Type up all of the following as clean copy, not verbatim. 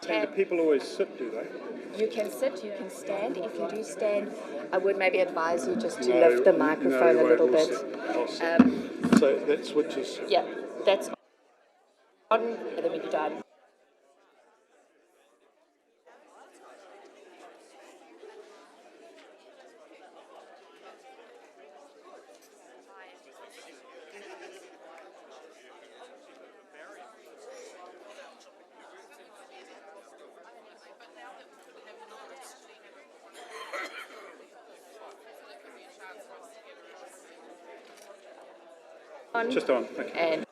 can. And do people always sit, do they? You can sit, you can stand. If you do stand, I would maybe advise you just to lift the microphone a little bit. I'll sit. So that switches. Yeah, that's on, and then when you're done. Just on, okay. And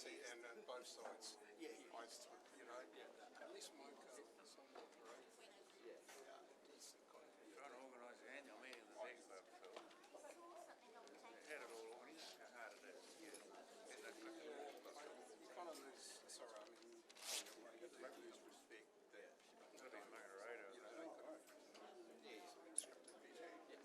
and both sides. Yeah, you know, at least my code. Trying to organise the annual meeting of the Expo, Phil. They had it all on. You know how hard it is. You kind of lose, sorry, I mean, you lose respect that, got these Whangarei. you know, they could, yeah, it's scripted meeting.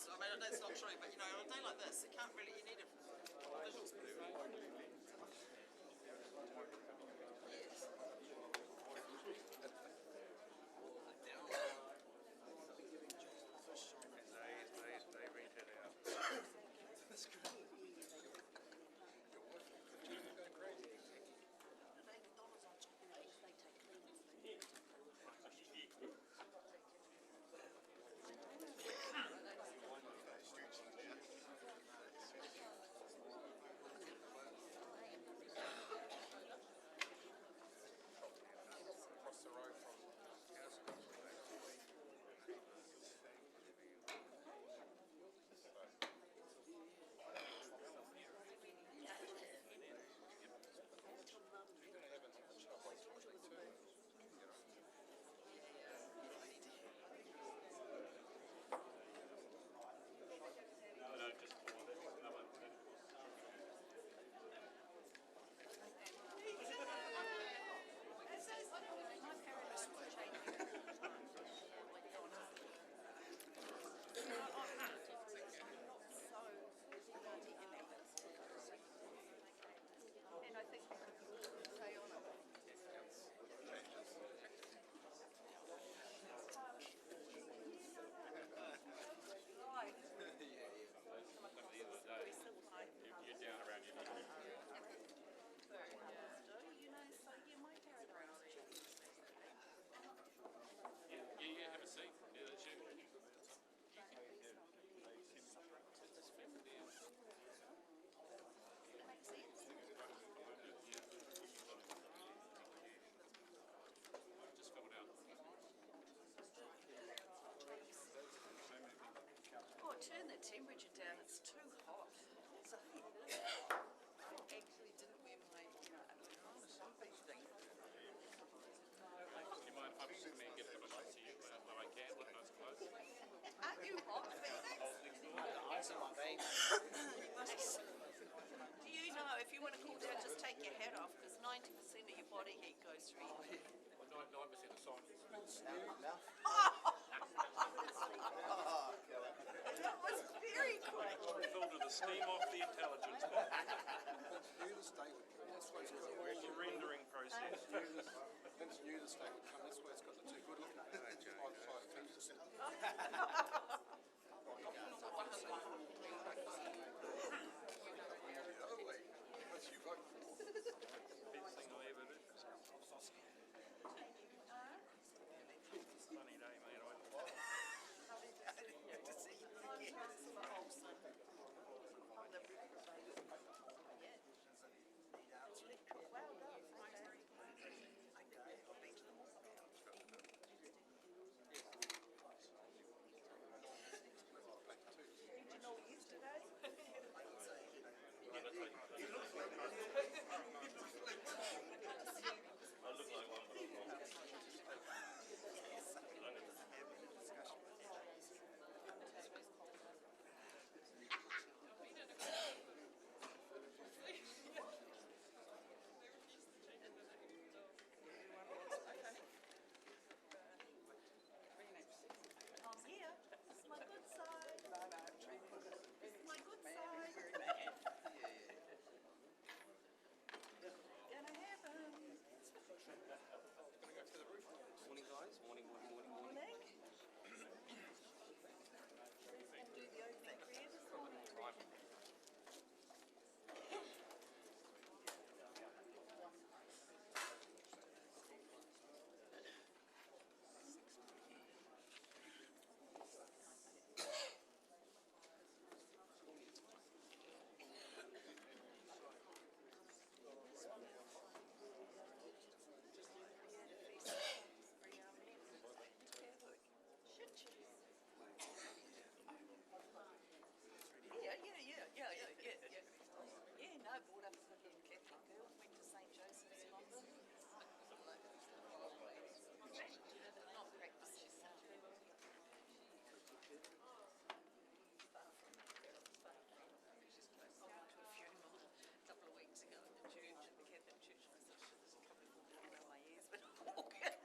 lights. I mean, that's not true, but you know, on a day like this, it can't really. You need a visual spirit. Yes. They rent it out. That's good. Your wife, the children going crazy. $8 on top of it. They take cleaners. Across the road from and I think stay on it. Right. You're down around your knee. You know, so yeah, my paradise. Yeah, have a seat. Yeah, that's you. Makes sense. Just filled out. Oh, turn the temperature down. It's too hot. So, I actually didn't wear my, thing. Do you mind if I just sit there and get a couple of shots of you when I can, when it's close? Aren't you hot, Phoenix? Ice on my veins. Do you know, if you want to cool down, just take your hat off, because 90% of your body heat goes through your head. 9% of silence. Mouth. That was very quick. Filled with the steam off the intelligence box. Knew this day would come. That's why it's got We're in the rendering process. Vince knew this day would come. That's why it's got the two good looking. 5%. What's you vote for? Best thing I ever did. Funny day, mate. Good to see you again. Well done. Did you know yesterday? I look like one, but I'm not. I'm here. This is my good side. This is my good side. Gonna have him. Morning, guys. Morning. Morning. Do the opening prayer this morning. Yeah, no, brought up as a little Catholic girl, went to St. Joseph's London. Not practice, she's to a funeral a couple of weeks ago at the church, at the Catholic church, and I said, shit, there's probably falling out of my ears, but I'm all good.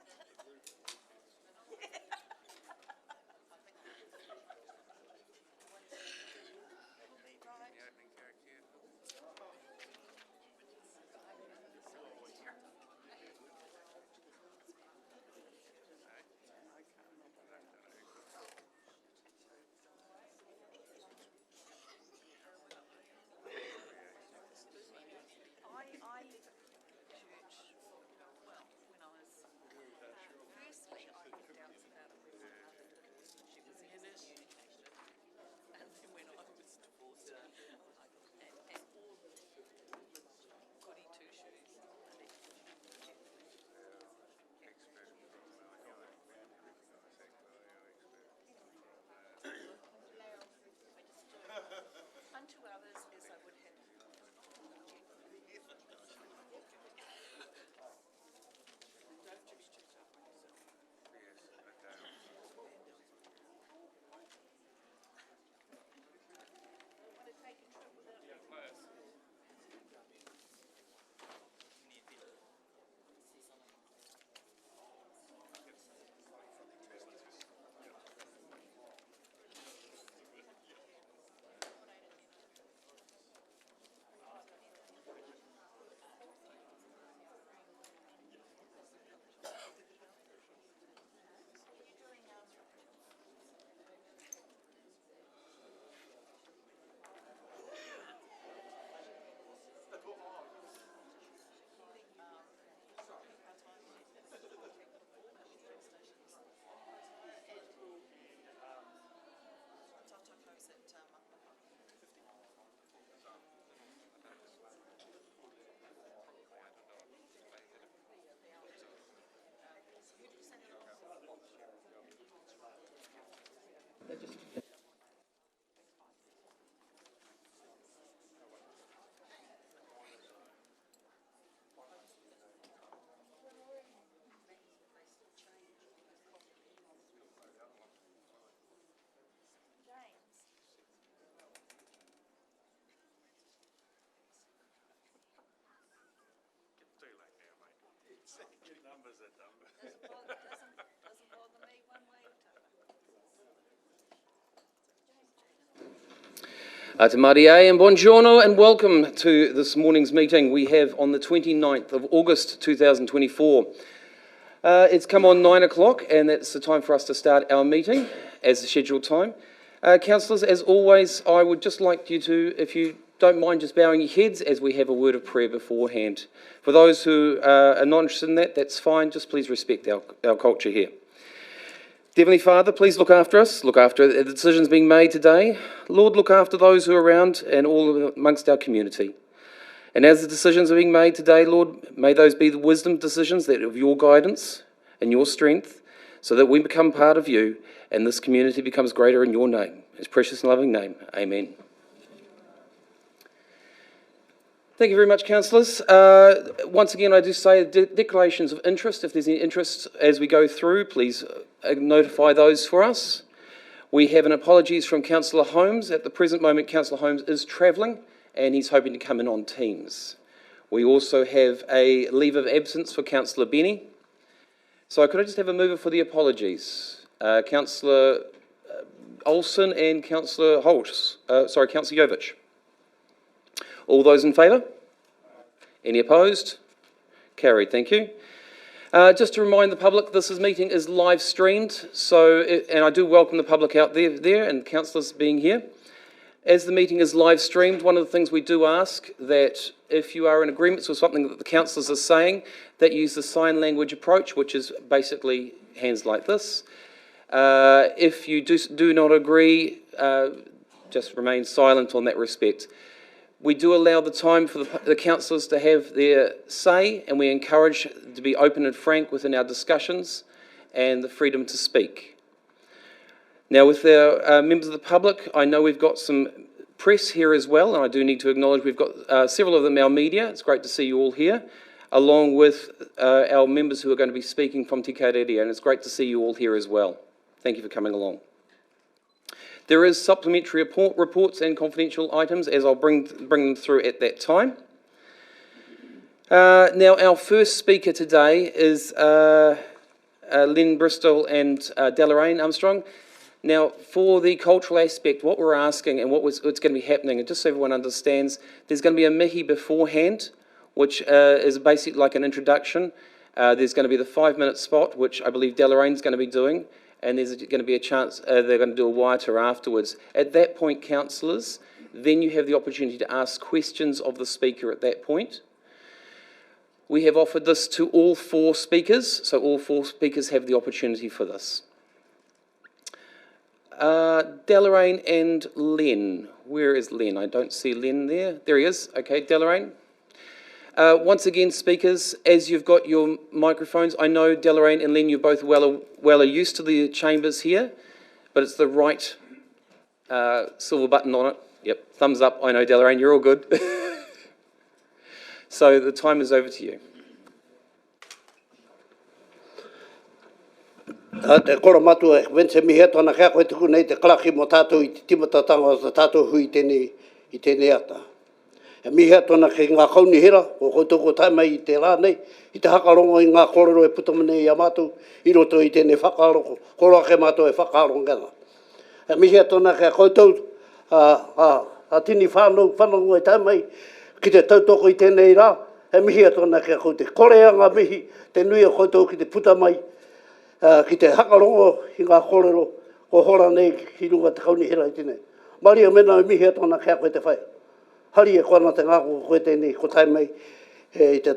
Te Maria and buongiorno and welcome to this morning's meeting we have on the 29th of August 2024. It's come on 9 o'clock and that's the time for us to start our meeting as the scheduled time. Councillors, as always, I would just like you to, if you don't mind just bowing your heads as we have a word of prayer beforehand. For those who are not interested in that, that's fine, just please respect our culture here. Heavenly Father, please look after us, look after the decisions being made today. Lord, look after those who are around and all amongst our community. And as the decisions are being made today, Lord, may those be the wisdom decisions that of your guidance and your strength, so that we become part of you and this community becomes greater in your name. In His precious and loving name, amen. Thank you very much, councillors. Once again, I do say declarations of interest. If there's any interest as we go through, please notify those for us. We have an apologies from Councillor Holmes. At the present moment, Councillor Holmes is travelling and he's hoping to come in on Teams. We also have a leave of absence for Councillor Benny. So could I just have a mover for the apologies? Councillor Olsen and Councillor Councillor Jovich. All those in favour? Any opposed? Carried, thank you. Just to remind the public, this meeting is live streamed, and I do welcome the public out there and councillors being here. As the meeting is live streamed, one of the things we do ask that if you are in agreement with something that the councillors are saying, that you use the sign language approach, which is basically hands like this. If you do not agree, just remain silent on that respect. We do allow the time for the councillors to have their say, and we encourage to be open and frank within our discussions and the freedom to speak. Now, with our members of the public, I know we've got some press here as well, and I do need to acknowledge we've got several of them, our media. It's great to see you all here, along with our members who are going to be speaking from Te Kareria, and it's great to see you all here as well. Thank you for coming along. There is supplementary reports and confidential items, as I'll bring them through at that time. Now, our first speaker today is Lynn Bristol and Delegation Armstrong. Now, for the cultural aspect, what we're asking and what's going to be happening, and just so everyone understands, there's going to be a mihi beforehand, which is basically like an introduction. There's going to be the 5-minute spot, which I believe Delarene's going to be doing. And there's going to be a chance they're going to do a waiter afterwards. At that point, councillors, then you have the opportunity to ask questions of the speaker at that point. We have offered this to all 4 speakers, so all 4 speakers have the opportunity for this. Delarane and Len. Where is Len? I don't see Len there. There he is. Okay, Delarane. Once again, speakers, as you've got your microphones, I know Delarane and Len, you're both well used to the chambers here, but it's the right silver button on it. Yep, thumbs up. I know, Delarane, you're all good. So the time is over to you. Te kora matu e wente mi he tona kia koe tuku nei te kalaki mo tātou I te timatatanga o te tātou hui I tēnei ata. E mi he tona ke ngā kauni hira, ko koutou ko taimai I te rā nei, I te hakarongo I ngā kōrero e putamane I a mātou, I roto I tēnei whakaaro, koroa ke mātou e whakaaro ngana. E mi he tona ke koutou, a tini whanau e taimai, ki te tautoko I tēnei rā, e mi he tona ke koutou, koreanga mihi, te nui a koutou ki te putamai, ki te hakarongo I ngā kōrero, ko hora nei ki runga te kauni hira I tēnei. Maria mena mi he tona ke koe te whai. Hari e kona te ngāko koe tēnei, ko taimai I te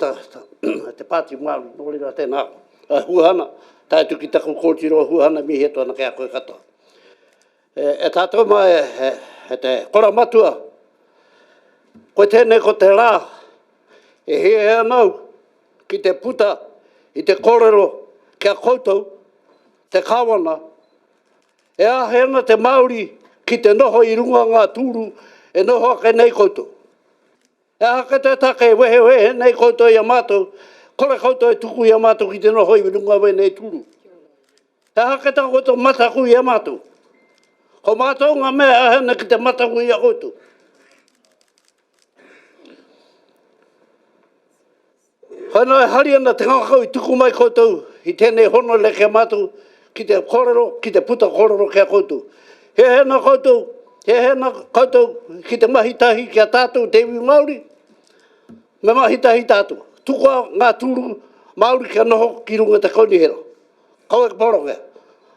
pāti Māori, nōri rā tēnā. Huhana, tātu ki taku kōtiro huhana mi he tōna kia koe kata. E tātou mai e te kora matua, koe tēnei ko te rā, e he anau ki te puta, I te kōrero, kia koutou, te kāwana, e ahena te Māori ki te noho I runga ngā tūru, e noho ke nei koutou. E hake te take wehe nei koutou I a mātou, kore koutou e tuku I a mātou ki te noho I runga we nei tūru. E hake te koutou mataku I a mātou. Ko mātou ngā mea ahena ki te mataku I a koutou. Hana e hari ana te ngakau I tuku mai koutou, I tēnei hono leke mātou, ki te kōrero, ki te puta kōrero kia koutou. He hena koutou, He hena koutou ki te mahitahi ki a tātou te iwi Māori. Me mahitahi tātou. Tukua ngā tūru Māori kia noho ki runga te kaunihera. Kau e poro wea.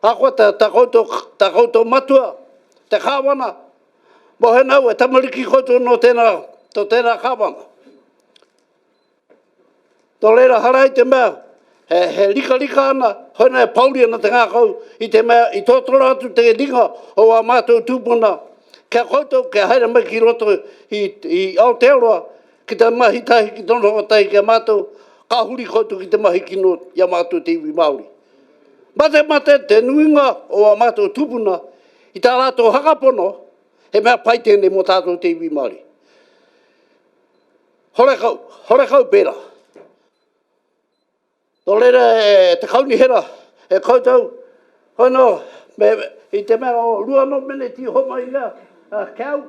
Ako ta koutou matua, te kāwana. Mo he nau e tamariki koutou no tēnā kāwana. Tō reira harai te mea, he rika ana, hoina e pauri ana te ngākau i te mea, i tōtoro atu te ringa o a mātou tūpuna. Kia koutou, kia haere mai ki roto i Aotearoa, ki te mahitahi ki tono hotai ki a mātou, ka huri koutou ki te mahi ki no i a mātou te iwi Māori. Mate, te nuinga o a mātou tūpuna, i tā rātou hakapono, he mea pai tēnei mo tātou te iwi Māori. Hore kau pēra. Tō reira e te kaunihera, e koutou, hoino, i te mea o rua no mene ti homa i ngā, kau,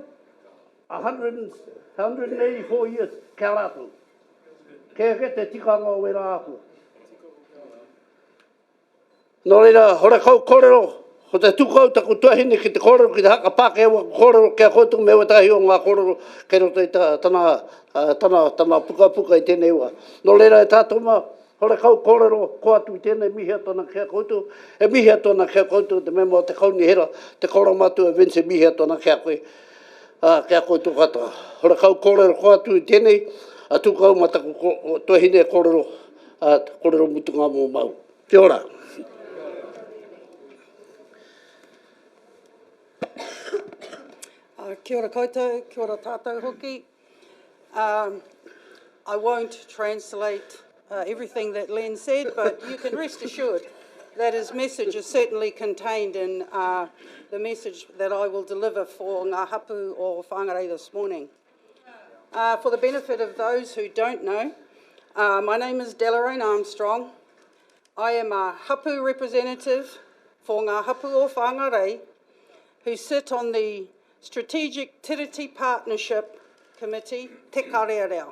184 years, kia rātou. Kia te tikanga o wera āpua. Nō reira, hore kau kōrero, ko te tukau taku tuahine ki te kōrero, ki te haka pāke ewa kōrero, kia koutou me watahi o ngā kōrero, kei roto i tana puka i tēnei ua. Nō reira e tātou mā, hore kau kōrero, ko atu i tēnei mihia tōna kia koutou, e mihia tōna kia koutou, te memo te kaunihera, te kōrero matu e vense mihia tōna kia koe, kia koutou katoa. Hore kau kōrero, ko atu i tēnei, a tukau mataku tuahine kōrero, kōrero mutunga mō mau. Kia ora. Kia ora koutou, kia ora tātou hoki. I won't translate everything that Len said, but you can rest assured that his message is certainly contained in the message that I will deliver for ngā hapu o Whangarei this morning. For the benefit of those who don't know, my name is Delegation Armstrong. I am a hapu representative for ngā hapu o Whangarei who sit on the Strategic Tiriti Partnership Committee, Te Kareareo.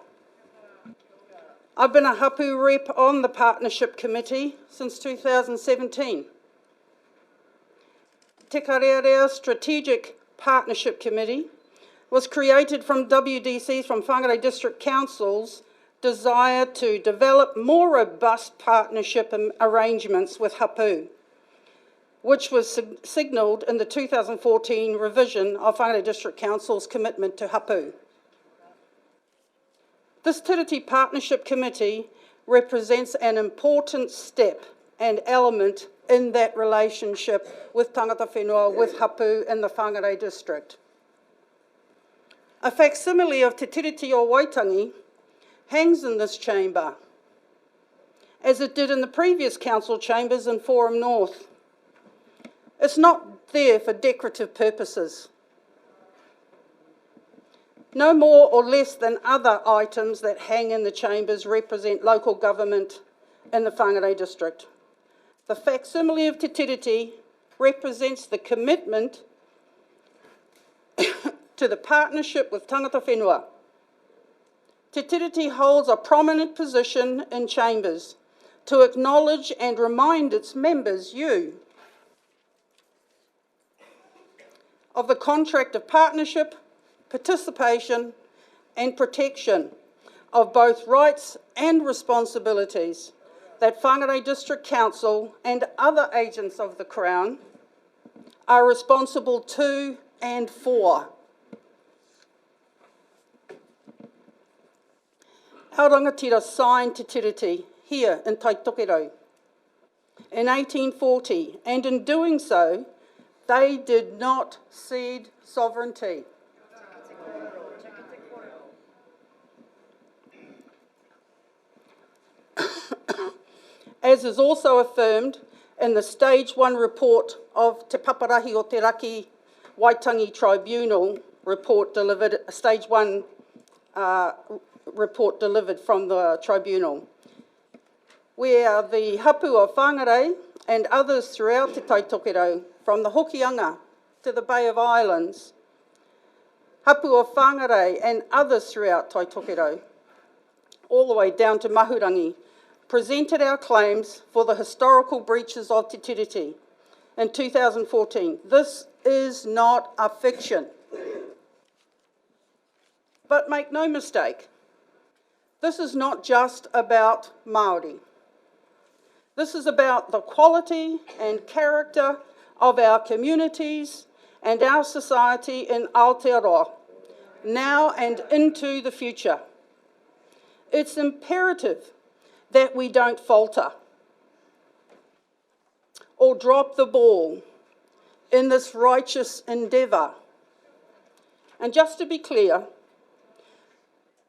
I've been a hapu rep on the Partnership Committee since 2017. Te Kareareo Strategic Partnership Committee was created from WDC's, from Whangarei District Council's desire to develop more robust partnership arrangements with hapu, which was signalled in the 2014 revision of Whangarei District Council's commitment to hapu. This Tiriti Partnership Committee represents an important step and element in that relationship with tangata whenua, with hapu in the Whangarei District. A facsimile of Te Tiriti o Waitangi hangs in this chamber, as it did in the previous council chambers in Forum North. It's not there for decorative purposes. No more or less than other items that hang in the chambers represent local government in the Whangarei District. The facsimile of Te Tiriti represents the commitment to the partnership with tangata whenua. Te Tiriti holds a prominent position in chambers to acknowledge and remind its members, you, of the contract of partnership, participation and protection of both rights and responsibilities that Whangarei District Council and other agents of the Crown are responsible to and for. Our rangatira signed Te Tiriti here in Taitokerau in 1840, and in doing so, they did not cede sovereignty. As is also affirmed in the Stage 1 report of Te Paparahi o Te Raki Waitangi Tribunal report delivered, Stage 1 report delivered from the tribunal, where the hapu of Whangarei and others throughout Te Taitokerau, from the Hokianga to the Bay of Islands, hapu of Whangarei and others throughout Taitokerau, all the way down to Mahurangi, presented our claims for the historical breaches of Te Tiriti in 2014. This is not a fiction. But make no mistake, this is not just about Māori. This is about the quality and character of our communities and our society in Aotearoa, now and into the future. It's imperative that we don't falter or drop the ball in this righteous endeavour. And just to be clear,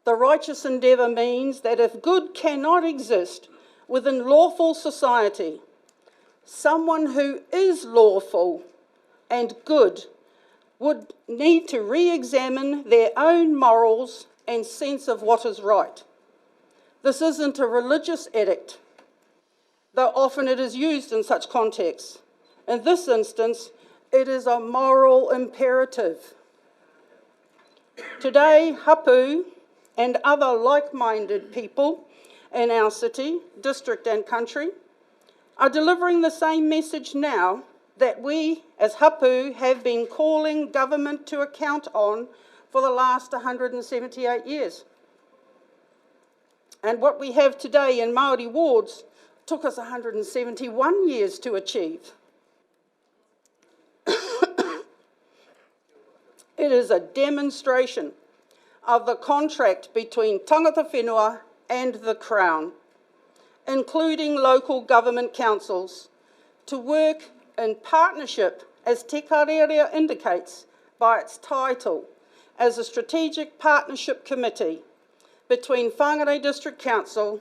the righteous endeavour means that if good cannot exist within lawful society, someone who is lawful and good would need to re-examine their own morals and sense of what is right. This isn't a religious edict, though often it is used in such contexts. In this instance, it is a moral imperative. Today, hapu and other like-minded people in our city, district and country are delivering the same message now that we as hapu have been calling government to account on for the last 178 years. And what we have today in Maori Wards took us 171 years to achieve. It is a demonstration of the contract between tangata whenua and the Crown, including local government councils, to work in partnership, as Te Karearea indicates by its title, as a strategic partnership committee between Whangarei District Council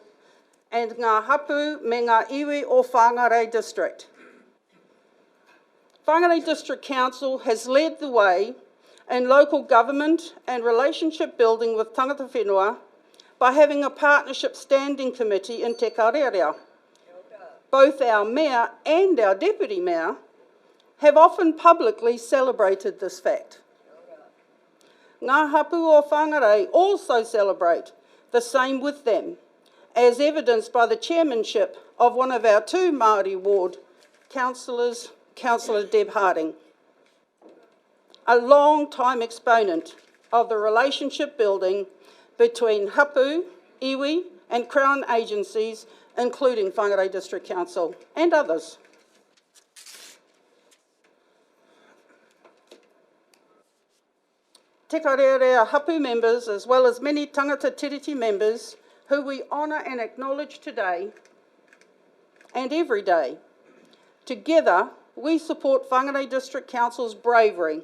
and ngā hapu me ngā iwi o Whangarei District. Whangarei District Council has led the way in local government and relationship building with tangata whenua by having a partnership standing committee in Te Karearea. Both our mayor and our deputy mayor have often publicly celebrated this fact. Ngā hapu o Whangarei also celebrate the same with them, as evidenced by the chairmanship of one of our two Maori Ward councillors, Councillor Deb Harding, a long-time exponent of the relationship building between hapu, iwi and Crown agencies, including Whangarei District Council and others. Te Karearea hapu members, as well as many tangata tiriti members who we honour and acknowledge today and every day. Together, we support Whangarei District Council's bravery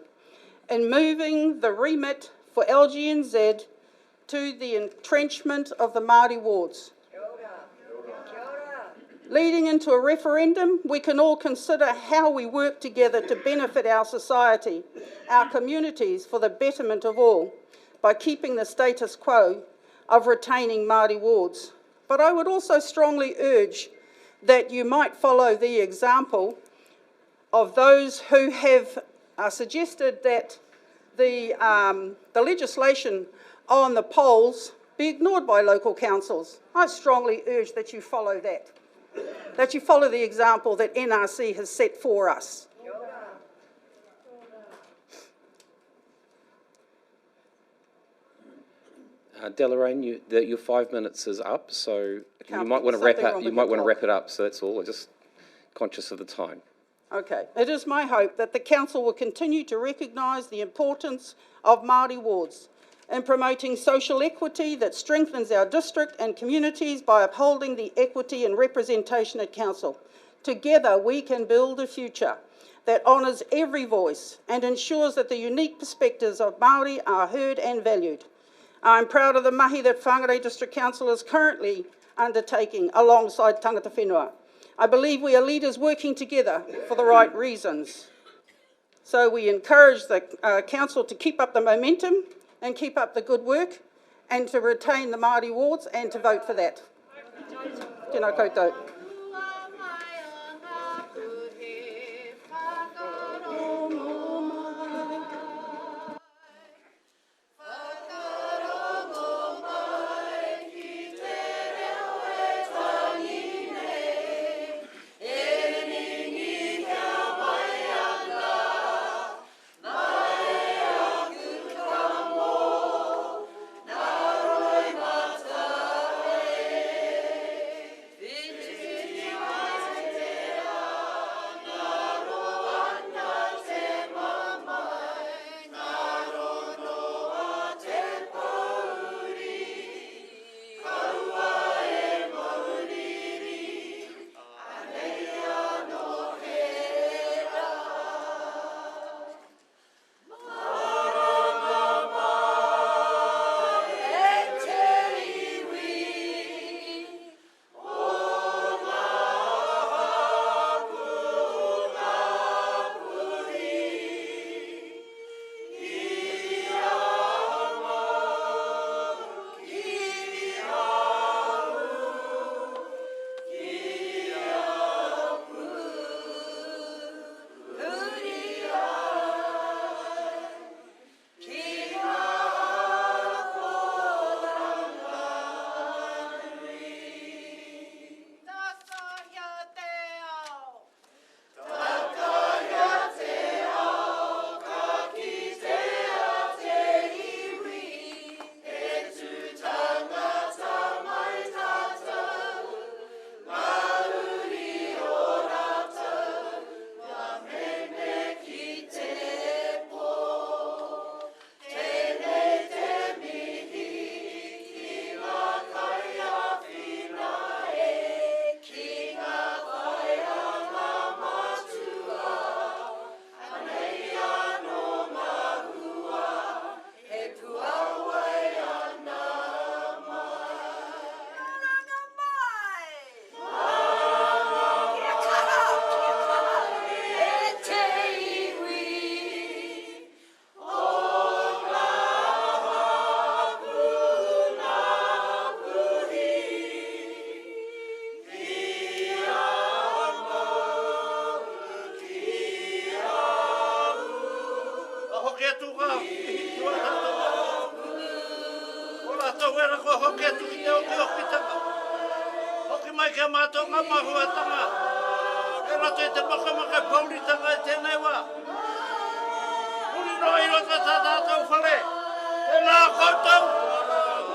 in moving the remit for LGNZ to the entrenchment of the Maori Wards. Leading into a referendum, we can all consider how we work together to benefit our society, our communities, for the betterment of all, by keeping the status quo of retaining Maori Wards. But I would also strongly urge that you might follow the example of those who have suggested that the legislation on the polls be ignored by local councils. I strongly urge that you follow that you follow the example that NRC has set for us. Delarraine, your 5 minutes is up, so you might want to wrap up. You might want to wrap it up. So that's all. We're just conscious of the time. Okay. It is my hope that the council will continue to recognise the importance of Maori Wards in promoting social equity that strengthens our district and communities by upholding the equity and representation at council. Together we can build a future that honours every voice and ensures that the unique perspectives of Māori are heard and valued. I'm proud of the mahi that Whangarei District Council is currently undertaking alongside tangata whenua. I believe we are leaders working together for the right reasons. So we encourage the council to keep up the momentum and keep up the good work and to retain the Maori Wards and to vote for that. Tēnā koutou. a mātou ngā mahuatanga. E rato e te makamaka pauritanga e tēnei wā. Uri no i rota tā tātou whare. Tēnā koutou,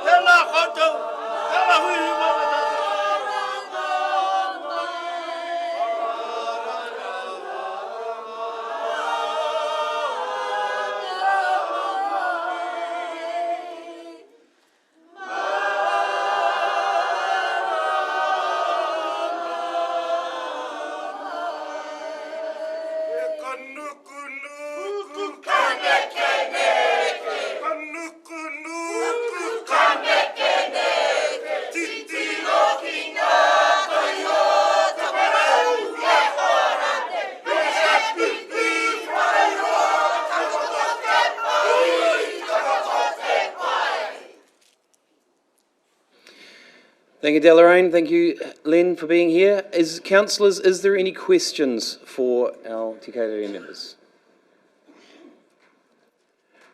tēnā koutou, tēnā hui hui maka tātou. Thank you, Deloraine. Thank you, Len, for being here. Councillors, is there any questions for our Te Kaitere members?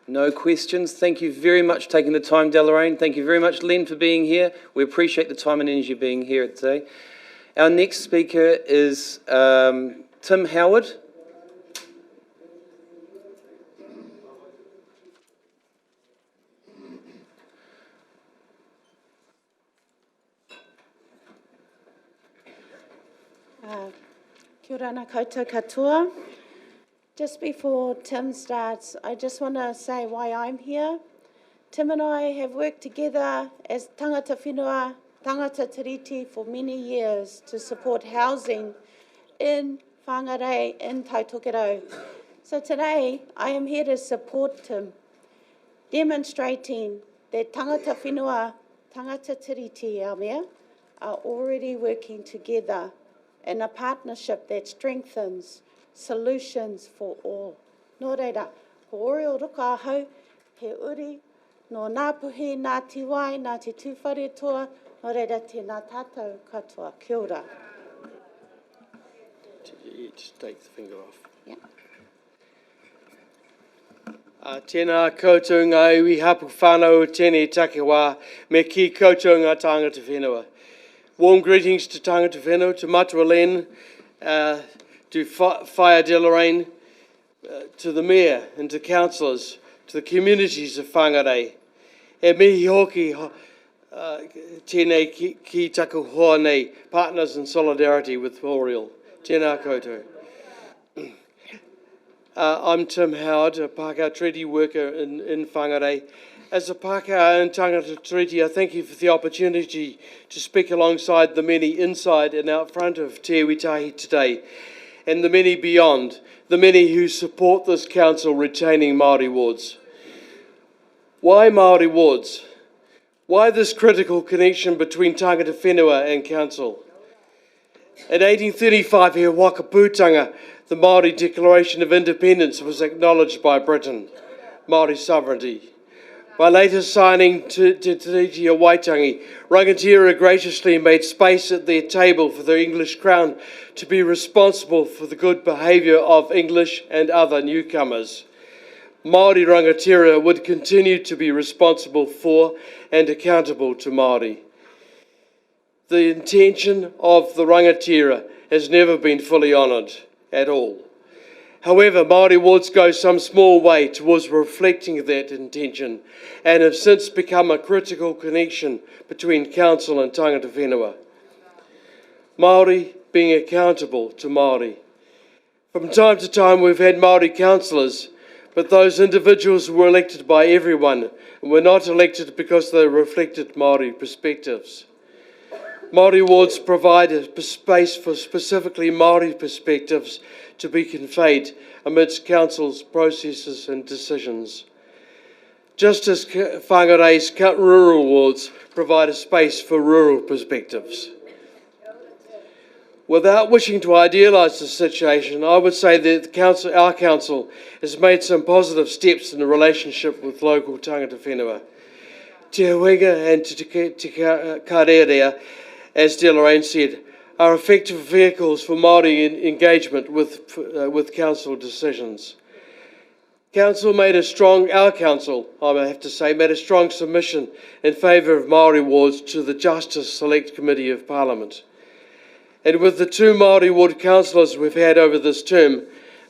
No questions. Thank you very much for taking the time, Deloraine. Thank you very much, Len, for being here. We appreciate the time and energy being here today. Our next speaker is Tim Howard. Kia ora ana koutou katoa. Just before Tim starts, I just want to say why I'm here. Tim and I have worked together as tangata whenua, tangata tiriti for many years to support housing in Whangarei, in Taitokerau. So today, I am here to support Tim, demonstrating that tangata whenua, tangata tiriti our mea, are already working together in a partnership that strengthens solutions for all. Nō reira, ko ore o ruka ahau, he uri, no nā puhi, nā tiwai, nā te tūwhare toa, nō reira tēnā tātou katoa. Kia ora. Just take the finger off. Yeah. Tēnā koutou ngā iwi hapu whānau tēnei take wā, me ki koutou ngā tangata whenua. Warm greetings to tangata whenua, to matua Len, to Whaia Deloraine, to the Mayor and to councillors, to the communities of Whangarei. E mihi hoki tēnei ki taku hoa nei, partners in solidarity with Oriel. Tēnā koutou. I'm Tim Howard, a Pākehā Treaty worker in Whangarei. As a Pākehā in Tangata Treaty, I thank you for the opportunity to speak alongside the many inside and out front of Te Iwitahi today, and the many beyond, the many who support this council retaining Maori Wards. Why Maori Wards? Why this critical connection between tangata whenua and council? In 1835, here Wakapūtanga, the Maori Declaration of Independence was acknowledged by Britain, Maori sovereignty. By later signing Te Treaty o Waitangi, Rangatira graciously made space at their table for the English Crown to be responsible for the good behaviour of English and other newcomers. Māori rangatira would continue to be responsible for and accountable to Māori. The intention of the rangatira has never been fully honoured at all. However, Māori Wards go some small way towards reflecting that intention and have since become a critical connection between council and tangata whenua. Māori being accountable to Māori. From time to time we've had Māori councillors, but those individuals were elected by everyone and were not elected because they reflected Māori perspectives. Māori Wards provide a space for specifically Māori perspectives to be conveyed amidst council's processes and decisions. Just as Whangarei's rural wards provide a space for rural perspectives. Without wishing to idealise the situation, I would say that our council has made some positive steps in the relationship with local tangata whenua. Te Huinga and Te Karerea, as Deloraine said, are effective vehicles for Māori engagement with council decisions. Our council, I have to say, made a strong submission in favour of Maori Wards to the Justice Select Committee of Parliament. And with the 2 Maori Ward councillors we've had over this term,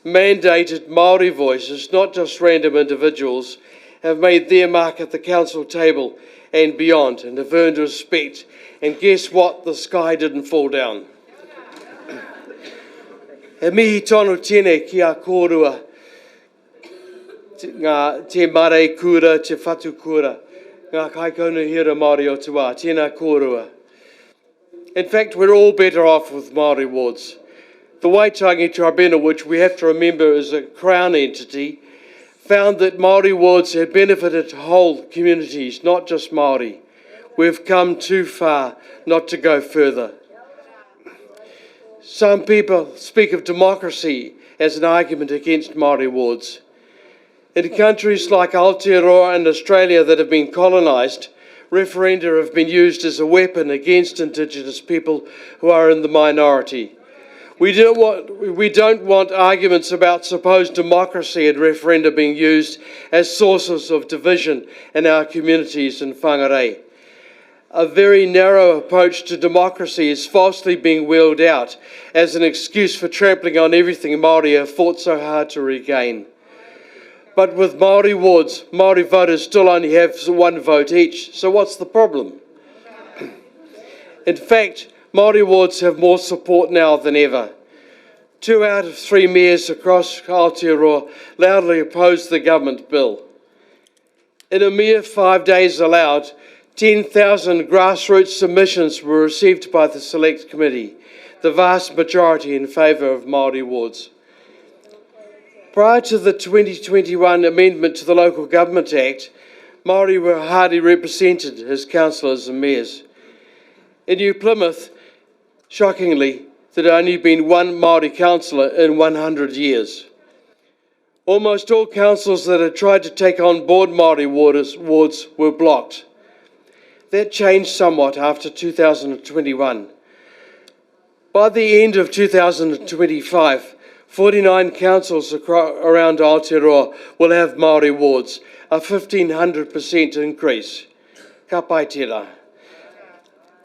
mandated Maori voices, not just random individuals, have made their mark at the council table and beyond, and have earned respect. And guess what? The sky didn't fall down. He mihi tonu tēnei ki a kōrua, ngā te mare kura, te whatu kura, ngā kaikaunihira Māori o te wā, tēnā kōrua. In fact, we're all better off with Maori wards. The Waitangi Tribunal, which we have to remember is a Crown entity, found that Maori wards had benefited whole communities, not just Maori. We've come too far not to go further. Some people speak of democracy as an argument against Maori wards. In countries like Aotearoa and Australia that have been colonised, referenda have been used as a weapon against Indigenous people who are in the minority. We don't want arguments about supposed democracy and referenda being used as sources of division in our communities in Whangarei. A very narrow approach to democracy is falsely being wheeled out as an excuse for trampling on everything Māori have fought so hard to regain. But with Maori wards, Maori voters still only have 1 vote each, so what's the problem? In fact, Maori wards have more support now than ever. 2 out of 3 mayors across Aotearoa loudly opposed the government bill. In a mere 5 days allowed, 10,000 grassroots submissions were received by the Select Committee, the vast majority in favour of Maori wards. Prior to the 2021 amendment to the Local Government Act, Māori were hardly represented as councillors and mayors. In New Plymouth, shockingly, there had only been 1 Māori councillor in 100 years. Almost all councils that had tried to take on board Māori wards were blocked. That changed somewhat after 2021. By the end of 2025, 49 councils around Aotearoa will have Māori wards, a 1,500% increase. Ka pai tērā.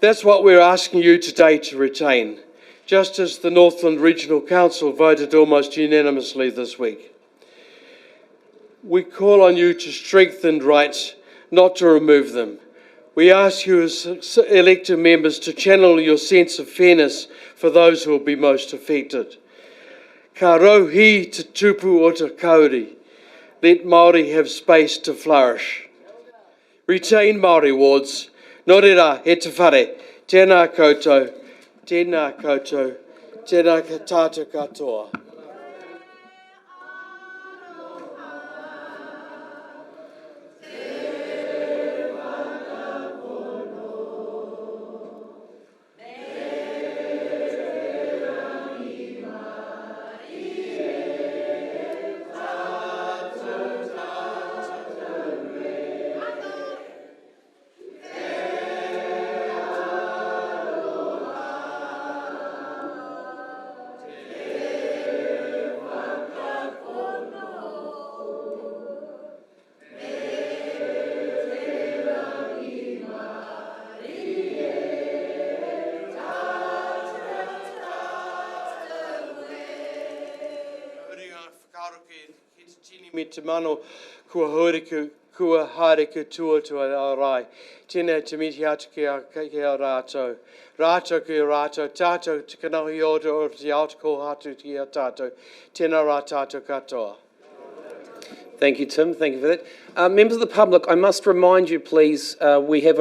That's what we're asking you today to retain, just as the Northland Regional Council voted almost unanimously this week. We call on you to strengthen rights, not to remove them. We ask you as elected members to channel your sense of fairness for those who will be most affected. Ka rauhi te tupu o te kauri. Let Māori have space to flourish. Retain Māori wards. Nō reira, he te whare. Tēnā koutou, tēnā koutou, tēnā tātou katoa. Me te mano kua horiku, kua hareku tuatua o rai. Tēnei te miti atu ki a rātou. Rātou ki a rātou, tātou te kanahi o te autako hatu ki a tātou. Tēnā rā tātou katoa. Thank you, Tim. Thank you for that. Members of the public, I must remind you, please, we have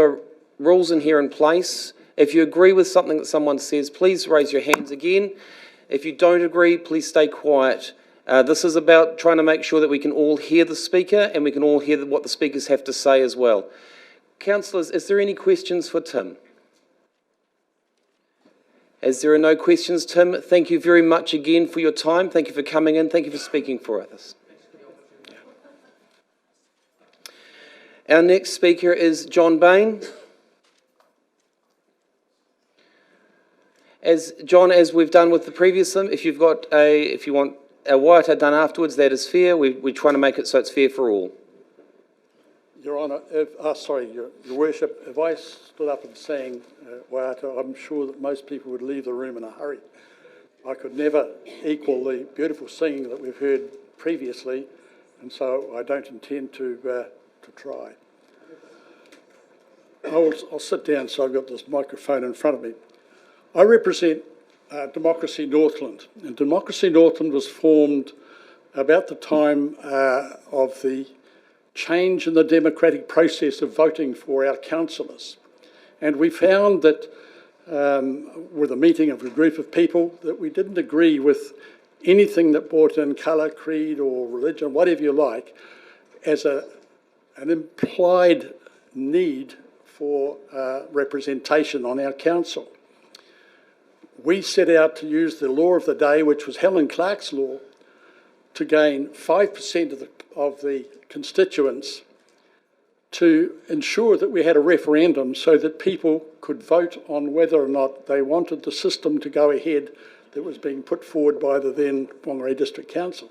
rules in here in place. If you agree with something that someone says, please raise your hands again. If you don't agree, please stay quiet. This is about trying to make sure that we can all hear the speaker and we can all hear what the speakers have to say as well. Councillors, is there any questions for Tim? As there are no questions, Tim, thank you very much again for your time. Thank you for coming in. Thank you for speaking for us. Our next speaker is John Bain. As we've done with the previous one, if you want a waiata done afterwards, that is fair. We're trying to make it so it's fair for all. Your Honour, Your Worship, if I stood up and sang Waiata, I'm sure that most people would leave the room in a hurry. I could never equal the beautiful singing that we've heard previously, and so I don't intend to try. I'll sit down so I've got this microphone in front of me. I represent Democracy Northland, and Democracy Northland was formed about the time of the change in the democratic process of voting for our councillors. And we found that with a meeting of a group of people that we didn't agree with anything that brought in colour, creed or religion, whatever you like, as an implied need for representation on our council. We set out to use the law of the day, which was Helen Clark's law, to gain 5% of the constituents to ensure that we had a referendum so that people could vote on whether or not they wanted the system to go ahead that was being put forward by the then Whangarei District Council.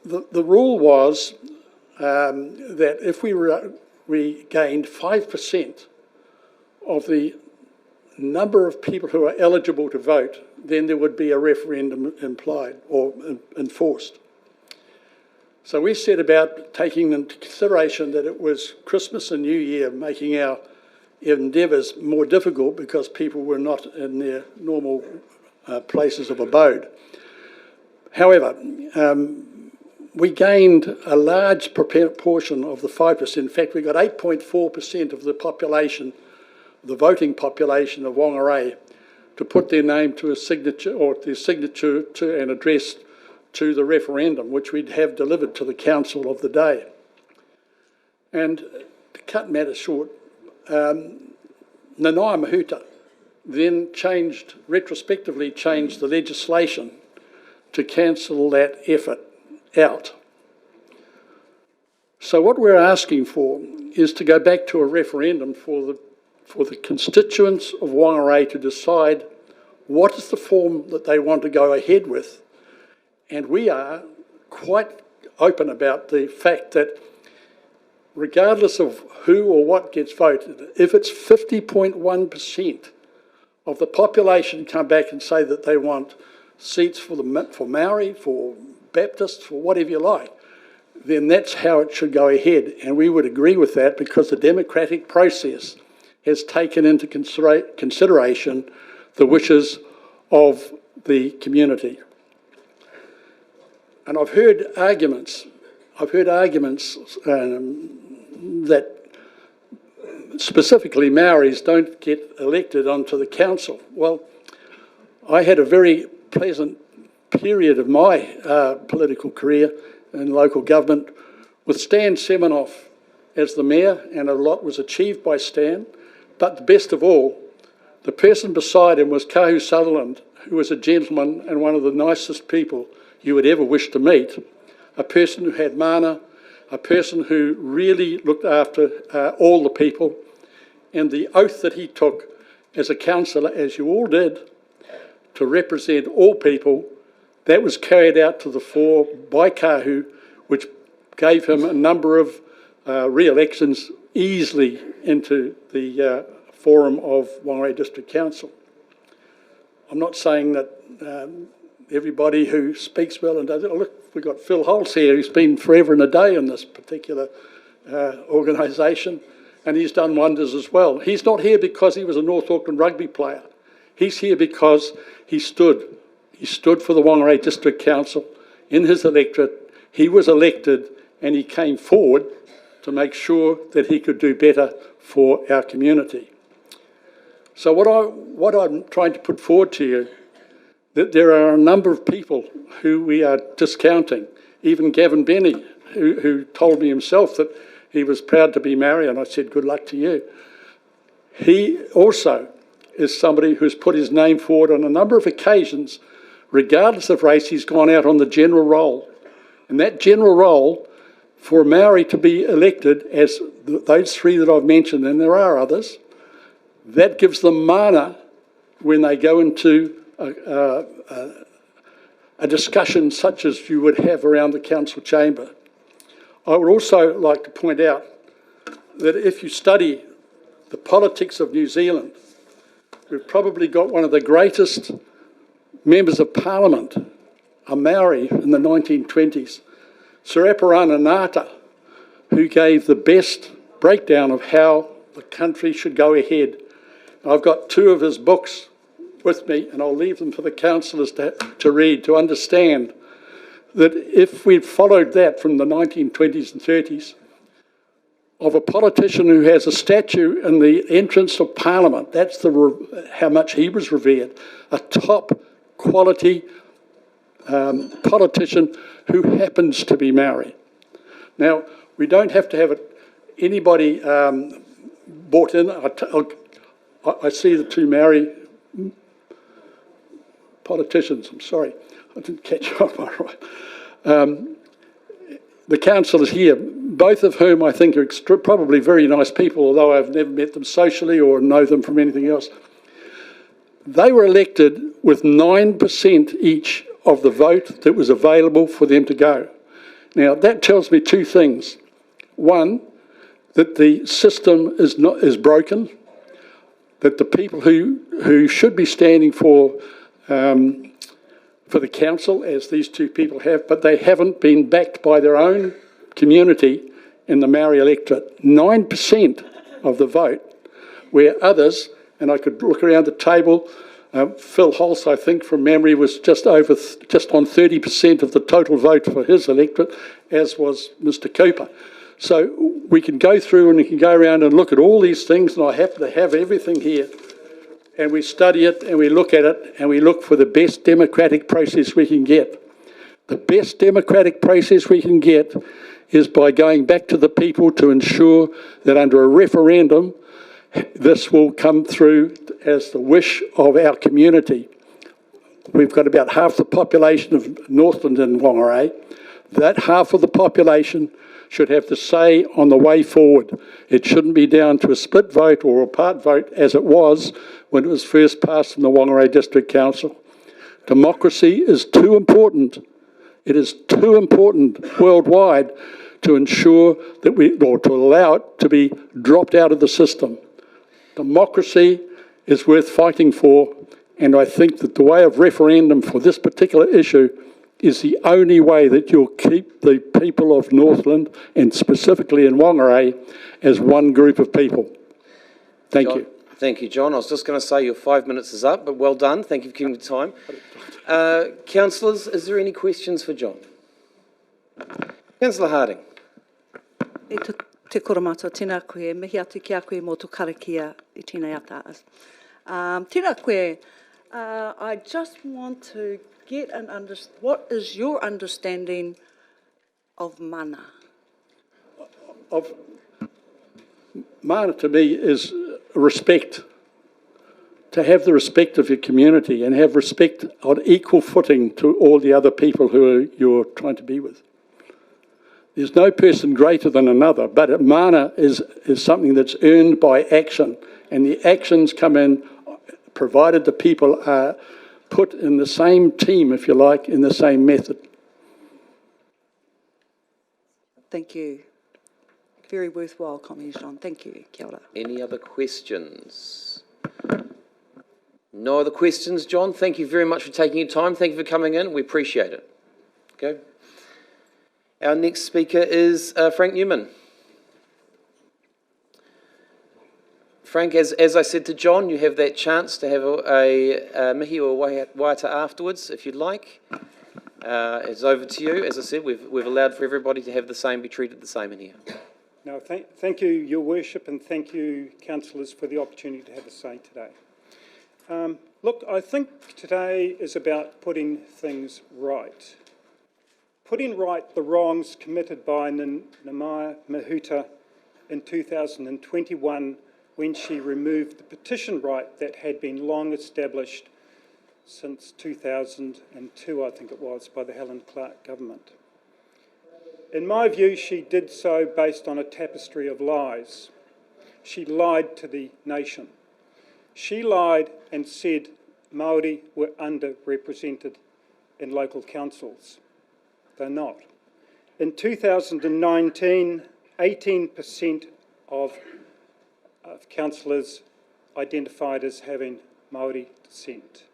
The rule was that if we gained 5% of the number of people who are eligible to vote, then there would be a referendum implied or enforced. So we set about taking into consideration that it was Christmas and New Year, making our endeavours more difficult because people were not in their normal places of abode. However, we gained a large proportion of the 5%. In fact, we got 8.4% of the population, the voting population of Whangarei, to put their name to a signature or their signature to an address to the referendum, which we'd have delivered to the council of the day. And to cut matters short, Nanaia Mahuta then retrospectively changed the legislation to cancel that effort out. So what we're asking for is to go back to a referendum for the constituents of Whangarei to decide what is the form that they want to go ahead with. And we are quite open about the fact that regardless of who or what gets voted, if it's 50.1% of the population come back and say that they want seats for Maori, for Baptists, for whatever you like, then that's how it should go ahead. And we would agree with that because the democratic process has taken into consideration the wishes of the community. And I've heard arguments that specifically Maoris don't get elected onto the council. Well, I had a very pleasant period of my political career in local government with Stan Seminoff as the mayor, and a lot was achieved by Stan. But the best of all, the person beside him was Kahu Sutherland, who was a gentleman and one of the nicest people you would ever wish to meet, a person who had mana, a person who really looked after all the people, and the oath that he took as a councillor, as you all did, to represent all people, that was carried out to the fore by Kahu, which gave him a number of re-elections easily into the forum of Whangarei District Council. I'm not saying that everybody who speaks well and does it. Look, we've got Phil Holtz here, who's been forever and a day in this particular organisation, and he's done wonders as well. He's not here because he was a North Auckland rugby player. He's here because he stood for the Whangarei District Council in his electorate. He was elected and he came forward to make sure that he could do better for our community. So what I'm trying to put forward to you, that there are a number of people who we are discounting. Even Gavin Benny, who told me himself that he was proud to be Maori, and I said, good luck to you. He also is somebody who's put his name forward on a number of occasions, regardless of race. He's gone out on the general roll. And that general roll, for Maori to be elected as those three that I've mentioned, and there are others, that gives them mana when they go into a discussion such as you would have around the council chamber. I would also like to point out that if you study the politics of New Zealand, we've probably got one of the greatest members of Parliament, a Maori in the 1920s, Sir Aparana Ngata, who gave the best breakdown of how the country should go ahead. I've got 2 of his books with me, and I'll leave them for the councillors to read, to understand that if we'd followed that from the 1920s and 30s, of a politician who has a statue in the entrance of Parliament, that's how much he was revered, a top quality politician who happens to be Maori. Now, we don't have to have anybody brought in. I see the 2 Maori politicians, I'm sorry, I didn't catch on my right. The councillors here, both of whom I think are probably very nice people, although I've never met them socially or know them from anything else. They were elected with 9% each of the vote that was available for them to go. Now, that tells me 2 things. One, that the system is broken, that the people who should be standing for the council, as these 2 people have, but they haven't been backed by their own community in the Maori electorate. 9% of the vote, where others, and I could look around the table, Phil Holst, I think from memory, was just on 30% of the total vote for his electorate, as was Mr. Cooper. So we can go through and we can go around and look at all these things, and I happen to have everything here. And we study it and we look at it and we look for the best democratic process we can get. The best democratic process we can get is by going back to the people to ensure that under a referendum, this will come through as the wish of our community. We've got about half the population of Northland and Whangarei. That half of the population should have the say on the way forward. It shouldn't be down to a split vote or a part vote as it was when it was first passed in the Whangarei District Council. Democracy is too important. It is too important worldwide to ensure that or to allow it to be dropped out of the system. Democracy is worth fighting for, and I think that the way of referendum for this particular issue is the only way that you'll keep the people of Northland, and specifically in Whangarei, as one group of people. Thank you. Thank you, John. I was just going to say your 5 minutes is up, but well done. Thank you for keeping the time. Councillors, is there any questions for John? Councillor Harding. Te koromata, tēnā koe, mihi atu ki a koe mō tō karakia I tēnei ata. Tēnā koe, I just want to get what is your understanding of mana? Mana to me is respect. To have the respect of your community and have respect on equal footing to all the other people who you're trying to be with. There's no person greater than another, but mana is something that's earned by action, and the actions come in provided the people are put in the same team, if you like, in the same method. Thank you. Very worthwhile comment, John. Thank you. Kia ora. Any other questions? No other questions, John. Thank you very much for taking your time. Thank you for coming in. We appreciate it. Okay. Our next speaker is Frank Newman. Frank, as I said to John, you have that chance to have a mihi or waiata afterwards, if you'd like. It's over to you. As I said, we've allowed for everybody to have the same, be treated the same in here. No, thank you, Your Worship, and thank you, councillors, for the opportunity to have a say today. Look, I think today is about putting things right. Putting right the wrongs committed by Namaya Mahuta in 2021 when she removed the petition right that had been long established since 2002, I think it was, by the Helen Clark government. In my view, she did so based on a tapestry of lies. She lied to the nation. She lied and said Māori were underrepresented in local councils. They're not. In 2019, 18% of councillors identified as having Maori descent.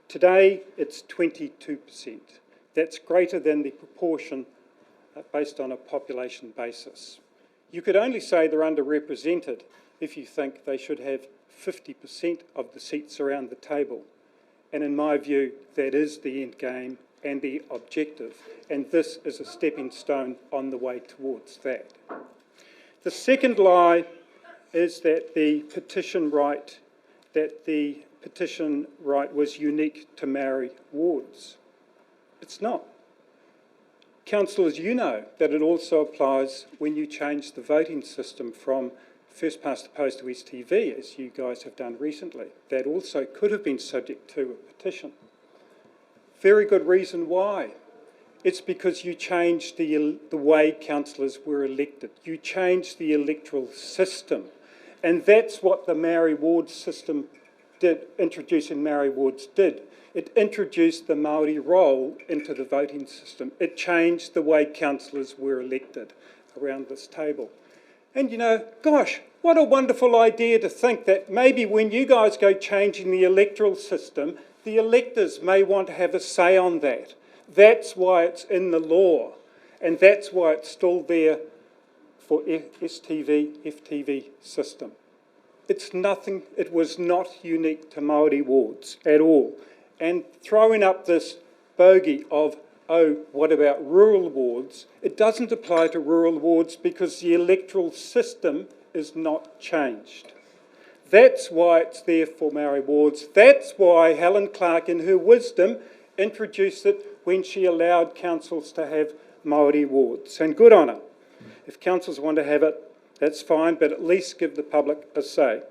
Today, it's 22%. That's greater than the proportion based on a population basis. You could only say they're underrepresented if you think they should have 50% of the seats around the table. And in my view, that is the end game and the objective. And this is a stepping stone on the way towards that. The second lie is that the petition right was unique to Maori wards. It's not. Councillors, you know that it also applies when you change the voting system from first past the post to STV, as you guys have done recently. That also could have been subject to a petition. Very good reason why. It's because you changed the way councillors were elected. You changed the electoral system. And that's what the Maori Ward system did, introducing Maori Wards did. It introduced the Maori role into the voting system. It changed the way councillors were elected around this table. And you know, gosh, what a wonderful idea to think that maybe when you guys go changing the electoral system, the electors may want to have a say on that. That's why it's in the law, and that's why it's still there for STV, FTV system. It's nothing, it was not unique to Maori wards at all. And throwing up this bogey of, oh, what about rural wards? It doesn't apply to rural wards because the electoral system is not changed. That's why it's there for Maori wards. That's why Helen Clark, in her wisdom, introduced it when she allowed councils to have Maori wards. And good on her. If councils want to have it, that's fine, but at least give the public a say.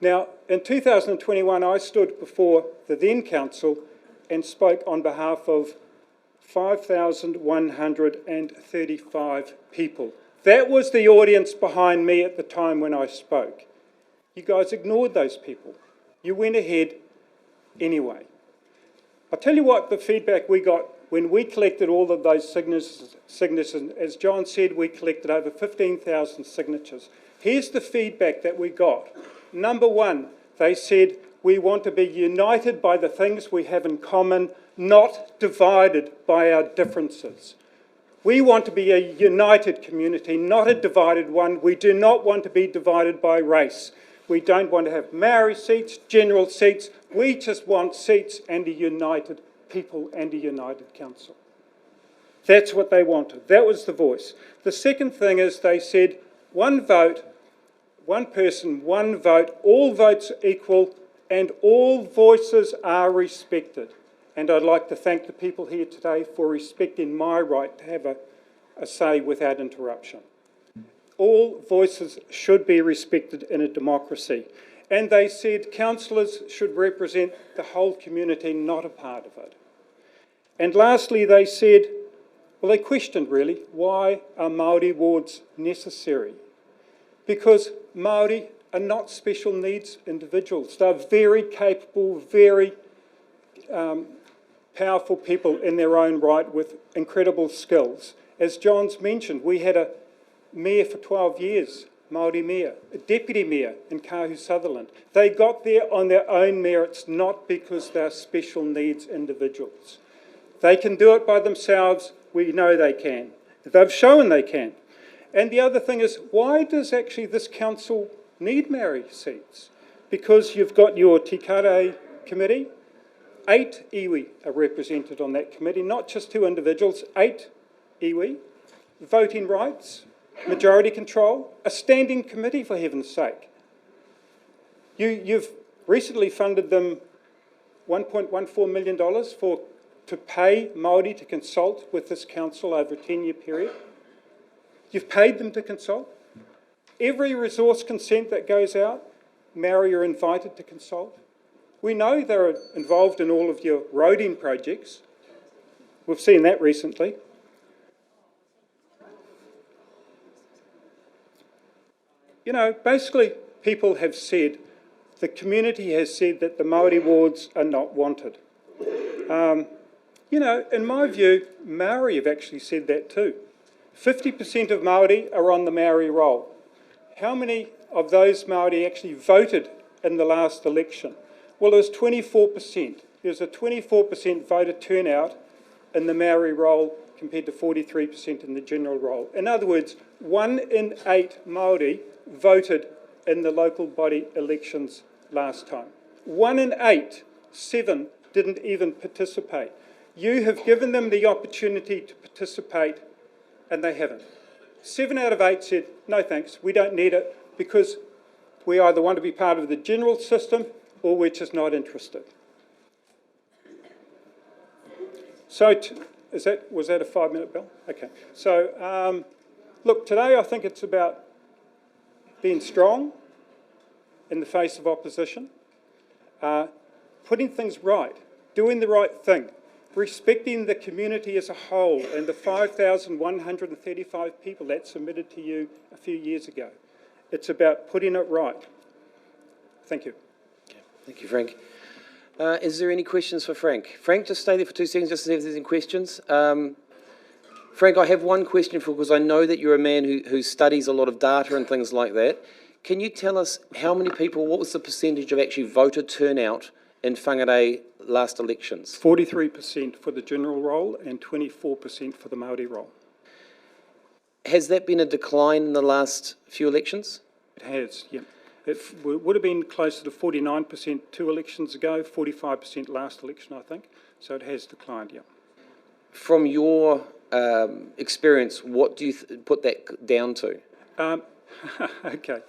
Now, in 2021, I stood before the then council and spoke on behalf of 5,135 people. That was the audience behind me at the time when I spoke. You guys ignored those people. You went ahead anyway. I'll tell you what the feedback we got when we collected all of those signatures, as John said, we collected over 15,000 signatures. Here's the feedback that we got. Number one, they said, we want to be united by the things we have in common, not divided by our differences. We want to be a united community, not a divided one. We do not want to be divided by race. We don't want to have Maori seats, general seats. We just want seats and a united people and a united council. That's what they wanted. That was the voice. The second thing is they said, one vote, one person, one vote, all votes are equal and all voices are respected. And I'd like to thank the people here today for respecting my right to have a say without interruption. All voices should be respected in a democracy. And they said councillors should represent the whole community, not a part of it. And lastly, they said, well, they questioned really, why are Maori wards necessary? Because Maori are not special needs individuals. They're very capable, very powerful people in their own right with incredible skills. As John's mentioned, we had a mayor for 12 years, Māori mayor, a deputy mayor in Kahu Sutherland. They got there on their own merits, not because they're special needs individuals. They can do it by themselves. We know they can. They've shown they can. And the other thing is, why does actually this council need Maori seats? Because you've got your Tikare committee. 8 iwi are represented on that committee, not just 2 individuals, 8 iwi. Voting rights, majority control, a standing committee for heaven's sake. You've recently funded them $1.14 million to pay Māori to consult with this council over a 10-year period. You've paid them to consult. Every resource consent that goes out, Maori are invited to consult. We know they're involved in all of your roading projects. We've seen that recently. You know, basically people have said, the community has said that the Maori wards are not wanted. You know, in my view, Maori have actually said that too. 50% of Maori are on the Maori roll. How many of those Maori actually voted in the last election? Well, it was 24%. There was a 24% voter turnout in the Maori roll compared to 43% in the general roll. In other words, 1 in 8 Maori voted in the local body elections last time. 1 in 8, 7 didn't even participate. You have given them the opportunity to participate and they haven't. 7 out of 8 said, no thanks, we don't need it because we either want to be part of the general system or we're just not interested. So, was that a 5-minute bell? Okay. So, look, today I think it's about being strong in the face of opposition, putting things right, doing the right thing, respecting the community as a whole and the 5,135 people that submitted to you a few years ago. It's about putting it right. Thank you. Okay. Thank you, Frank. Is there any questions for Frank? Frank, just stay there for 2 seconds just to see if there's any questions. Frank, I have one question for, because I know that you're a man who studies a lot of data and things like that. Can you tell us how many people, what was the percentage of actually voter turnout in Whangarei last elections? 43% for the general roll and 24% for the Maori roll. Has that been a decline in the last few elections? It has, yeah. It would have been closer to 49% 2 elections ago, 45% last election, I think. So it has declined, yeah. From your experience, what do you put that down to? Okay.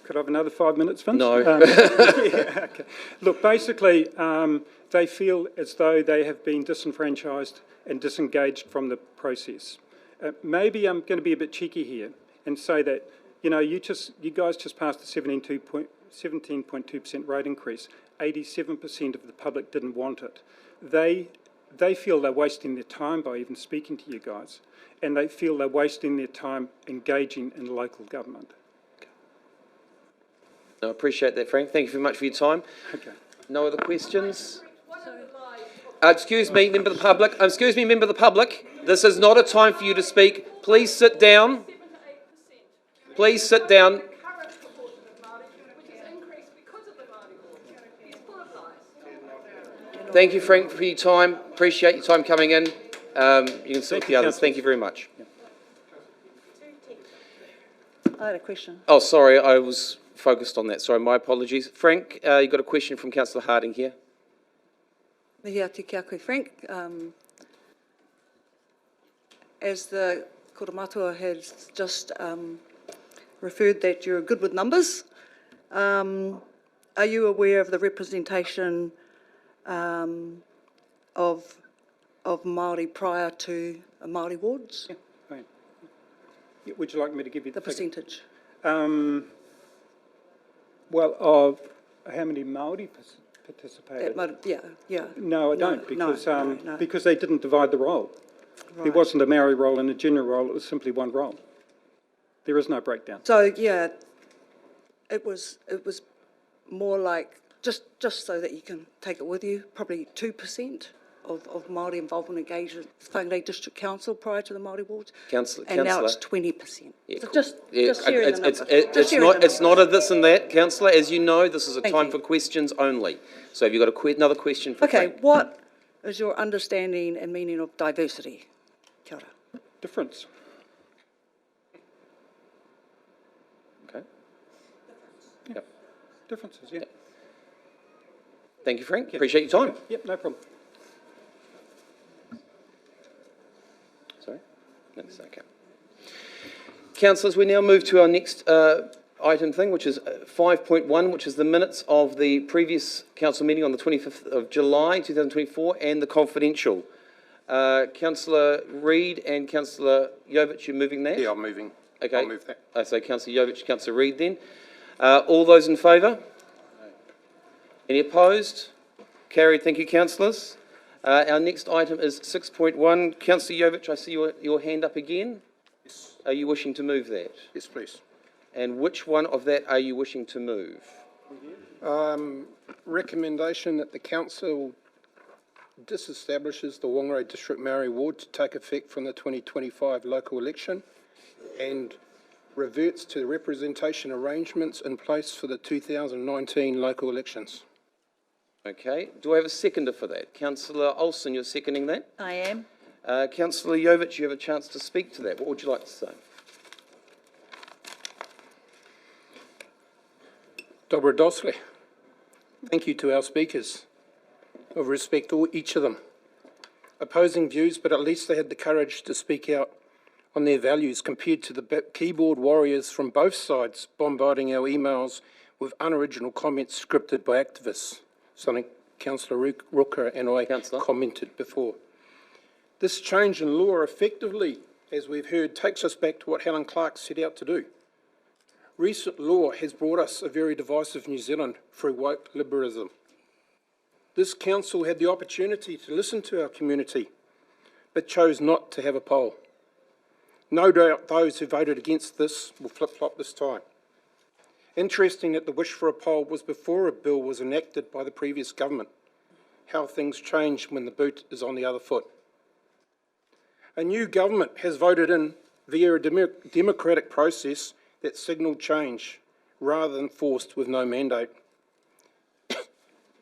Could I have another 5 minutes, Vince? No. Yeah, okay. Look, basically, they feel as though they have been disenfranchised and disengaged from the process. Maybe I'm going to be a bit cheeky here and say that, you know, you guys just passed a 17.2% rate increase. 87% of the public didn't want it. They feel they're wasting their time by even speaking to you guys, and they feel they're wasting their time engaging in local government. I appreciate that, Frank. Thank you very much for your time. Okay. No other questions? Excuse me, member of the public. Excuse me, member of the public. This is not a time for you to speak. Please sit down. Please sit down. Thank you, Frank, for your time. Appreciate your time coming in. You can sit with the others. Thank you very much. I had a question. Oh, sorry, I was focused on that. Sorry, my apologies. Frank, you've got a question from Councillor Harding here. Mihi atu ki a koe, Frank. As the Koramatua has just referred that you're good with numbers, are you aware of the representation of Māori prior to Maori Wards? Yeah, right. Would you like me to give you the percentage? Well, of how many Māori participated? Yeah. No, I don't, because they didn't divide the role. Right. There wasn't a Maori role and a general role, it was simply one role. There is no breakdown. So, yeah, it was more like, just so that you can take it with you, probably 2% of Māori involvement engagement with Whangarei District Council prior to the Maori Wards. Councillor. Now it's 20%. Yeah, so cool. just sharing the numbers. It's not a this and that, Councillor. As you know, this is a Thank time you. for questions only. So have you got another question for Okay, Frank? what is your understanding and meaning of diversity? Kia ora. Difference. Okay. Yep. Differences, yeah. Yep. Thank you, Frank. Yep. Appreciate your time. Yep, no problem. Sorry? That's okay. Councillors, we now move to our next item thing, which is 5.1, which is the minutes of the previous council meeting on the 25th of July 2024 and the confidential. Councillor Reid and Councillor Jovic, you're moving that? Yeah, I'm moving. Okay. I'll move that. So Councillor Jovic, Councillor Reid then. All those in favour? Any opposed? Carried. Thank you, councillors. Our next item is 6.1. Councillor Jovic, I see your hand up again. Yes. Are you wishing to move that? Yes, please. And which one of that are you wishing to move? Recommendation that the council disestablishes the Whangarei District Maori Ward to take effect from the 2025 local election and reverts to the representation arrangements in place for the 2019 local elections. Okay, do I have a seconder for that? Councillor Olsen, you're seconding that? I am. Councillor Jovich, you have a chance to speak to that. What would you like to say? Dobra dosle. Thank you to our speakers. I respect each of them. Opposing views, but at least they had the courage to speak out on their values compared to the keyboard warriors from both sides bombarding our emails with unoriginal comments scripted by activists, something Councillor Rooker and I commented before. This change in law effectively, as we've heard, takes us back to what Helen Clark set out to do. Recent law has brought us a very divisive New Zealand through woke liberalism. This council had the opportunity to listen to our community, but chose not to have a poll. No doubt those who voted against this will flip-flop this time. Interesting that the wish for a poll was before a bill was enacted by the previous government. How things change when the boot is on the other foot. A new government has voted in via a democratic process that signalled change rather than forced with no mandate.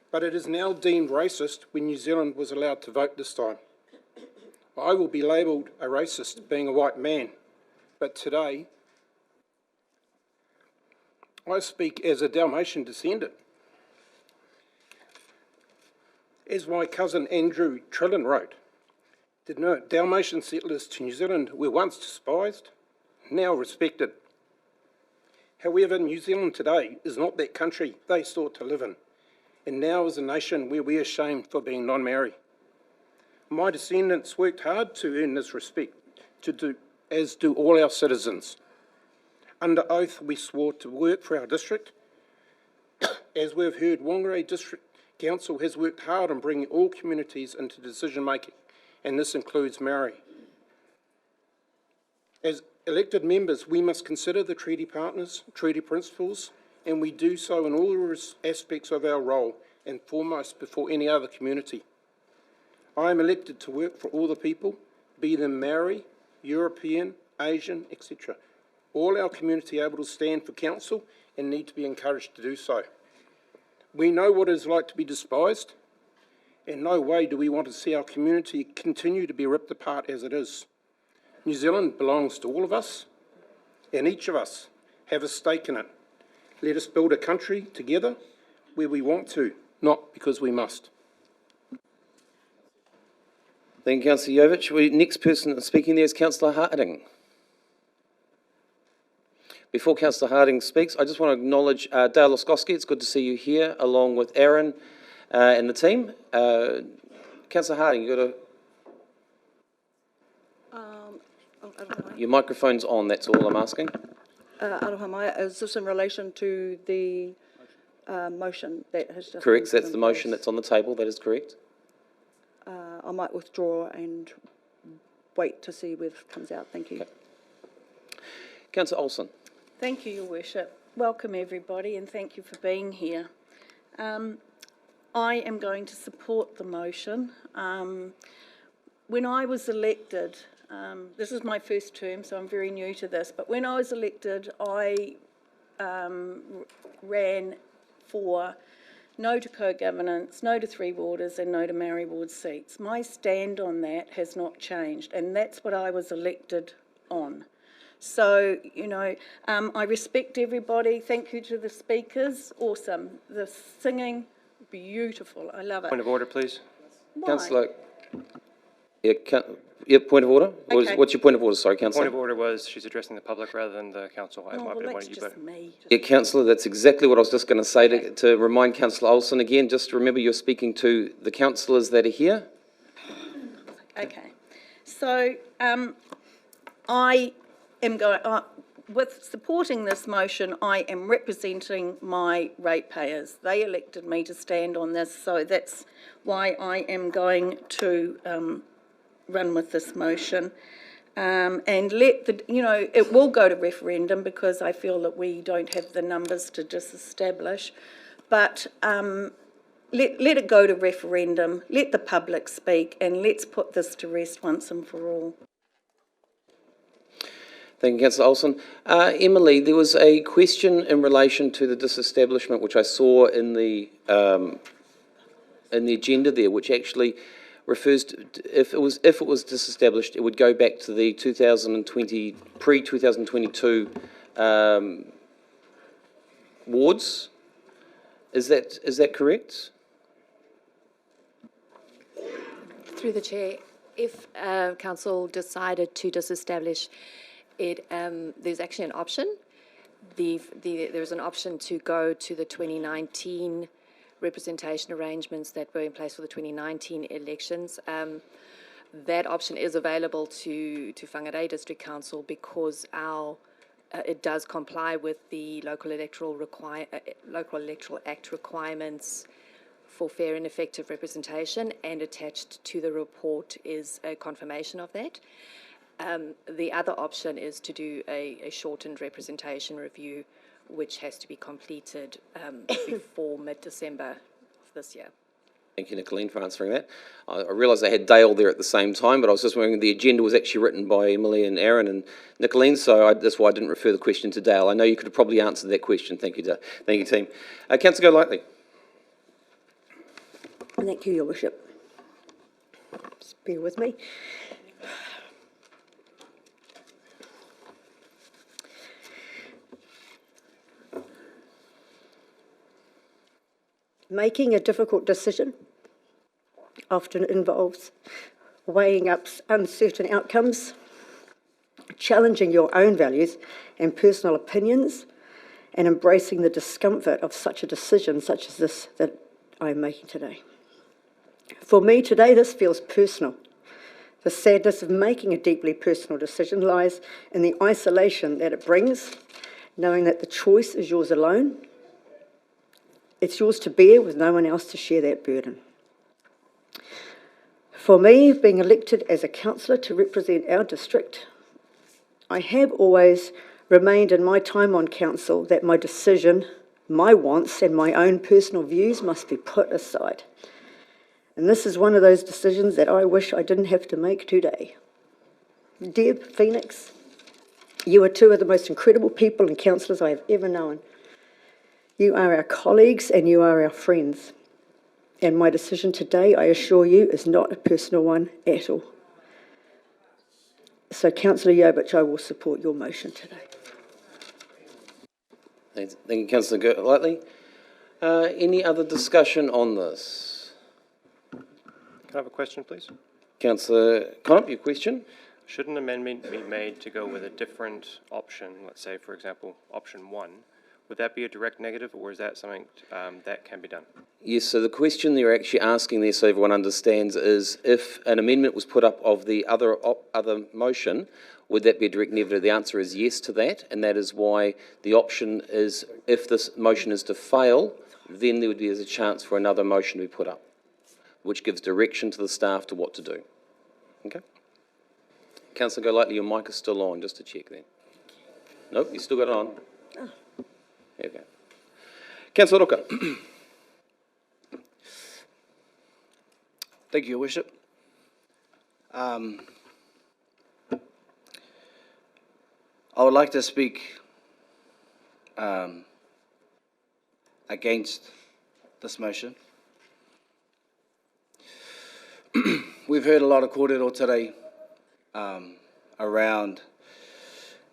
But it is now deemed racist when New Zealand was allowed to vote this time. I will be labelled a racist being a white man, but today I speak as a Dalmatian descendant. As my cousin Andrew Trillin wrote, the Dalmatian settlers to New Zealand were once despised, now respected. However, New Zealand today is not that country they sought to live in, and now is a nation where we are shamed for being non-Maori. My descendants worked hard to earn this respect, as do all our citizens. Under oath, we swore to work for our district. As we've heard, Whangarei District Council has worked hard on bringing all communities into decision-making, and this includes Maori. As elected members, we must consider the treaty partners, treaty principles, and we do so in all aspects of our role, and foremost before any other community. I am elected to work for all the people, be them Maori, European, Asian, etc. All our community able to stand for council and need to be encouraged to do so. We know what it is like to be despised. In no way do we want to see our community continue to be ripped apart as it is. New Zealand belongs to all of us, and each of us have a stake in it. Let us build a country together where we want to, not because we must. Thank you, Councillor Jovich. Next person speaking there is Councillor Harding. Before Councillor Harding speaks, I just want to acknowledge Dale Oskowski. It's good to see you here, along with Aaron and the team. Councillor Harding, you've got a... Your microphone's on, that's all I'm asking. Aroha mai, is this in relation to the motion that has just... Correct, that's the motion that's on the table, that is correct. I might withdraw and wait to see whether it comes out. Thank you. Okay. Councillor Olsen. Thank you, Your Worship. Welcome, everybody, and thank you for being here. I am going to support the motion. When I was elected, this is my first term, so I'm very new to this, but when I was elected, I ran for no to co-governance, no to three warders, and no to Maori Ward seats. My stand on that has not changed, and that's what I was elected on. So, you know, I respect everybody. Thank you to the speakers. Awesome. The singing, beautiful. I love it. Point of order, please. Why? Councillor... Yeah, point of order? Okay. What's your point of order? Sorry, Councillor. Point of order was she's addressing the public rather than the council. Oh, well, that's just me. Yeah, Councillor, that's exactly what I was just going to say to remind Councillor Olsen again. Just remember you're speaking to the councillors that are here. Okay. So, I am going... with supporting this motion, I am representing my ratepayers. They elected me to stand on this, so that's why I am going to run with this motion. And let the, you know, it will go to referendum because I feel that we don't have the numbers to disestablish. But let it go to referendum, let the public speak, and let's put this to rest once and for all. Thank you, Councillor Olsen. Emily, there was a question in relation to the disestablishment, which I saw in the agenda there, which actually refers to if it was disestablished, it would go back to the 2020 pre-2022 wards. Is that correct? Through the chair, if council decided to disestablish it, there's actually an option. There's an option to go to the 2019 representation arrangements that were in place for the 2019 elections. That option is available to Whangarei District Council because it does comply with the Local Electoral Act requirements for fair and effective representation, and attached to the report is a confirmation of that. The other option is to do a shortened representation review, which has to be completed before mid-December of this year. Thank you, Nicolene, for answering that. I realised I had Dale there at the same time, but I was just wondering, the agenda was actually written by Emily and Aaron and Nicolene, so that's why I didn't refer the question to Dale. I know you could have probably answered that question. Thank you, Dale. Thank you, team. Councillor Golightly. Thank you, Your Worship. Just bear with me. Making a difficult decision often involves weighing up uncertain outcomes, challenging your own values and personal opinions, and embracing the discomfort of such a decision such as this that I'm making today. For me today, this feels personal. The sadness of making a deeply personal decision lies in the isolation that it brings, knowing that the choice is yours alone. It's yours to bear with no one else to share that burden. For me, being elected as a councillor to represent our district, I have always remained in my time on council that my decision, my wants and my own personal views must be put aside. And this is one of those decisions that I wish I didn't have to make today. Deb, Phoenix, you are two of the most incredible people and councillors I have ever known. You are our colleagues and you are our friends. And my decision today, I assure you, is not a personal one at all. So, Councillor Yobich, I will support your motion today. Thank you, Councillor Golightly. Any other discussion on this? Can I have a question, please? Councillor Connop, your question? Should an amendment be made to go with a different option, let's say, for example, option 1, would that be a direct negative, or is that something that can be done? Yes, so the question they're actually asking there, so everyone understands, is if an amendment was put up of the other motion, would that be a direct negative? The answer is yes to that, and that is why the option is, if this motion is to fail, then there would be a chance for another motion to be put up, which gives direction to the staff to what to do. Okay? Councillor Golightly, your mic is still on, just to check then. Nope, you still got it on. There we go. Councillor Roka. Thank you, Your Worship. I would like to speak against this motion. We've heard a lot of kōrero today around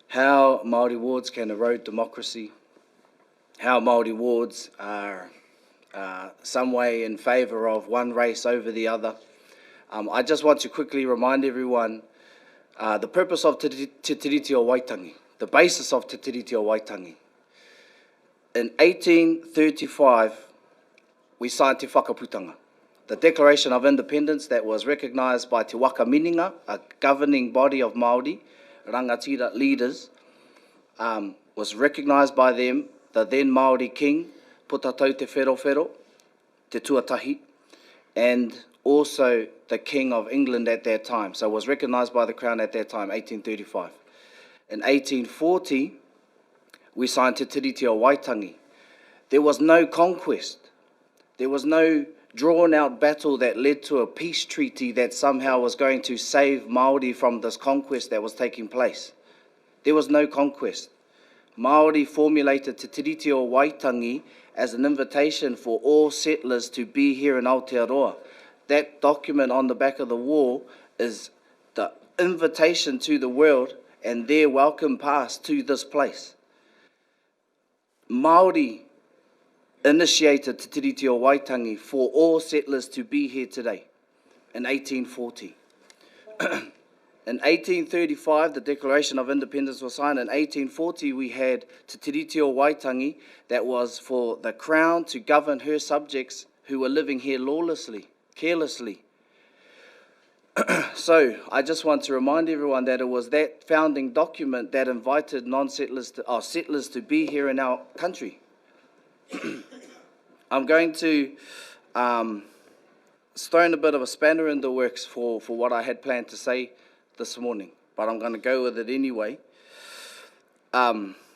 how Maori wards can erode democracy, how Maori wards are some way in favour of one race over the other. I just want to quickly remind everyone the purpose of Te Tiriti o Waitangi, the basis of Te Tiriti o Waitangi. In 1835, we signed Te Whakaputanga, the Declaration of Independence that was recognised by Te Waka Mininga, a governing body of Māori, rangatira leaders, was recognised by them, the then Māori king, Putatau Te Whero, Te Tuatahi, and also the King of England at that time, so was recognised by the Crown at that time, 1835. In 1840, we signed Te Tiriti o Waitangi. There was no conquest. There was no drawn-out battle that led to a peace treaty that somehow was going to save Māori from this conquest that was taking place. There was no conquest. Māori formulated Te Tiriti o Waitangi as an invitation for all settlers to be here in Aotearoa. That document on the back of the wall is the invitation to the world and their welcome pass to this place. Māori initiated Te Tiriti o Waitangi for all settlers to be here today in 1840. In 1835, the Declaration of Independence was signed. In 1840, we had Te Tiriti o Waitangi that was for the Crown to govern her subjects who were living here lawlessly, carelessly. So I just want to remind everyone that it was that founding document that invited non-settlers settlers to be here in our country. I'm going to throw in a bit of a spanner in the works for what I had planned to say this morning, but I'm going to go with it anyway,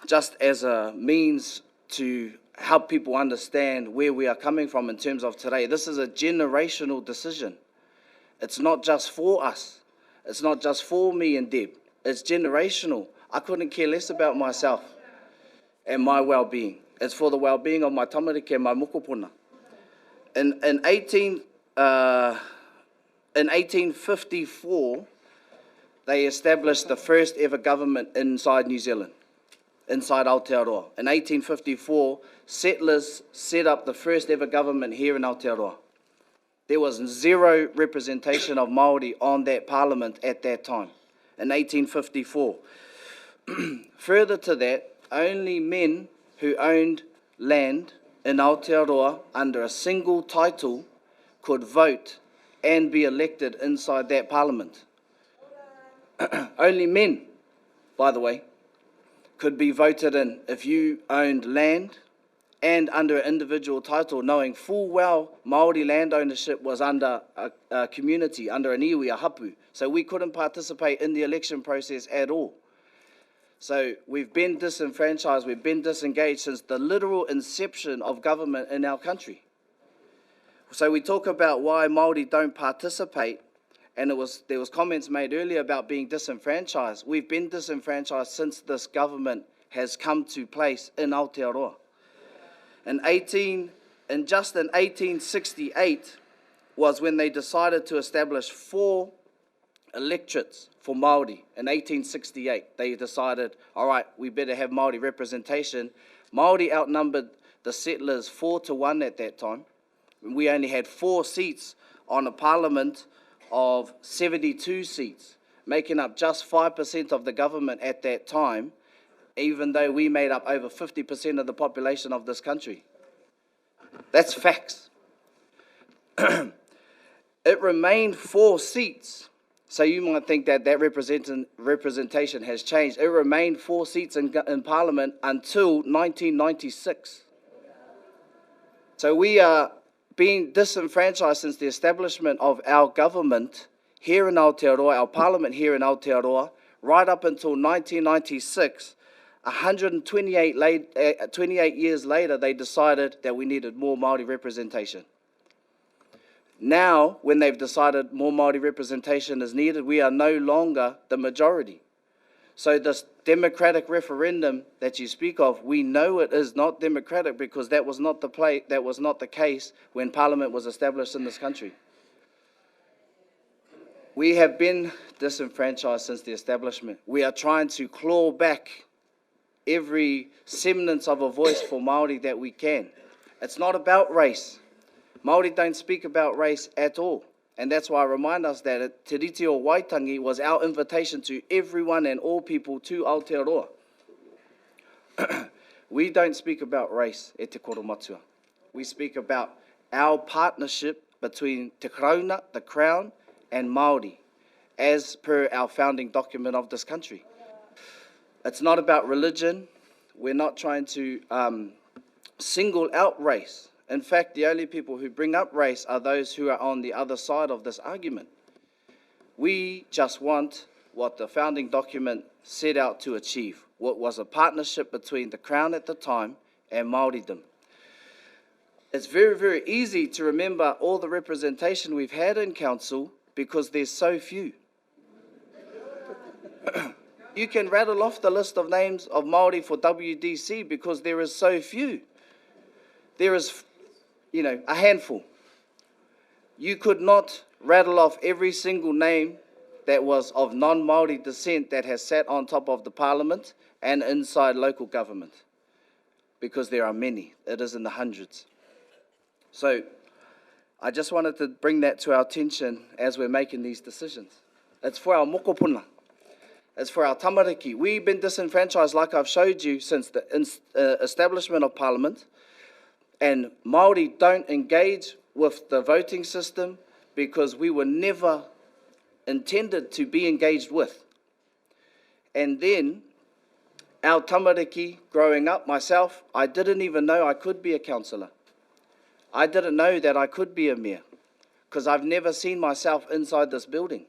just as a means to help people understand where we are coming from in terms of today. This is a generational decision. It's not just for us. It's not just for me and Deb. It's generational. I couldn't care less about myself and my well-being. It's for the well-being of my tamariki and my mokopuna. In 1854, they established the first ever government inside New Zealand, inside Aotearoa. In 1854, settlers set up the first ever government here in Aotearoa. There was zero representation of Māori on that parliament at that time, in 1854. Further to that, only men who owned land in Aotearoa under a single title could vote and be elected inside that parliament. Only men, by the way, could be voted in if you owned land and under an individual title, knowing full well Māori land ownership was under a community, under an iwi, a hapu. So we couldn't participate in the election process at all. So we've been disenfranchised, we've been disengaged since the literal inception of government in our country. So we talk about why Māori don't participate, and there was comments made earlier about being disenfranchised. We've been disenfranchised since this government has come to place in Aotearoa. In 1868 was when they decided to establish 4 electorates for Māori. In 1868, they decided, all right, we better have Māori representation. Māori outnumbered the settlers 4-1 at that time. We only had 4 seats on a parliament of 72 seats, making up just 5% of the government at that time, even though we made up over 50% of the population of this country. That's facts. It remained 4 seats. So you might think that representation has changed. It remained 4 seats in Parliament until 1996. So we are being disenfranchised since the establishment of our government here in Aotearoa, our Parliament here in Aotearoa, right up until 1996. 28 years later, they decided that we needed more Māori representation. Now, when they've decided more Māori representation is needed, we are no longer the majority. So this democratic referendum that you speak of, we know it is not democratic because that was not the case when Parliament was established in this country. We have been disenfranchised since the establishment. We are trying to claw back every semblance of a voice for Māori that we can. It's not about race. Māori don't speak about race at all. And that's why I remind us that Te Tiriti o Waitangi was our invitation to everyone and all people to Aotearoa. We don't speak about race e te koromatua. We speak about our partnership between Te Krauna, the Crown, and Māori, as per our founding document of this country. It's not about religion. We're not trying to single out race. In fact, the only people who bring up race are those who are on the other side of this argument. We just want what the founding document set out to achieve, what was a partnership between the Crown at the time and Māoridom. It's very, very easy to remember all the representation we've had in council because there's so few. You can rattle off the list of names of Māori for WDC because there is so few. There is, a handful. You could not rattle off every single name that was of non-Māori descent that has sat on top of the parliament and inside local government, because there are many. It is in the hundreds. So I just wanted to bring that to our attention as we're making these decisions. It's for our mokopuna. It's for our tamariki. We've been disenfranchised, like I've showed you, since the establishment of Parliament. And Māori don't engage with the voting system because we were never intended to be engaged with. And then our tamariki, growing up, myself, I didn't even know I could be a councillor. I didn't know that I could be a mayor because I've never seen myself inside this building.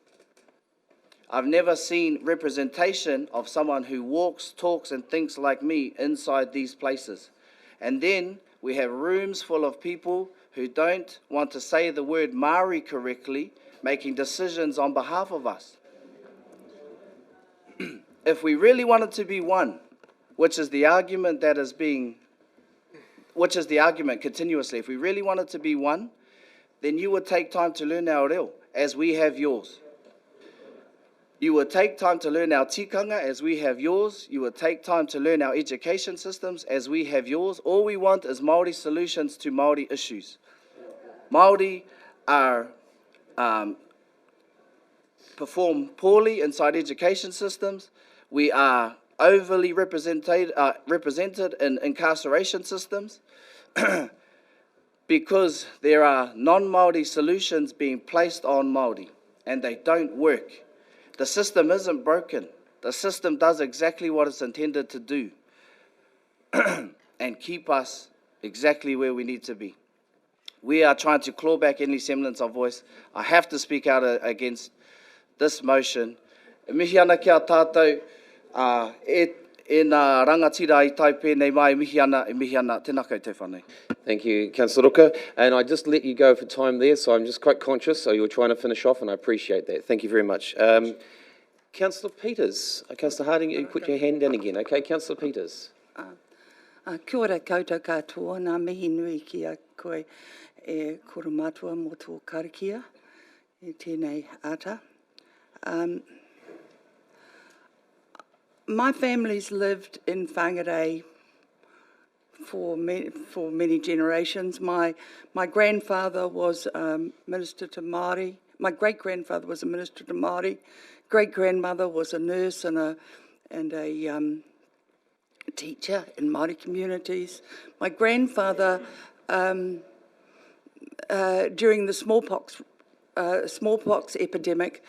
I've never seen representation of someone who walks, talks and thinks like me inside these places. And then we have rooms full of people who don't want to say the word Maori correctly, making decisions on behalf of us. If we really wanted to be one, which is the argument continuously, if we really wanted to be one, then you would take time to learn our reo, as we have yours. You would take time to learn our tikanga as we have yours. You would take time to learn our education systems as we have yours. All we want is Māori solutions to Māori issues. Māori are perform poorly inside education systems. We are overly represented in incarceration systems because there are non-Māori solutions being placed on Māori and they don't work. The system isn't broken. The system does exactly what it's intended to do and keep us exactly where we need to be. We are trying to claw back any semblance of voice. I have to speak out against this motion. Mihi ana kia tātou, e nā rangatira I tai pēnei mai, mihi ana, tēnā koutou whānau. Thank you, Councillor Ruka. And I just let you go for time there, so I'm just quite conscious, so you were trying to finish off, and I appreciate that. Thank you very much. Councillor Peters. Councillor Harding, you put your hand down again. Okay, Councillor Peters. Kia ora koutou katoa, nā mihi nui ki a koe e koromatua mō tō karakia, e tēnei ata. My family's lived in Whangarei for many generations. My grandfather was minister to Māori. My great-grandfather was a minister to Māori. Great-grandmother was a nurse and a teacher in Māori communities. My grandfather, during the smallpox epidemic,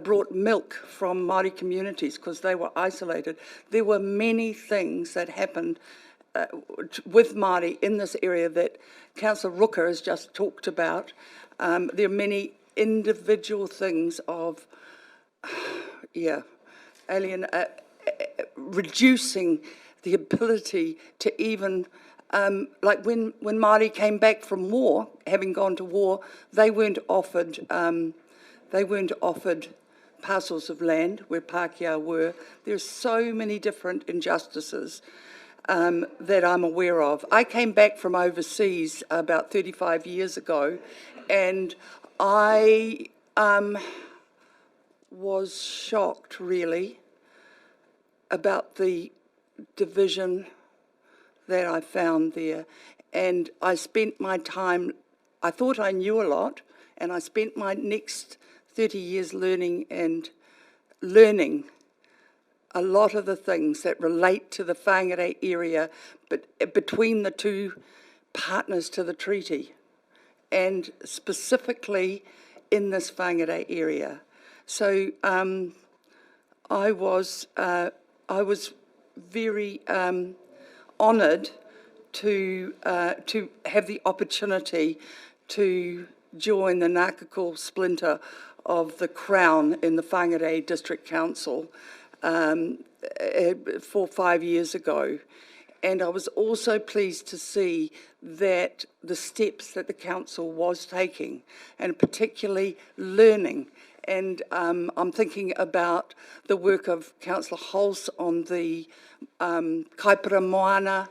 brought milk from Māori communities because they were isolated. There were many things that happened with Māori in this area that Councillor Ruka has just talked about. There are many individual things of, reducing the ability to even, like when Māori came back from war, having gone to war, they weren't offered parcels of land where Pākehā were. There's so many different injustices that I'm aware of. I came back from overseas about 35 years ago, and I was shocked, really, about the division that I found there. And I spent my time, I thought I knew a lot, and I spent my next 30 years learning a lot of the things that relate to the Whangarei area, but between the two partners to the treaty, and specifically in this Whangarei area. So I was very honoured to have the opportunity to join the Ngākako splinter of the Crown in the Whangarei District Council 5 years ago. And I was also pleased to see that the steps that the council was taking, and particularly learning. And I'm thinking about the work of Councillor Hulse on the Kaipara Moana.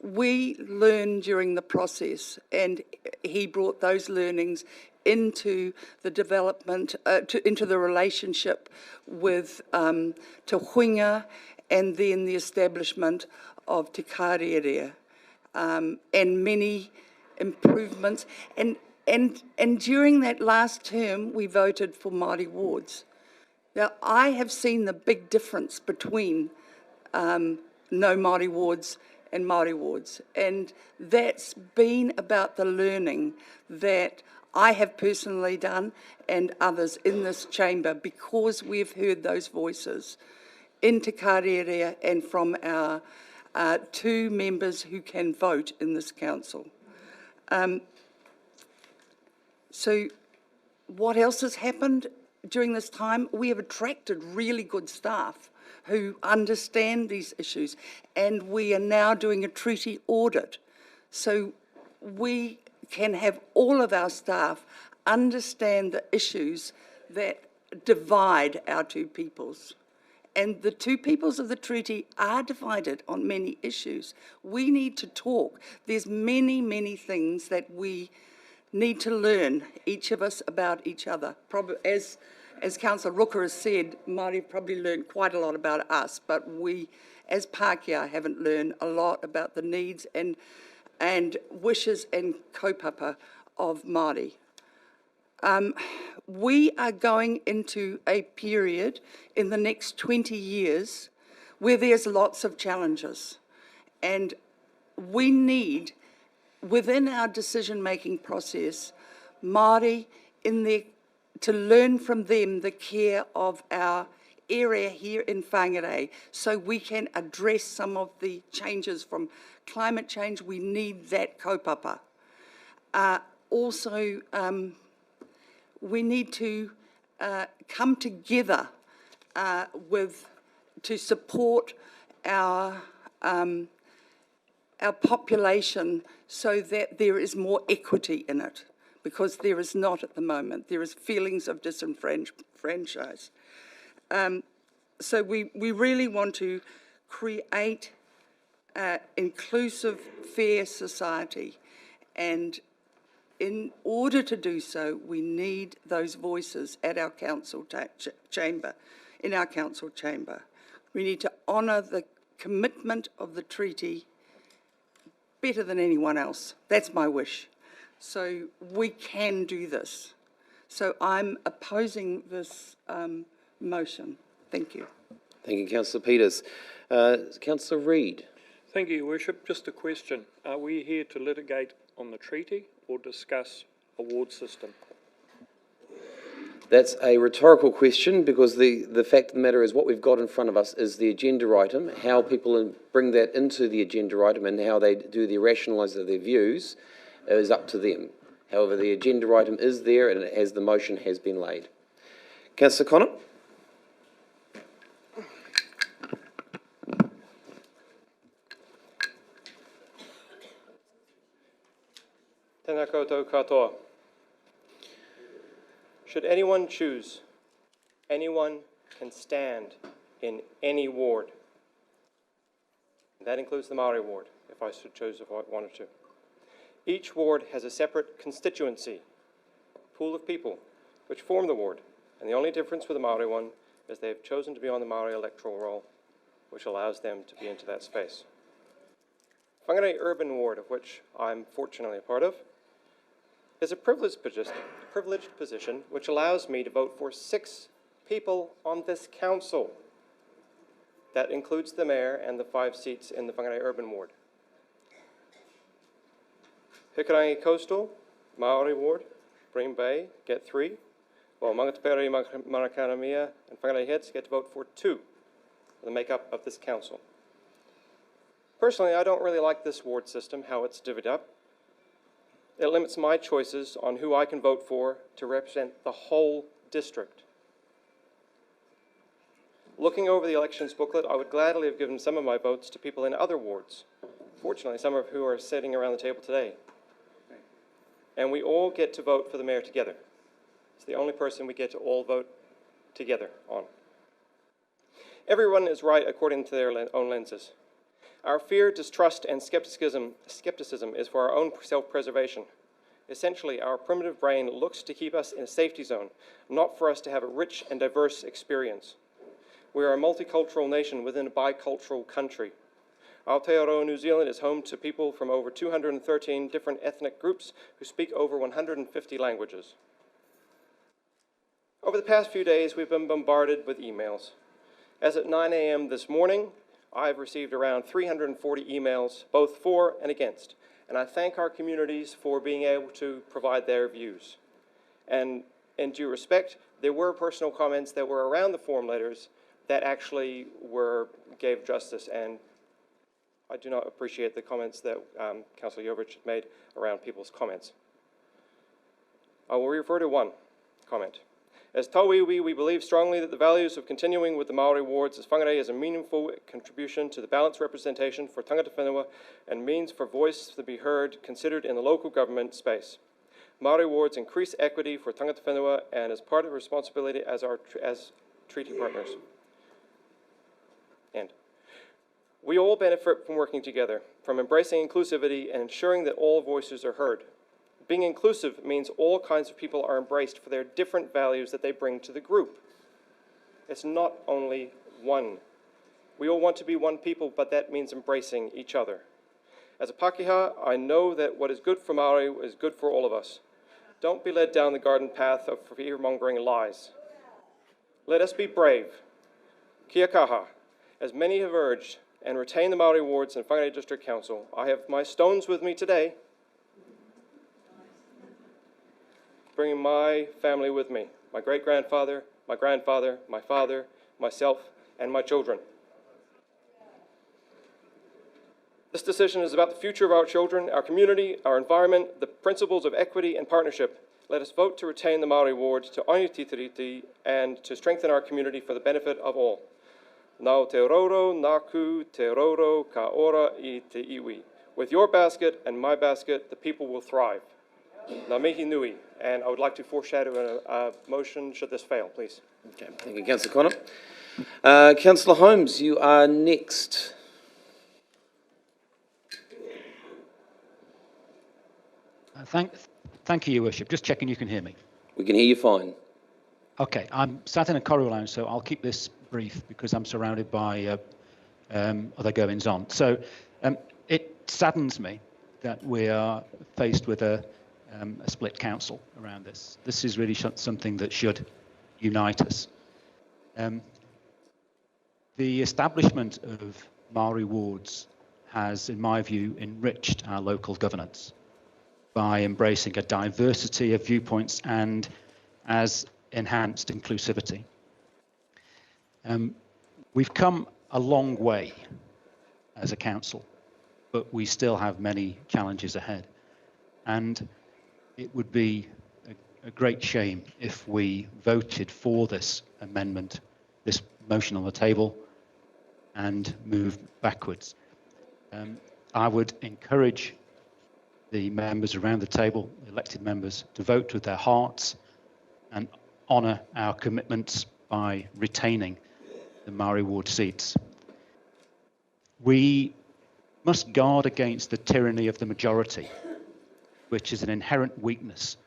We learned during the process, and he brought those learnings into the development, into the relationship with Te Huinga, and then the establishment of Te Kārearea, and many improvements. And during that last term, we voted for Maori Wards. Now, I have seen the big difference between no Maori Wards and Maori Wards, and that's been about the learning that I have personally done and others in this chamber, because we've heard those voices in Te Kārearea and from our 2 members who can vote in this council. So what else has happened during this time? We have attracted really good staff who understand these issues, and we are now doing a treaty audit. So we can have all of our staff understand the issues that divide our 2 peoples. And the 2 peoples of the treaty are divided on many issues. We need to talk. There's many, many things that we need to learn, each of us, about each other. Probably, as Councillor Rooker has said, Māori probably learned quite a lot about us, but we, as Pākehā, haven't learned a lot about the needs and wishes and kaupapa of Māori. We are going into a period in the next 20 years where there's lots of challenges, and we need, within our decision-making process, Māori to learn from them the care of our area here in Whangarei, so we can address some of the changes from climate change. We need that kaupapa. Also, we need to come together to support our population so that there is more equity in it, because there is not at the moment. There is feelings of disenfranchise. So we really want to create an inclusive, fair society, and in order to do so, we need those voices at our council chamber, in our council chamber. We need to honour the commitment of the treaty better than anyone else. That's my wish. So we can do this. So I'm opposing this motion. Thank you. Thank you, Councillor Peters. Councillor Reid. Thank you, Your Worship. Just a question. Are we here to litigate on the treaty or discuss a ward system? That's a rhetorical question, because the fact of the matter is what we've got in front of us is the agenda item. How people bring that into the agenda item and how they do the rationalising of their views is up to them. However, the agenda item is there, and as the motion has been laid. Councillor Connor. Tēnā koutou katoa. Should anyone choose, anyone can stand in any ward. That includes the Maori Ward, if I should choose if I wanted to. Each ward has a separate constituency, pool of people, which form the ward. And the only difference with the Maori one is they've chosen to be on the Maori electoral roll, which allows them to be into that space. Whangarei Urban Ward, of which I'm fortunately a part of, is a privileged position which allows me to vote for 6 people on this council. That includes the mayor and the 5 seats in the Whangarei Urban Ward. Hikurangi Coastal, Maori Ward, Bream Bay get 3, while Mangatapere, Marakaramia and Whangarei Heads get to vote for 2 for the makeup of this council. Personally, I don't really like this ward system, how it's divvied up. It limits my choices on who I can vote for to represent the whole district. Looking over the elections booklet, I would gladly have given some of my votes to people in other wards. Fortunately, some of who are sitting around the table today. And we all get to vote for the mayor together. It's the only person we get to all vote together on. Everyone is right according to their own lenses. Our fear, distrust, and skepticism is for our own self-preservation. Essentially, our primitive brain looks to keep us in a safety zone, not for us to have a rich and diverse experience. We are a multicultural nation within a bicultural country. Aotearoa, New Zealand is home to people from over 213 different ethnic groups who speak over 150 languages. Over the past few days, we've been bombarded with emails. As at 9 a.m. this morning, I've received around 340 emails, both for and against, and I thank our communities for being able to provide their views. And in due respect, there were personal comments that were around the form letters that actually gave justice, and I do not appreciate the comments that Councillor Jovich made around people's comments. I will refer to one comment. As Tauiwi, we believe strongly that the values of continuing with the Maori Wards as Whangarei is a meaningful contribution to the balanced representation for tangata whenua and means for voice to be heard, considered in the local government space. Maori Wards increase equity for tangata whenua and is part of responsibility as treaty partners. And we all benefit from working together, from embracing inclusivity and ensuring that all voices are heard. Being inclusive means all kinds of people are embraced for their different values that they bring to the group. It's not only one. We all want to be one people, but that means embracing each other. As a Pākehā, I know that what is good for Maori is good for all of us. Don't be led down the garden path of fear-mongering lies. Let us be brave. Kia kaha. As many have urged, and retain the Maori Wards and Whangarei District Council, I have my stones with me today, bringing my family with me, my great-grandfather, my grandfather, my father, myself, and my children. This decision is about the future of our children, our community, our environment, the principles of equity and partnership. Let us vote to retain the Maori Ward, to honour Titiriti, and to strengthen our community for the benefit of all. Nau te roro, naku te roro, ka ora I te iwi. With your basket and my basket, the people will thrive. Ngā mihi nui, and I would like to foreshadow a motion should this fail, please. Okay, thank you, Councillor Connor. Councillor Holmes, you are next. Thank you, Your Worship. Just checking you can hear me. We can hear you fine. Okay, I'm sat in a corridor lounge, so I'll keep this brief because I'm surrounded by other goings-on. So it saddens me that we are faced with a split council around this. This is really something that should unite us. The establishment of Maori Wards has, in my view, enriched our local governance by embracing a diversity of viewpoints and as enhanced inclusivity. We've come a long way as a council, but we still have many challenges ahead. And it would be a great shame if we voted for this amendment, this motion on the table, and moved backwards. I would encourage the members around the table, elected members, to vote with their hearts and honour our commitments by retaining the Maori Ward seats. We must guard against the tyranny of the majority, which is an inherent weakness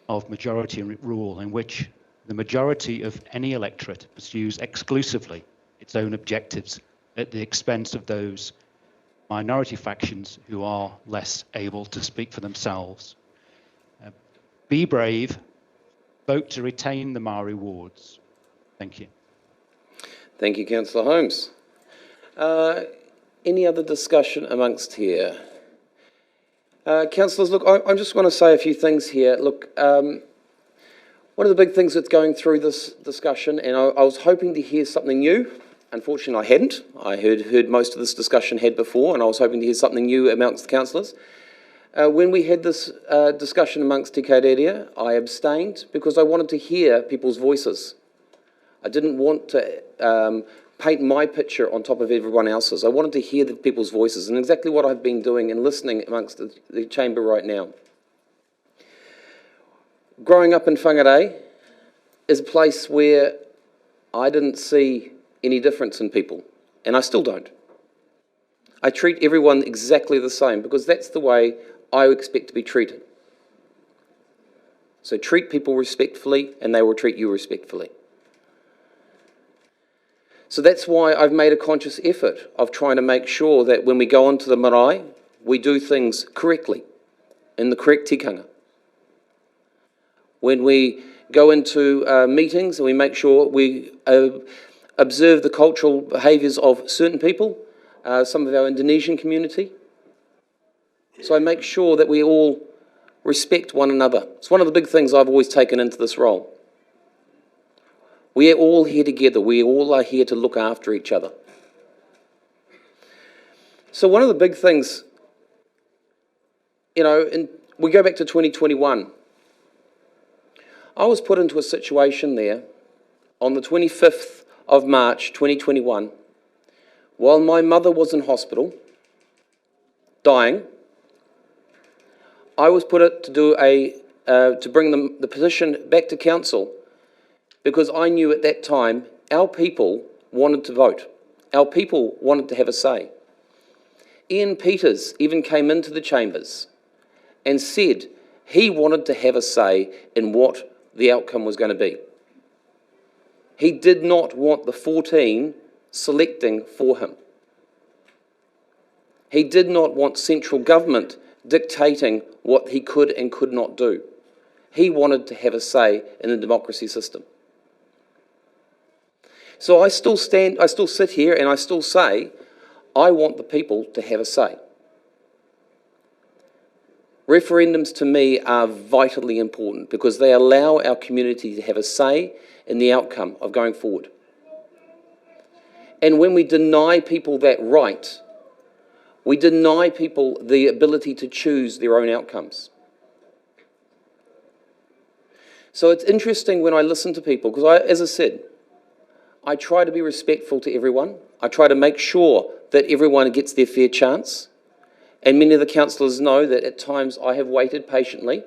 of majority rule, in which the majority of any electorate pursues exclusively its own objectives at the expense of those minority factions who are less able to speak for themselves. Be brave, vote to retain the Maori Wards. Thank you. Thank you, Councillor Holmes. Any other discussion amongst here? Councillors, look, I just want to say a few things here. Look, one of the big things that's going through this discussion, and I was hoping to hear something new. Unfortunately, I hadn't. I heard most of this discussion had before, and I was hoping to hear something new amongst the councillors. When we had this discussion amongst Te Kaurerea, I abstained because I wanted to hear people's voices. I didn't want to paint my picture on top of everyone else's. I wanted to hear the people's voices, and exactly what I've been doing and listening amongst the chamber right now. Growing up in Whangarei is a place where I didn't see any difference in people, and I still don't. I treat everyone exactly the same because that's the way I expect to be treated. So treat people respectfully and they will treat you respectfully. So that's why I've made a conscious effort of trying to make sure that when we go onto the marae, we do things correctly, in the correct tikanga. When we go into meetings and we make sure we observe the cultural behaviours of certain people, some of our Indonesian community. So I make sure that we all respect one another. It's one of the big things I've always taken into this role. We are all here together. We all are here to look after each other. So one of the big things, you know, we go back to 2021. I was put into a situation there on the 25th of March 2021 while my mother was in hospital, dying. I was put it to do to bring the petition back to council because I knew at that time our people wanted to vote. Our people wanted to have a say. Ian Peters even came into the chambers and said he wanted to have a say in what the outcome was going to be. He did not want the 14 selecting for him. He did not want central government dictating what he could and could not do. He wanted to have a say in the democracy system. So I still sit here and I still say, I want the people to have a say. Referendums to me are vitally important because they allow our community to have a say in the outcome of going forward. And when we deny people that right, we deny people the ability to choose their own outcomes. So it's interesting when I listen to people, because as I said, I try to be respectful to everyone. I try to make sure that everyone gets their fair chance. And many of the councillors know that at times I have waited patiently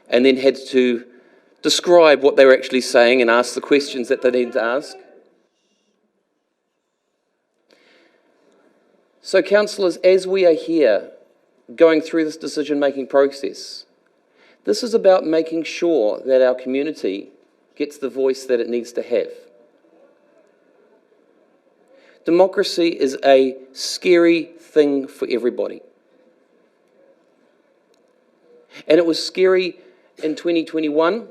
and then had to describe what they were actually saying and ask the questions that they needed to ask. So councillors, as we are here going through this decision-making process, this is about making sure that our community gets the voice that it needs to have. Democracy is a scary thing for everybody. And it was scary in 2021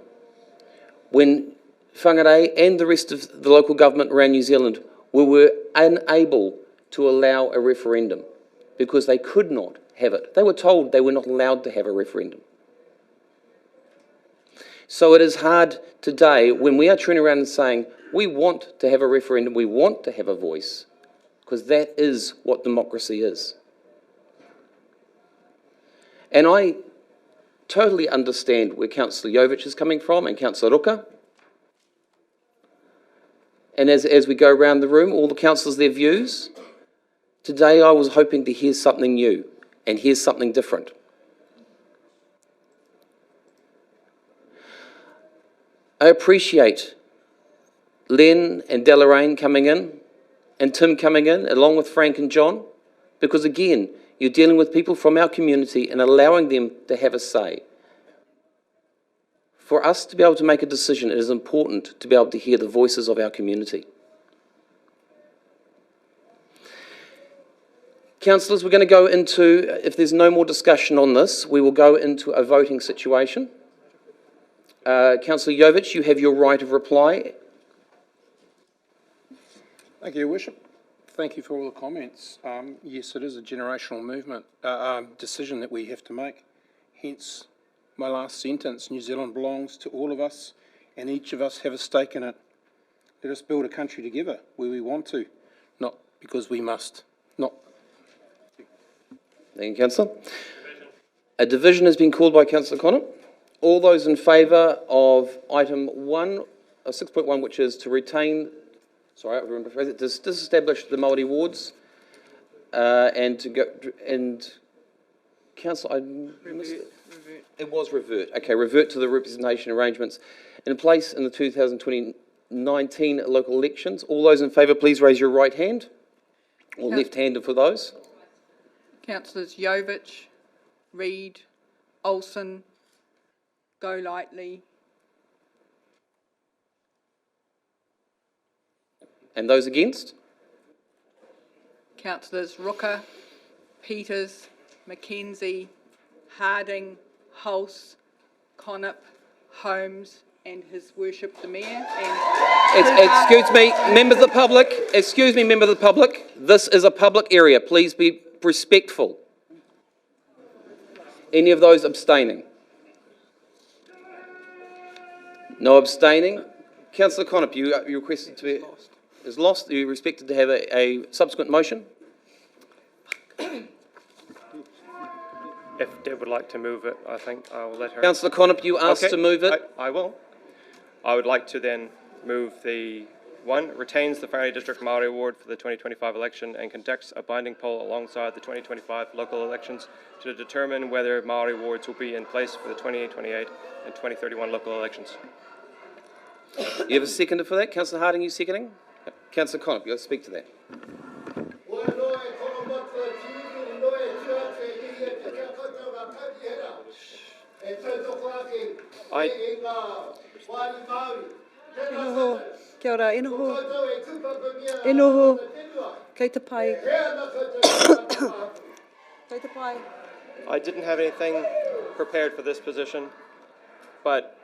when Whangarei and the rest of the local government around New Zealand were unable to allow a referendum because they could not have it. They were told they were not allowed to have a referendum. So it is hard today when we are turning around and saying, we want to have a referendum, we want to have a voice, because that is what democracy is. And I totally understand where Councillor Jovic is coming from and Councillor Ruka. And as we go around the room, all the councillors, their views. Today I was hoping to hear something new and hear something different. I appreciate Len and Delegation coming in and Tim coming in, along with Frank and John, because again, you're dealing with people from our community and allowing them to have a say. For us to be able to make a decision, it is important to be able to hear the voices of our community. Councillors, we're going to go into, if there's no more discussion on this, we will go into a voting situation. Councillor Jovic, you have your right of reply. Thank you, Your Worship. Thank you for all the comments. Yes, it is a generational movement, decision that we have to make. Hence, my last sentence, New Zealand belongs to all of us, and each of us have a stake in it. Let us build a country together where we want to, not because we must. Not. Thank you, Councillor. A division has been called by Councillor Connor. All those in favour of item 1 6.1, which is to retain, sorry, I remember, to disestablish the Maori Wards, and to go, and Council, I missed it. It was revert. Okay, revert to the representation arrangements in place in the 2019 local elections. All those in favour, please raise your right hand, or left-handed for those. Councillors Jovich, Reid, Olsen, Golightly. And those against? Councillors Rooker, Peters, Mackenzie, Harding, Hulse, Connip, Holmes, and His Worship the Mayor. And Excuse me, members of the public. Excuse me, member of the public. This is a public area. Please be respectful. Any of those abstaining? No abstaining. Councillor Connip, you requested to be... Is lost. Are you expected to have a subsequent motion? If Deb would like to move it, I think I will let her. Councillor Connip, you asked to move it. I will. I would like to then move the one, retains the Whangarei District Maori Ward for the 2025 election and conducts a binding poll alongside the 2025 local elections to determine whether Maori Wards will be in place for the 2028 and 2031 local elections. You have a seconder for that? Councillor Harding, you seconding? Councillor Connip, you'll speak to that. Inoho, kia ora, inoho. Inoho, kei te pai. Kei te pai. I didn't have anything prepared for this position, but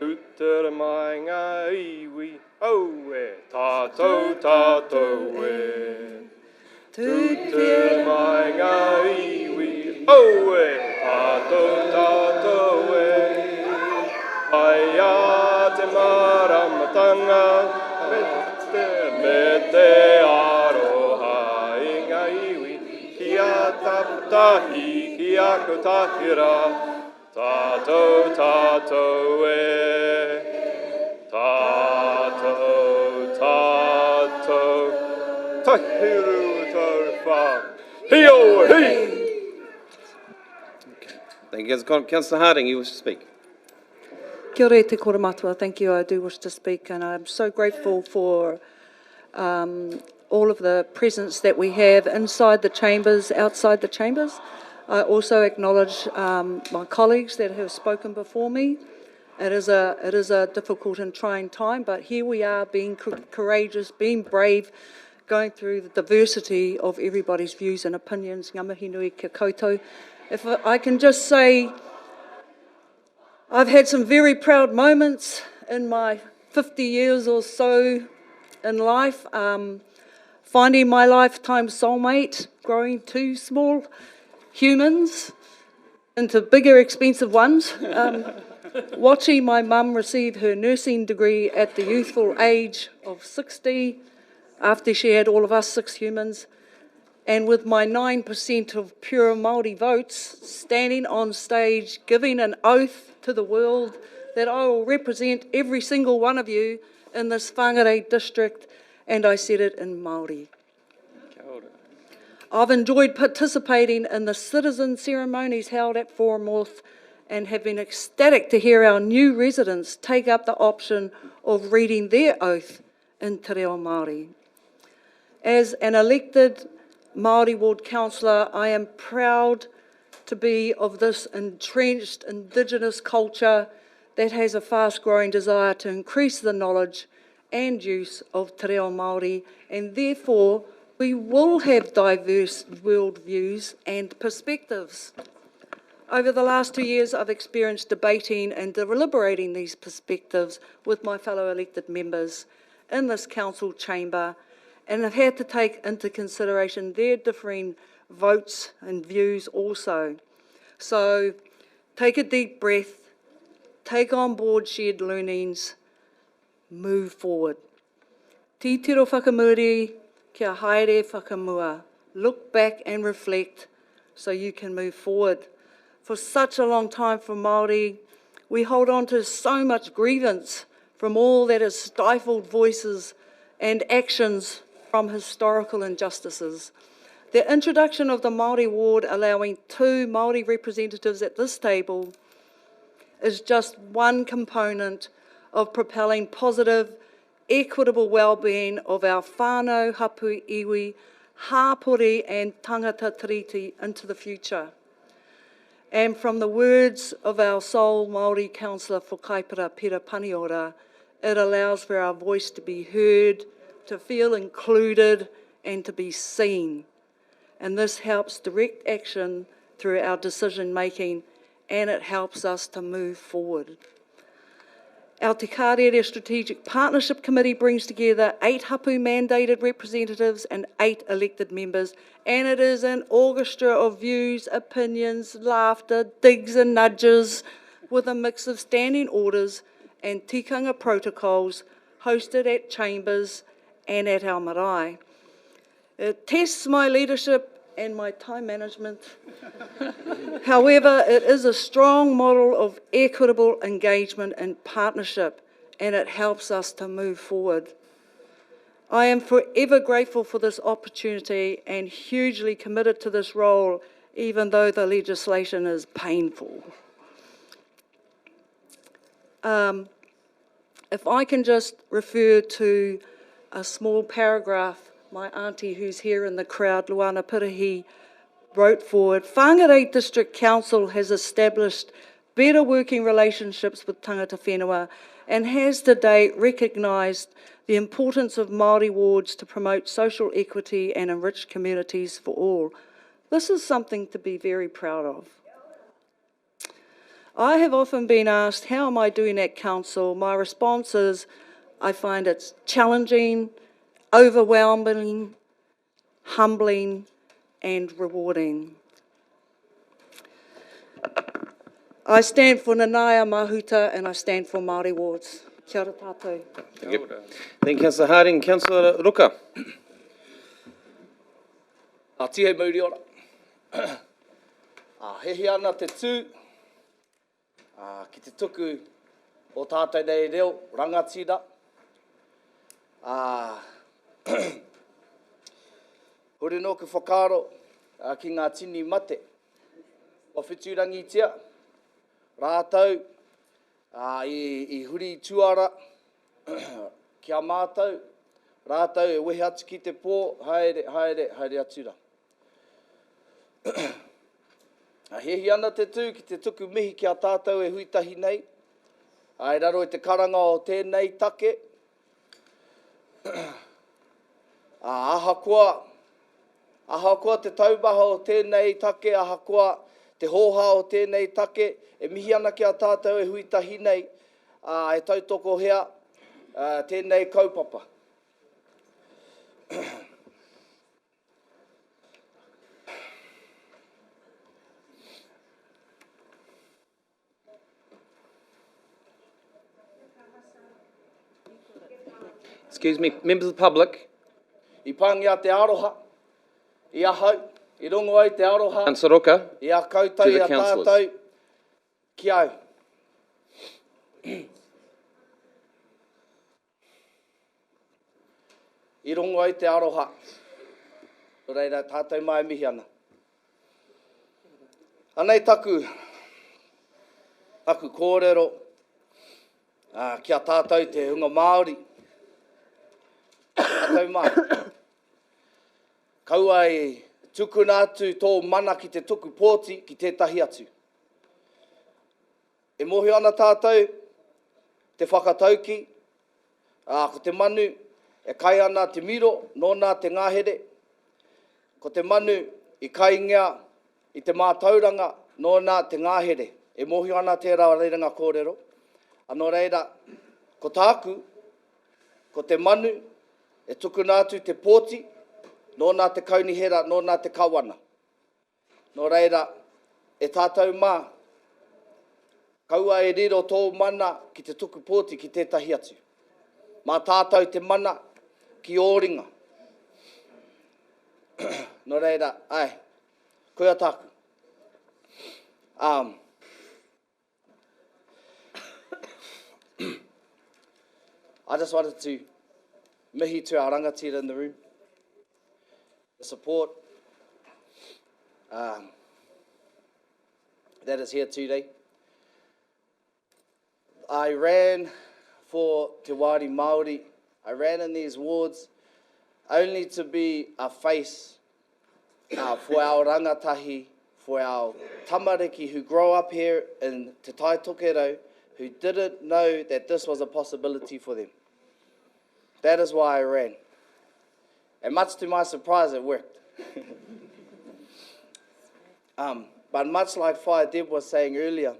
Utere mai ngā iwi, au e, tātou, tātou e. Utere mai ngā iwi, au e, tātou, tātou e. Ai a te maramatanga, me te aroha i ngā iwi, ki a taputahi, ki a kotahira. Tātou, tātou e, tātou, tātou, tahiru tauwha, hio hei. Thank you, Councillor Harding, you wish to speak. Kia ora te kora matua. Thank you. I do wish to speak, and I'm so grateful for all of the presence that we have inside the chambers, outside the chambers. I also acknowledge my colleagues that have spoken before me. It is a difficult and trying time, but here we are being courageous, being brave, going through the diversity of everybody's views and opinions. Ngā mihi nui kia koutou. If I can just say, I've had some very proud moments in my 50 years or so in life, finding my lifetime soulmate, growing two small humans into bigger, expensive ones, watching my mum receive her nursing degree at the youthful age of 60 after she had all of us 6 humans, and with my 9% of pure Māori votes, standing on stage giving an oath to the world that I will represent every single one of you in this Whangarei district, and I said it in Māori. I've enjoyed participating in the citizen ceremonies held at Foremoth and have been ecstatic to hear our new residents take up the option of reading their oath in te reo Māori. As an elected Maori Ward councillor, I am proud to be of this entrenched Indigenous culture that has a fast-growing desire to increase the knowledge and use of te reo Māori, and therefore we will have diverse worldviews and perspectives. Over the last 2 years, I've experienced debating and deliberating these perspectives with my fellow elected members in this council chamber, and I've had to take into consideration their differing votes and views also. So take a deep breath, take on board shared learnings, move forward. Titiro whakamuri, kia haere whakamua. Look back and reflect so you can move forward. For such a long time for Māori, We hold on to so much grievance from all that is stifled voices and actions from historical injustices. The introduction of the Maori Ward, allowing 2 Maori representatives at this table, is just one component of propelling positive, equitable well-being of our whānau, hapu, iwi, hāpori and tangata tiriti into the future. And from the words of our sole Māori councillor for Kaipara, Pera Paniora, it allows for our voice to be heard, to feel included and to be seen. And this helps direct action through our decision making, and it helps us to move forward. Our Te Kārere Strategic Partnership Committee brings together 8 hapu mandated representatives and 8 elected members, and it is an orchestra of views, opinions, laughter, digs and nudges, with a mix of standing orders and tikanga protocols hosted at chambers and at our marae. It tests my leadership and my time management. However, it is a strong model of equitable engagement and partnership, and it helps us to move forward. I am forever grateful for this opportunity and hugely committed to this role, even though the legislation is painful. If I can just refer to a small paragraph my auntie who's here in the crowd, Luana Pirahi, wrote forward. Whangarei District Council has established better working relationships with tangata whenua and has to date recognised the importance of Maori wards to promote social equity and enrich communities for all. This is something to be very proud of. I have often been asked, how am I doing at council? My response is, I find it's challenging, overwhelming, humbling, and rewarding. I stand for Nanaia Mahuta and I stand for Maori Wards. Kia ora tātou. Thank you. Thank you, Councillor Harding. Councillor Ruka. A tihe mauri ora. Hehi ana te tū, ki te tuku o tātai nei reo, rangatira. Hore no ke whakaro ki ngā tini mate. O whiturangitia, rātau, i huri tuara, kia mātau, rātau e wehe atu ki te pō, haere atura. Hehi ana te tū ki te tuku mihi kia tātou e huitahi nei. Ai raro i te karanga o tēnei take. Ahakoa te taubaha o tēnei take, ahakoa te hoha o tēnei take, e mihi ana kia tātou e huitahi nei, e tautoko hea tēnei kaupapa. Excuse me, members of the public. I pāngia te aroha, I ahau, I rongo ai te aroha, Councillor Ruka, I a koutou, to the I a councillors. tātou, ki au. I rongo ai te aroha, reira tātou mai mihi ana. Anei taku kōrero, kia tātou te hunga Māori. Tātou mai. Kaua e tukuna atu tō mana ki te tuku pōti ki tētahi atu. E mohi ana tātou, te whakatauki, ko te manu, e kai ana te miro, nōna te ngahere. Ko te manu, i kai ngea, i te mātauranga, nōna te ngahere. E mohi ana tērā reiranga kōrero. Anō reira, ko tāku, ko te manu, e tukuna atu te pōti, nōna te kaunihera, nōna te kawana. Nō reira, e tātou mā, kaua e riro tō mana ki te tuku pōti ki tētahi atu. Mā tātou te mana ki ōringa. Nō reira, ai, koia tāku. I just wanted to mihi to our rangatira in the room, the support that is here today. I ran for Te Wāri Māori. I ran in these wards only to be a face for our rangatahi, for our tamariki who grow up here in Te Tai Tokerau, who didn't know that this was a possibility for them. That is why I ran. And much to my surprise, it worked. But much like Whaia Deb was saying earlier,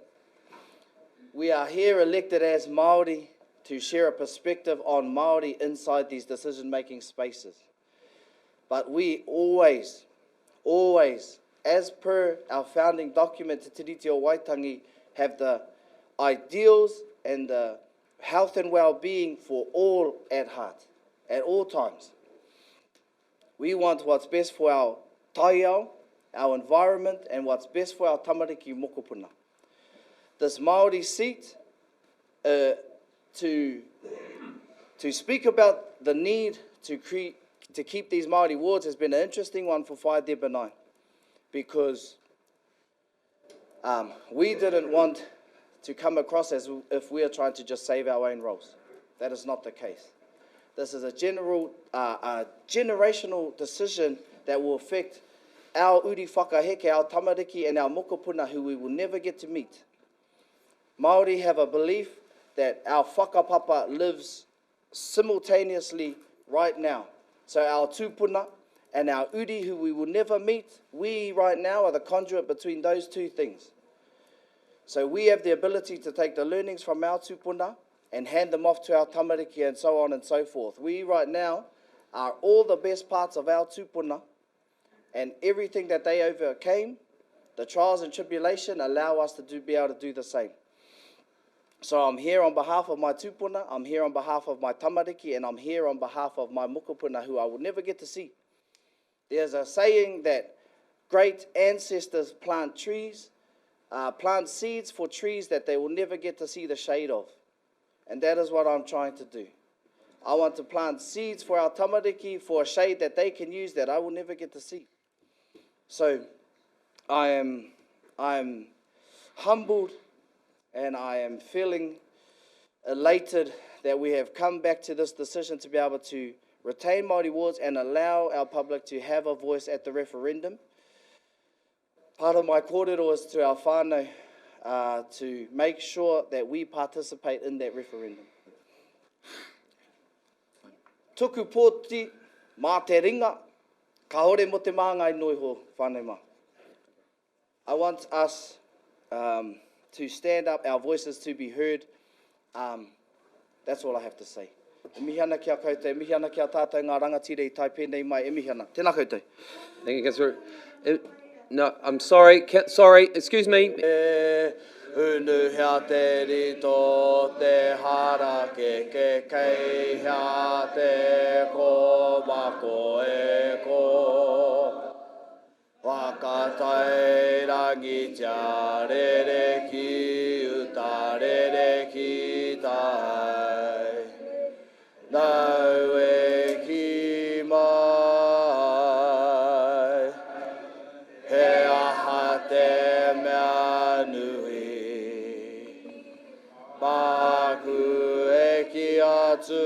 we are here elected as Māori to share a perspective on Māori inside these decision-making spaces. But we always, as per our founding document, Te Tiriti o Waitangi, have the ideals and the health and well-being for all at heart, at all times. We want what's best for our taiao, our environment, and what's best for our tamariki mokopuna. This Māori seat, to speak about the need to keep these Māori wards has been an interesting one for Whaia Deb and I, because we didn't want to come across as if we are trying to just save our own roles. That is not the case. This is a generational decision that will affect our uri whakaheke, our tamariki, and our mokopuna who we will never get to meet. Māori have a belief that our whakapapa lives simultaneously right now. So our tūpuna and our uri who we will never meet, we right now are the conduit between those two things. So we have the ability to take the learnings from our tūpuna and hand them off to our tamariki and so on and so forth. We right now are all the best parts of our tūpuna, and everything that they overcame, the trials and tribulation, allow us to be able to do the same. So I'm here on behalf of my tūpuna, I'm here on behalf of my tamariki, and I'm here on behalf of my mokopuna who I will never get to see. There's a saying that great ancestors plant trees, plant seeds for trees that they will never get to see the shade of. And that is what I'm trying to do. I want to plant seeds for our tamariki, for a shade that they can use that I will never get to see. So I am humbled, and I am feeling elated that we have come back to this decision to be able to retain Maori wards and allow our public to have a voice at the referendum. Part of my kōrero is to our whānau to make sure that we participate in that referendum. Tuku pōti, mā te ringa, ka hore mo te māngai noi ho whānau mā. I want us to stand up, our voices to be heard. That's all I have to say. E mihana kia koutou, e mihana kia tātou ngā rangatira I tai pēnei mai, e mihana. Tēnā koutou. Thank you, Councillor. No, I'm sorry, sorry, excuse me. Unu hea te rito, te hara ke kei hea te ko mako e ko. Whakatai rangi tia rere ki uta rere ki tai. Nau e ki mai. He aha te mea nui. Maku e ki atu.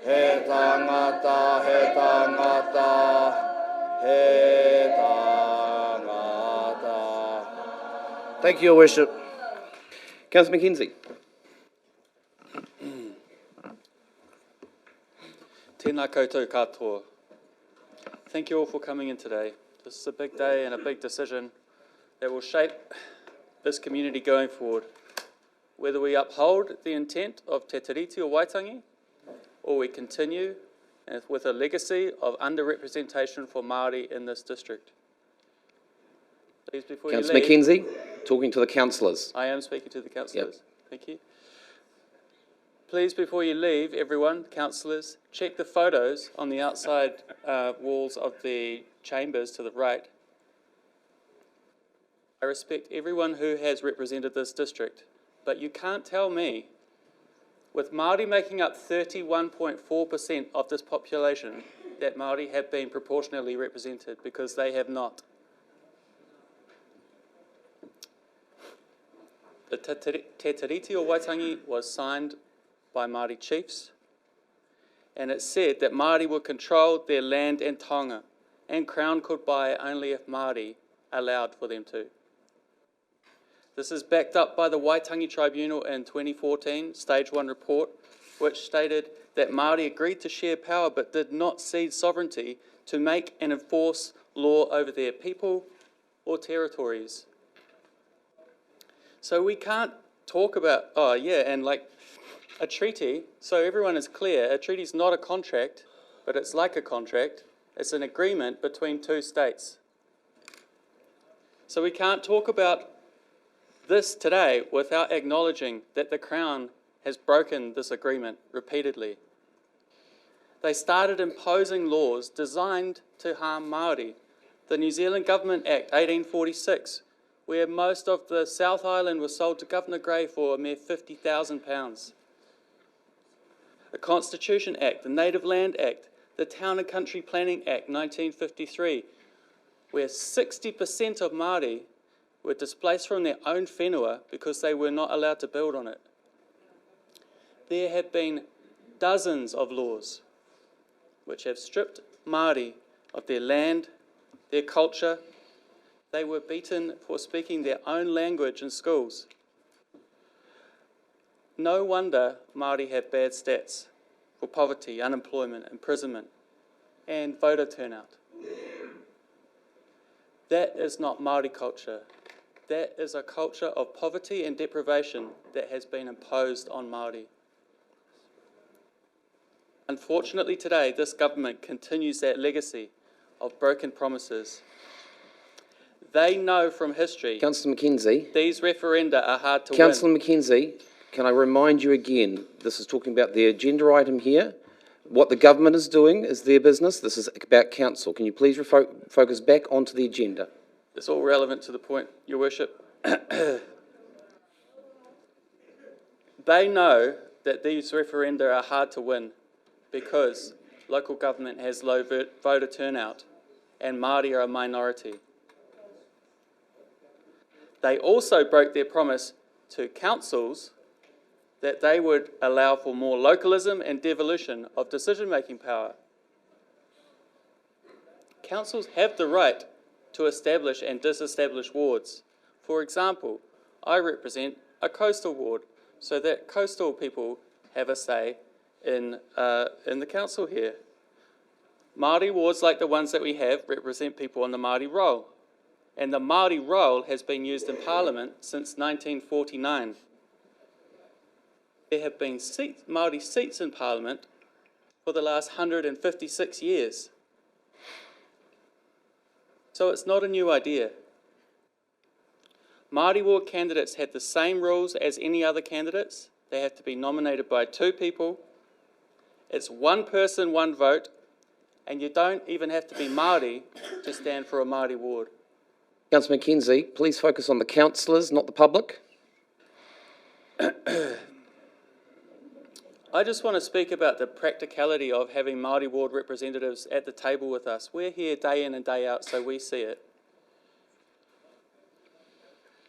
He tangata, he tangata, he tangata. Thank you, Your Worship. Councillor Mackenzie. Tēnā koutou katoa. Thank you all for coming in today. This is a big day and a big decision that will shape this community going forward. Whether we uphold the intent of Te Tiriti o Waitangi, or we continue with a legacy of underrepresentation for Māori in this district. Please, before Councillor you leave, Mackenzie, talking to the councillors. I am speaking to the councillors. Yep. Thank you. Please, before you leave, everyone, councillors, check the photos on the outside walls of the chambers to the right. I respect everyone who has represented this district, but you can't tell me With Māori making up 31.4% of this population, that Māori have been proportionally represented, because they have not. The Te Tiriti o Waitangi was signed by Māori chiefs, and it said that Māori would control their land and taonga, and Crown could buy it only if Māori allowed for them to. This is backed up by the Waitangi Tribunal in 2014, Stage 1 report, which stated that Māori agreed to share power but did not cede sovereignty to make and enforce law over their people or territories. So we can't talk about, oh yeah, and like a treaty, so everyone is clear, a treaty is not a contract, but it's like a contract. It's an agreement between two states. So we can't talk about this today without acknowledging that the Crown has broken this agreement repeatedly. They started imposing laws designed to harm Māori. The New Zealand Government Act 1846, where most of the South Island was sold to Governor Grey for a mere £50,000. The Constitution Act, the Native Land Act, the Town and Country Planning Act 1953, where 60% of Māori were displaced from their own whenua because they were not allowed to build on it. There have been dozens of laws which have stripped Māori of their land, their culture. They were beaten for speaking their own language in schools. No wonder Māori have bad stats for poverty, unemployment, imprisonment, and voter turnout. That is not Māori culture. That is a culture of poverty and deprivation that has been imposed on Māori. Unfortunately today, this government continues that legacy of broken promises. They know from history, Councillor McKenzie. these referenda are hard to Councillor win. McKenzie, can I remind you again, this is talking about the agenda item here. What the government is doing is their business. This is about council. Can you please focus back onto the agenda? It's all relevant to the point, Your Worship. They know that these referenda are hard to win because local government has low voter turnout and Māori are a minority. They also broke their promise to councils that they would allow for more localism and devolution of decision-making power. Councils have the right to establish and disestablish wards. For example, I represent a coastal ward, so that coastal people have a say in the council here. Māori wards like the ones that we have represent people on the Māori roll, and the Māori roll has been used in Parliament since 1949. There have been Māori seats in Parliament for the last 156 years. So it's not a new idea. Māori Ward candidates have the same rules as any other candidates. They have to be nominated by two people. It's one person, one vote, and you don't even have to be Māori to stand for a Māori ward. Councillor McKenzie, please focus on the councillors, not the public. I just want to speak about the practicality of having Māori Ward representatives at the table with us. We're here day in and day out, so we see it.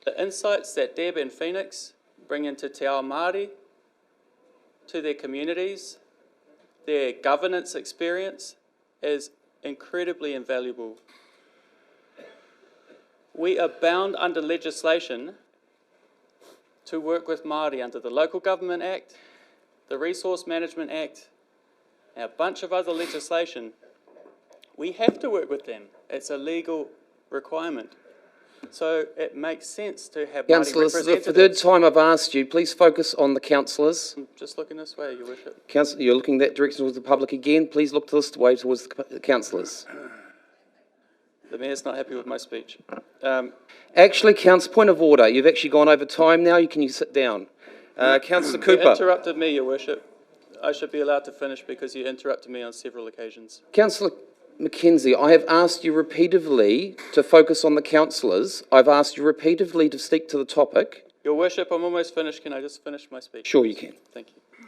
The insights that Deb and Phoenix bring into Te Ao Māori, to their communities, their governance experience is incredibly invaluable. We are bound under legislation to work with Māori under the Local Government Act, the Resource Management Act, and a bunch of other legislation. We have to work with them. It's a legal requirement. So it makes sense to have Māori Councillors, representatives. for the third time I've asked you, please focus on the councillors. I'm just looking this way, Your Worship. Councillor, you're looking that direction towards the public again. Please look this way towards the councillors. The Mayor's not happy with my speech. Actually, point of order. You've actually gone over time now. Can you sit down? Councillor You Cooper. interrupted me, Your Worship. I should be allowed to finish because you interrupted me on several occasions. Councillor McKenzie, I have asked you repeatedly to focus on the councillors. I've asked you repeatedly to stick to the topic. Your Worship, I'm almost finished. Can I just finish my speech? Sure you can. Thank you.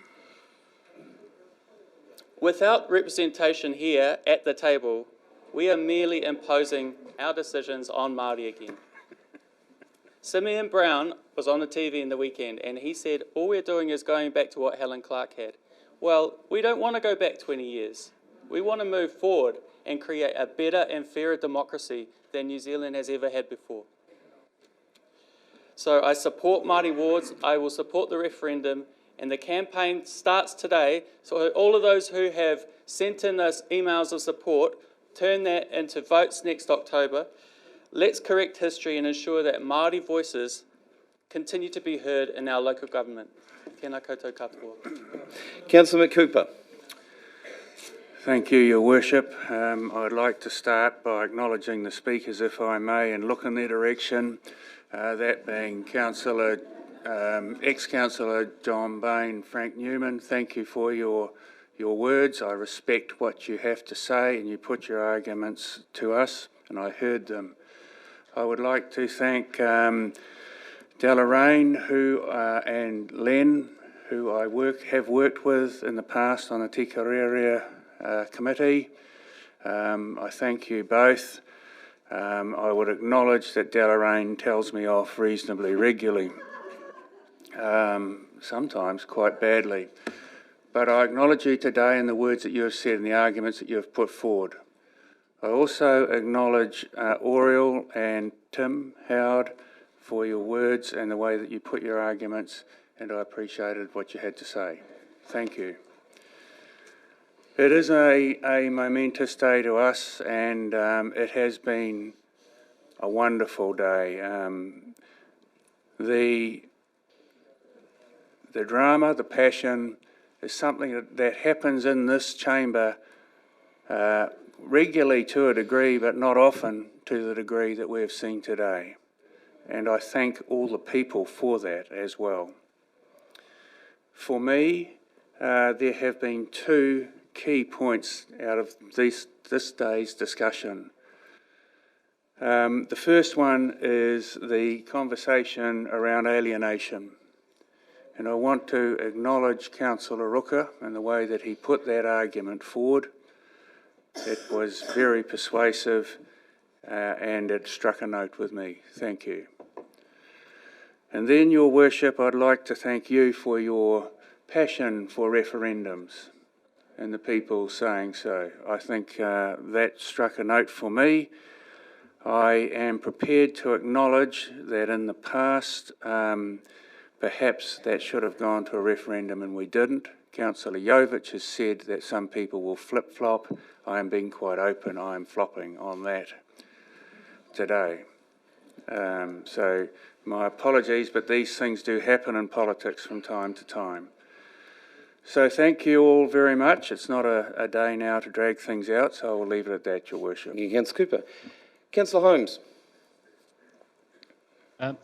Without representation here at the table, we are merely imposing our decisions on Māori again. Simeon Brown was on the TV in the weekend and he said, all we're doing is going back to what Helen Clark had. Well, we don't want to go back 20 years. We want to move forward and create a better and fairer democracy than New Zealand has ever had before. So I support Maori Wards, I will support the referendum, and the campaign starts today. So all of those who have sent in us emails of support, turn that into votes next October. Let's correct history and ensure that Māori voices continue to be heard in our local government. Tēnā koutou katoa. Councillor McCooper. Thank you, Your Worship. I'd like to start by acknowledging the speakers, if I may, and look in their direction. That being ex-councillor John Bain, Frank Newman. Thank you for your words. I respect what you have to say, and you put your arguments to us, and I heard them. I would like to thank Delegation and Len, who I have worked with in the past on the Tika committee. I thank you both. I would acknowledge that Delegation tells me off reasonably regularly, sometimes quite badly. But I acknowledge you today in the words that you have said and the arguments that you have put forward. I also acknowledge Oriel and Tim Howard for your words and the way that you put your arguments, and I appreciated what you had to say. Thank you. It is a momentous day to us, and it has been a wonderful day. The drama, the passion, is something that happens in this chamber regularly to a degree, but not often to the degree that we have seen today. And I thank all the people for that as well. For me, there have been two key points out of this day's discussion. The first one is the conversation around alienation. And I want to acknowledge Councillor Ruka and the way that he put that argument forward. It was very persuasive and it struck a note with me. Thank you. And then, Your Worship, I'd like to thank you for your passion for referendums and the people saying so. I think that struck a note for me. I am prepared to acknowledge that in the past, perhaps that should have gone to a referendum and we didn't. Councillor Jovic has said that some people will flip-flop. I am being quite open. I am flopping on that today. So my apologies, but these things do happen in politics from time to time. So thank you all very much. It's not a day now to drag things out, so I will leave it at that, Your Worship. Thank you, Councillor Cooper. Councillor Holmes.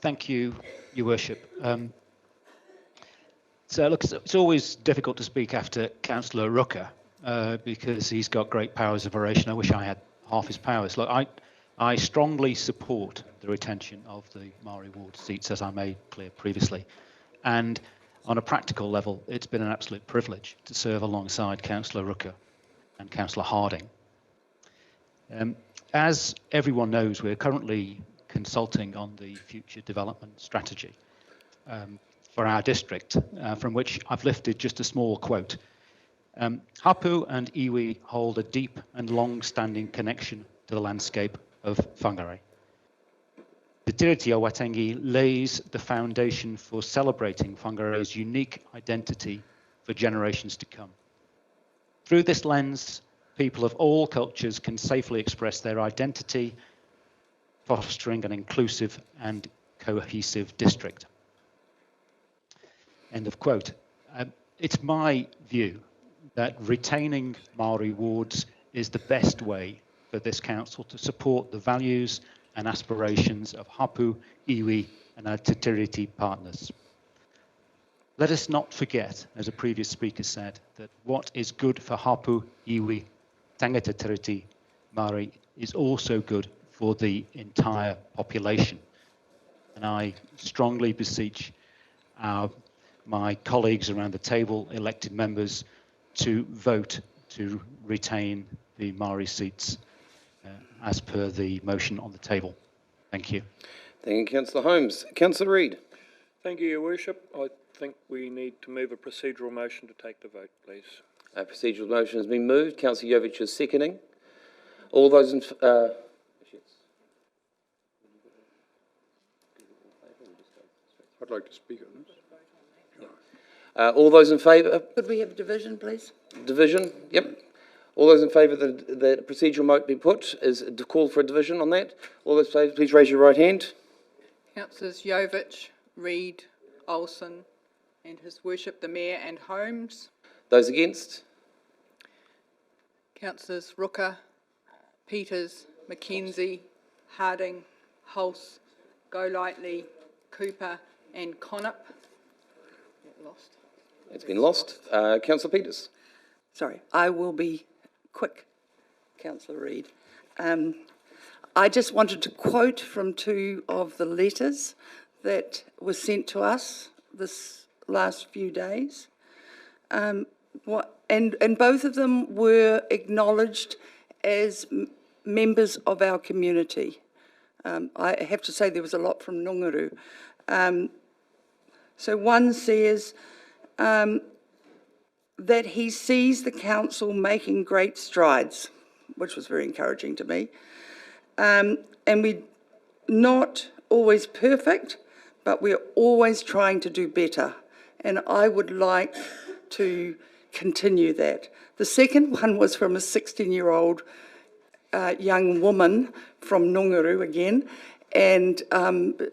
Thank you, Your Worship. So look, it's always difficult to speak after Councillor Ruka because he's got great powers of oration. I wish I had half his powers. Look, I strongly support the retention of the Maori Ward seats, as I made clear previously. And on a practical level, it's been an absolute privilege to serve alongside Councillor Ruka and Councillor Harding. As everyone knows, we're currently consulting on the future development strategy for our district, from which I've lifted just a small quote. Hapu and iwi hold a deep and long-standing connection to the landscape of Whangarei. The Tiriti o Watangi lays the foundation for celebrating Whangarei's unique identity for generations to come. Through this lens, people of all cultures can safely express their identity, fostering an inclusive and cohesive district. End of quote. It's my view that retaining Maori wards is the best way for this council to support the values and aspirations of Hapu, iwi and our Te Tiriti partners. Let us not forget, as a previous speaker said, that what is good for Hapu, iwi, tangata Tiriti, Māori is also good for the entire population. And I strongly beseech my colleagues around the table, elected members, to vote to retain the Maori seats as per the motion on the table. Thank you. Thank you, Councillor Holmes. Councillor Reid. Thank you, Your Worship. I think we need to move a procedural motion to take the vote, please. A procedural motion has been moved. Councillor Jovic is seconding. All those in... I'd like to speak on this. all those in favour? Could we have division, please? Division? Yep. All those in favour that the procedural motion be put is to call for a division on that. All those in favour, please raise your right hand. Councillors Jovic, Reid, Olsen, and His Worship the Mayor, and Holmes. Those against? Councillors Rooker, Peters, Mackenzie, Harding, Hulse, Golightly, Cooper, and Connop. Lost. It's been lost. Councillor Peters. Sorry, I will be quick, Councillor Reid. I just wanted to quote from two of the letters that were sent to us this last few days. And both of them were acknowledged as members of our community. I have to say there was a lot from Nungaru. So one says that he sees the council making great strides, which was very encouraging to me. And we're not always perfect, but we're always trying to do better. And I would like to continue that. The second one was from a 16-year-old young woman from Nungaru again. And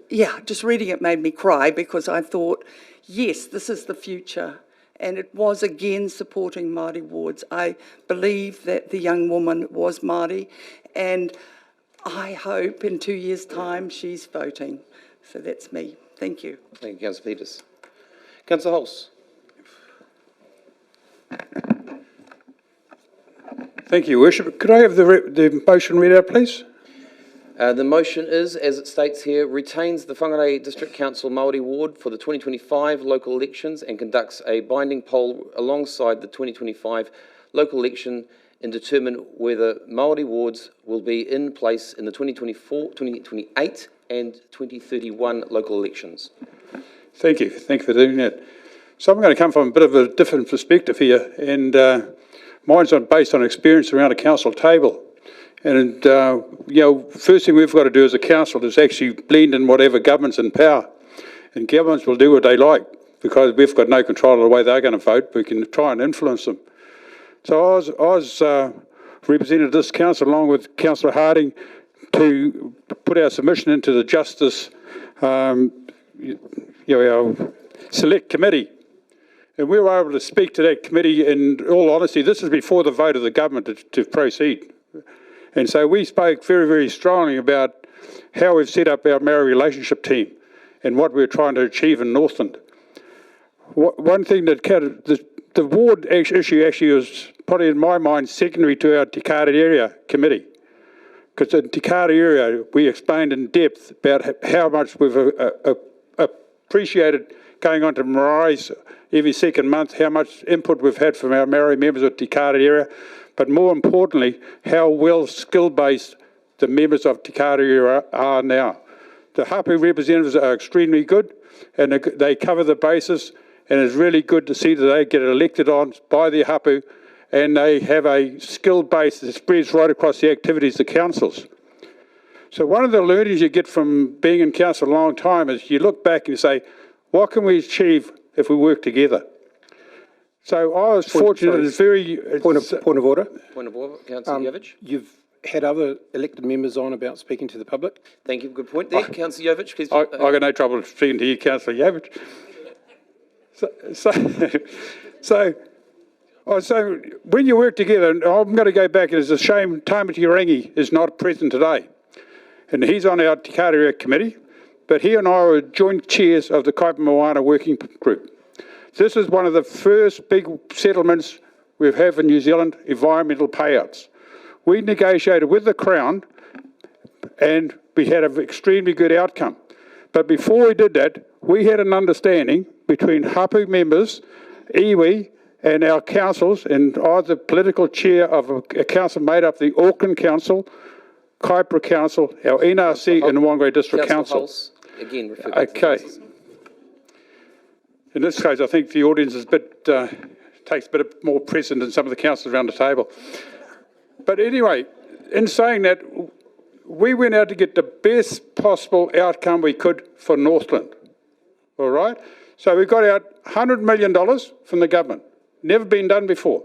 yeah, just reading it made me cry because I thought, yes, this is the future. And it was again supporting Maori wards. I believe that the young woman was Maori, and I hope in 2 years' time she's voting. So that's me. Thank you. Thank you, Councillor Peters. Councillor Hulse. Thank you, Your Worship. Could I have the motion read out, please? The motion is, as it states here, retains the Whangarei District Council Maori Ward for the 2025 local elections and conducts a binding poll alongside the 2025 local election and determine whether Maori wards will be in place in the 2024, 2028 and 2031 local elections. Thank you. Thank you for doing that. So I'm going to come from a bit of a different perspective here, and mine's based on experience around a council table. And, you know, first thing we've got to do as a council is actually blend in whatever government's in power. And governments will do what they like because we've got no control of the way they're going to vote. We can try and influence them. So I was represented this council along with Councillor Harding to put our submission into the Justice, our Select Committee. And we were able to speak to that committee in all honesty. This is before the vote of the government to proceed. And so we spoke very, very strongly about how we've set up our Maori relationship team and what we're trying to achieve in Northland. One thing that the ward issue actually was probably in my mind secondary to our Te Kare area committee. Because in Te Kare area, we explained in depth about how much we've appreciated going on to Marai's every second month, how much input we've had from our Maori members of Te Kare area, but more importantly, how well skill-based the members of Te Kare area are now. The hapu representatives are extremely good, and they cover the bases, and it's really good to see that they get elected on by the hapu, and they have a skill base that spreads right across the activities of councils. So one of the learnings you get from being in council a long time is you look back and you say, what can we achieve if we work together? So I was fortunate. It's very... Point of order. Point of order, Councillor Jovic. You've had other elected members on about speaking to the public. Thank you. Good point there. Councillor Jovic, please. I got no trouble speaking to you, Councillor Jovic. So when you work together, and I'm going to go back, it's a shame Tamati Rangi is not present today. And he's on our Te Kare area committee, but he and I were joint chairs of the Kaipa Moana working group. This is one of the first big settlements we have in New Zealand, environmental payouts. We negotiated with the Crown and we had an extremely good outcome. But before we did that, we had an understanding between hapu members, iwi and our councils, and I'm the political chair of a council made up the Auckland Council, Kaipara Council, our NRC and the Whangarei District Council. Hulse, again, refer back to the Okay. In this case, I think the audience is takes a bit more precedent than some of the councillors around the table. But anyway, in saying that, we went out to get the best possible outcome we could for Northland, all right? So we got out $100 million from the government, never been done before.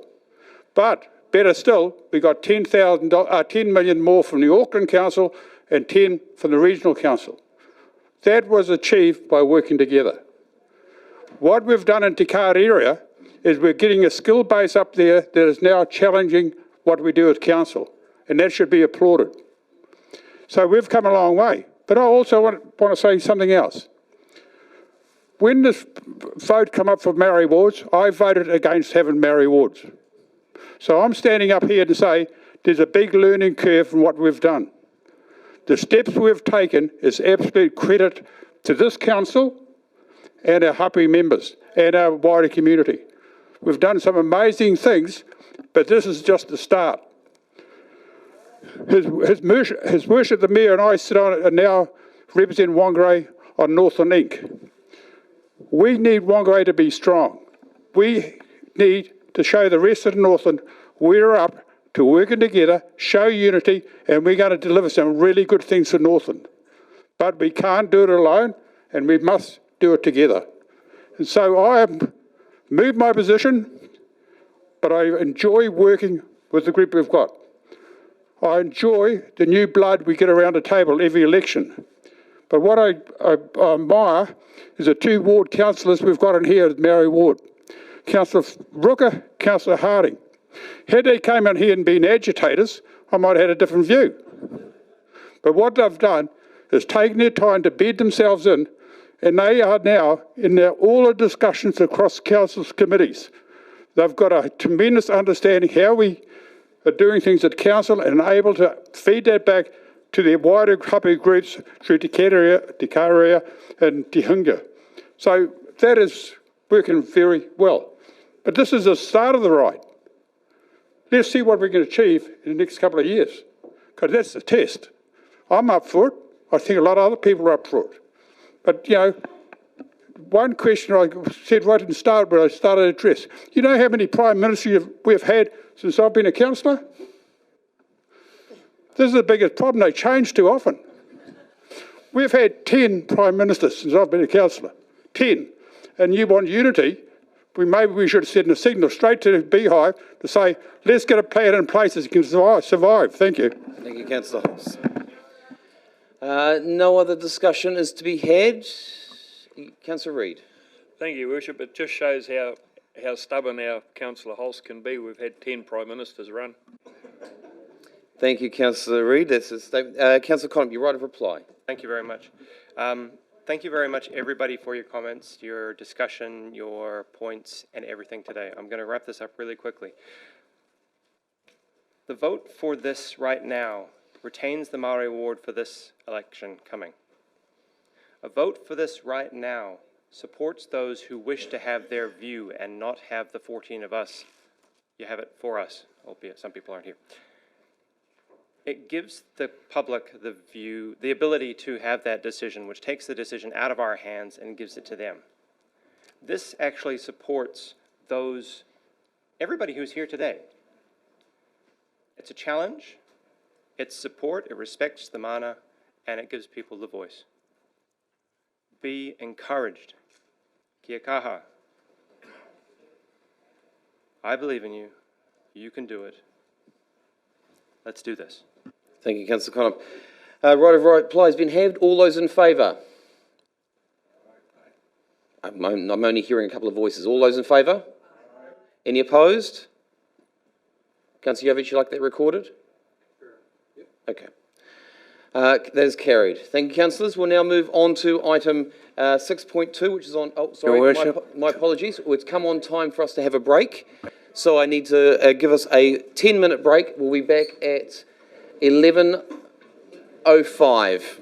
But better still, we got $10 million more from the Auckland Council and 10 from the Regional Council. That was achieved by working together. What we've done in Te Kara area is we're getting a skill base up there that is now challenging what we do as council, and that should be applauded. So we've come a long way. But I also want to say something else. When this vote came up for Maori Wards, I voted against having Maori Wards. So I'm standing up here to say there's a big learning curve from what we've done. The steps we've taken is absolute credit to this council and our hapu members and our wider community. We've done some amazing things, but this is just the start. His Worship the Mayor and I sit on it and now represent Whangarei on Northland Inc. We need Whangarei to be strong. We need to show the rest of Northland we're up to working together, show unity, and we're going to deliver some really good things for Northland. But we can't do it alone, and we must do it together. And so I have moved my position, but I enjoy working with the group we've got. I enjoy the new blood we get around the table every election. But what I admire is the 2 ward councillors we've got in here at Maori Ward. Councillor Rooker, Councillor Harding. Had they came in here and been agitators, I might have had a different view. But what they've done is taken their time to bed themselves in, and they are now in all the discussions across council's committees. They've got a tremendous understanding how we are doing things at council and able to feed that back to their wider hapu groups through Te Kara and Te Hunga. So that is working very well. But this is the start of the ride. Let's see what we can achieve in the next couple of years, because that's the test. I'm up for it. I think a lot of other people are up for it. But, you know, one question I said right at the start when I started the address, you know how many Prime Ministers we've had since I've been a councillor? This is the biggest problem. They change too often. We've had 10 Prime Ministers since I've been a councillor. 10. And you want unity, maybe we should have sent a signal straight to the Beehive to say, let's get a plan in place that can survive. Thank you. Thank you, Councillor Hulse. No other discussion is to be had. Councillor Reid. Thank you, Worship. It just shows how stubborn our Councillor Hulse can be. We've had 10 Prime Ministers run. Thank you, Councillor Reid. That's a statement. Councillor Connop, your right of reply. Thank you very much. Thank you very much, everybody, for your comments, your discussion, your points, and everything today. I'm going to wrap this up really quickly. The vote for this right now retains the Maori Ward for this election coming. A vote for this right now supports those who wish to have their view and not have the 14 of us. You have it for us, albeit some people aren't here. It gives the public the view, the ability to have that decision, which takes the decision out of our hands and gives it to them. This actually supports everybody who's here today. It's a challenge, it's support, it respects the mana, and it gives people the voice. Be encouraged. Kia kaha. I believe in you. You can do it. Let's do this. Thank you, Councillor Connop. Right of reply has been had. All those in favour? I'm only hearing a couple of voices. All those in favour? Any opposed? Councillor Yovich, you like that recorded? Okay. That is carried. Thank you, councillors. We'll now move on to item 6.2, which is on... Oh, sorry, Your Worship. my apologies. It's come on time for us to have a break. So I need to give us a 10-minute break. We'll be back at 11:05.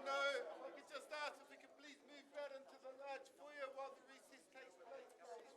no, if I could just ask if we could please move right into the large foyer while the recess takes place, please.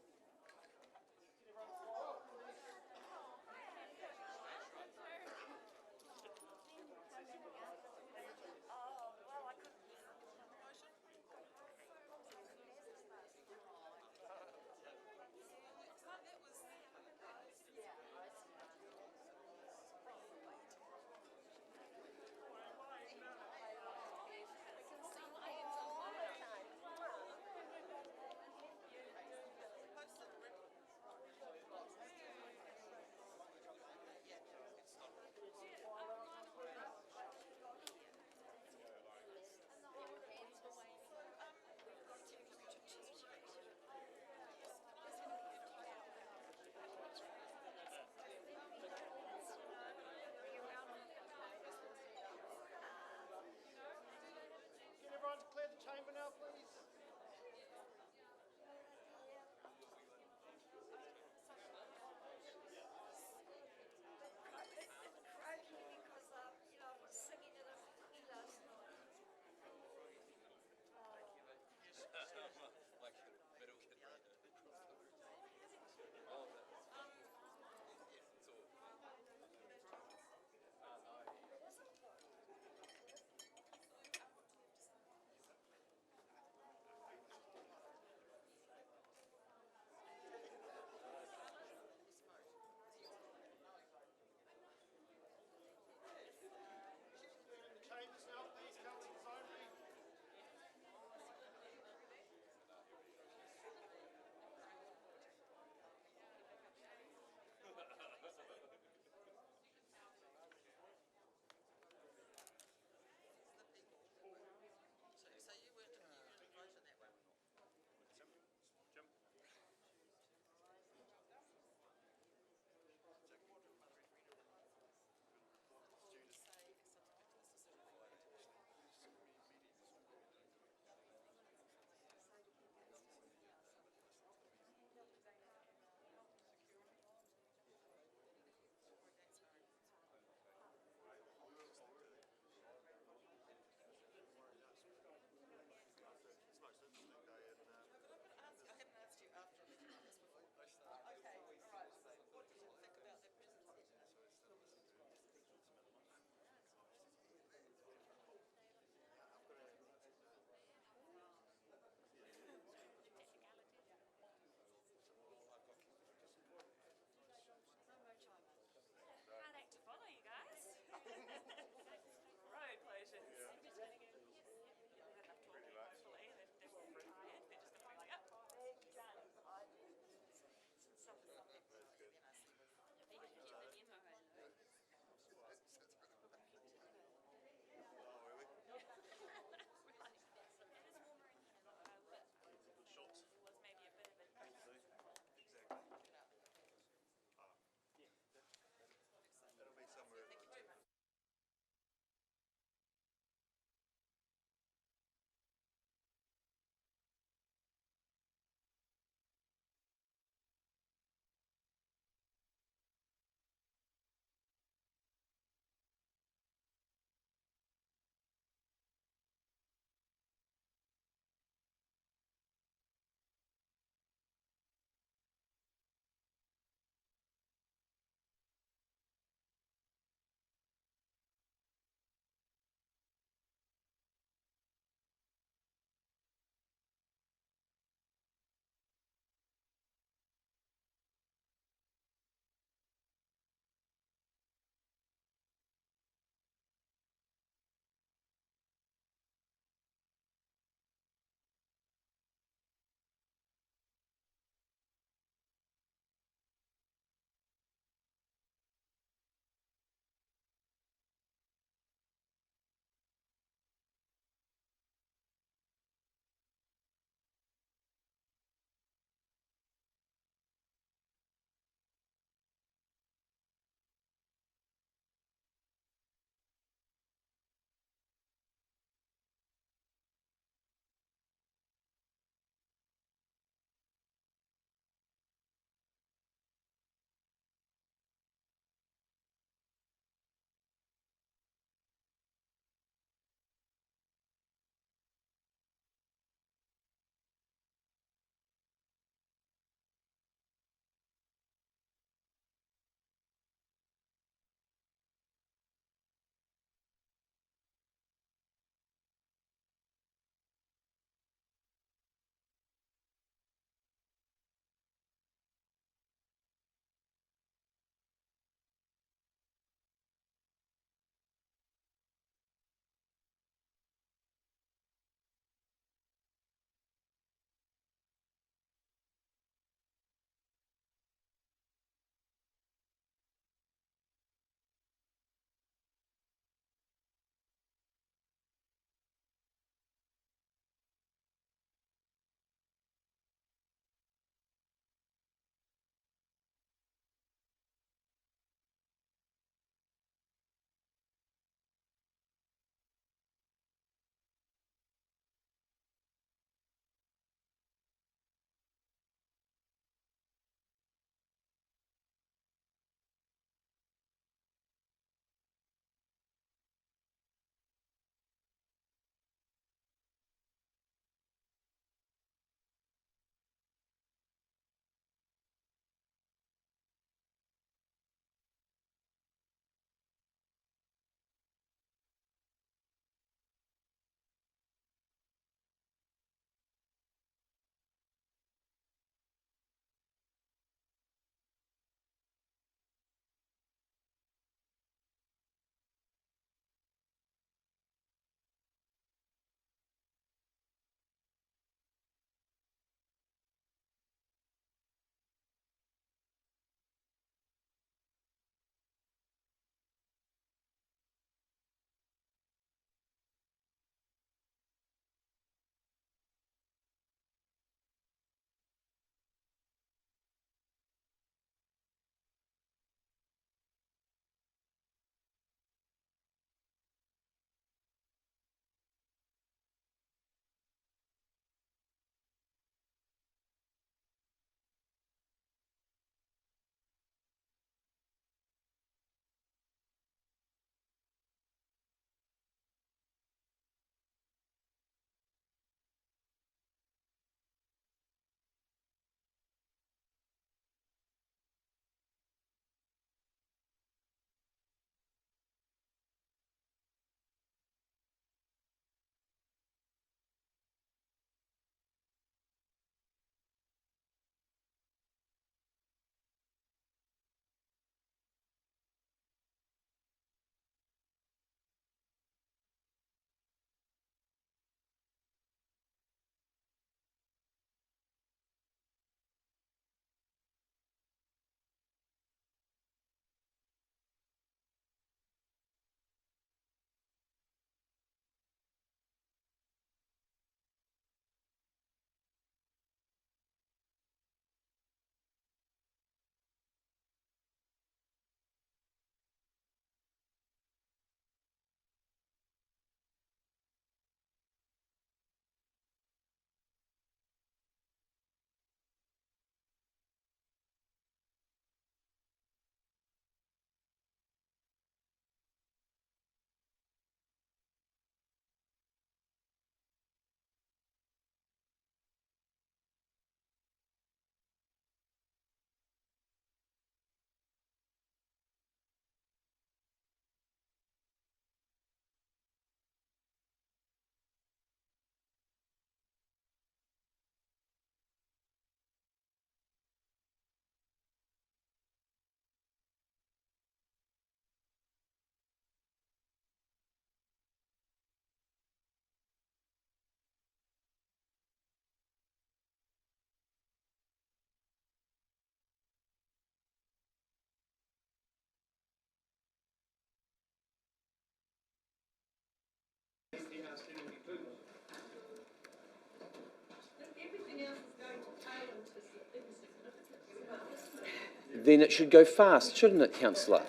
Then it should go fast, shouldn't it, councillor?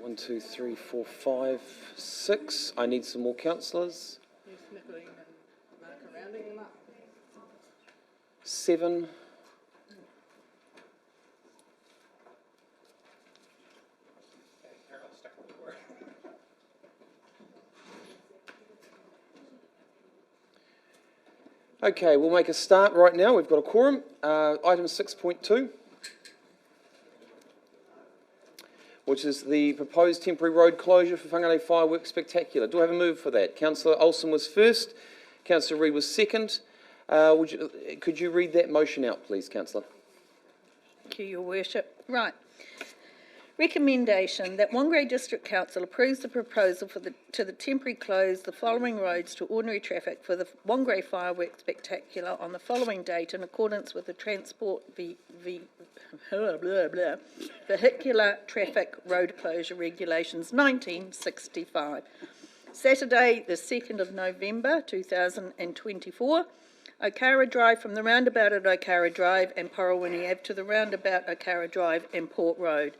1, 2, 3, 4, 5, 6. I need some more councillors. 7. Okay, we'll make a start right now. We've got a quorum. Item 6.2, which is the proposed temporary road closure for Whangarei Fireworks Spectacular. Do I have a move for that? Councillor Olsen was first. Councillor Reid was second. Could you read that motion out, please, councillor? Thank you, Your Worship. Right. Recommendation that Whangarei District Council approves the proposal to the temporary close the following roads to ordinary traffic for the Whangarei Fireworks Spectacular on the following date in accordance with the Transport Vehicular Traffic Road Closure Regulations 1965. Saturday, the 2nd of November 2024, Okara Drive from the roundabout at Okara Drive and Porowini Ave to the roundabout Okara Drive and Port Road.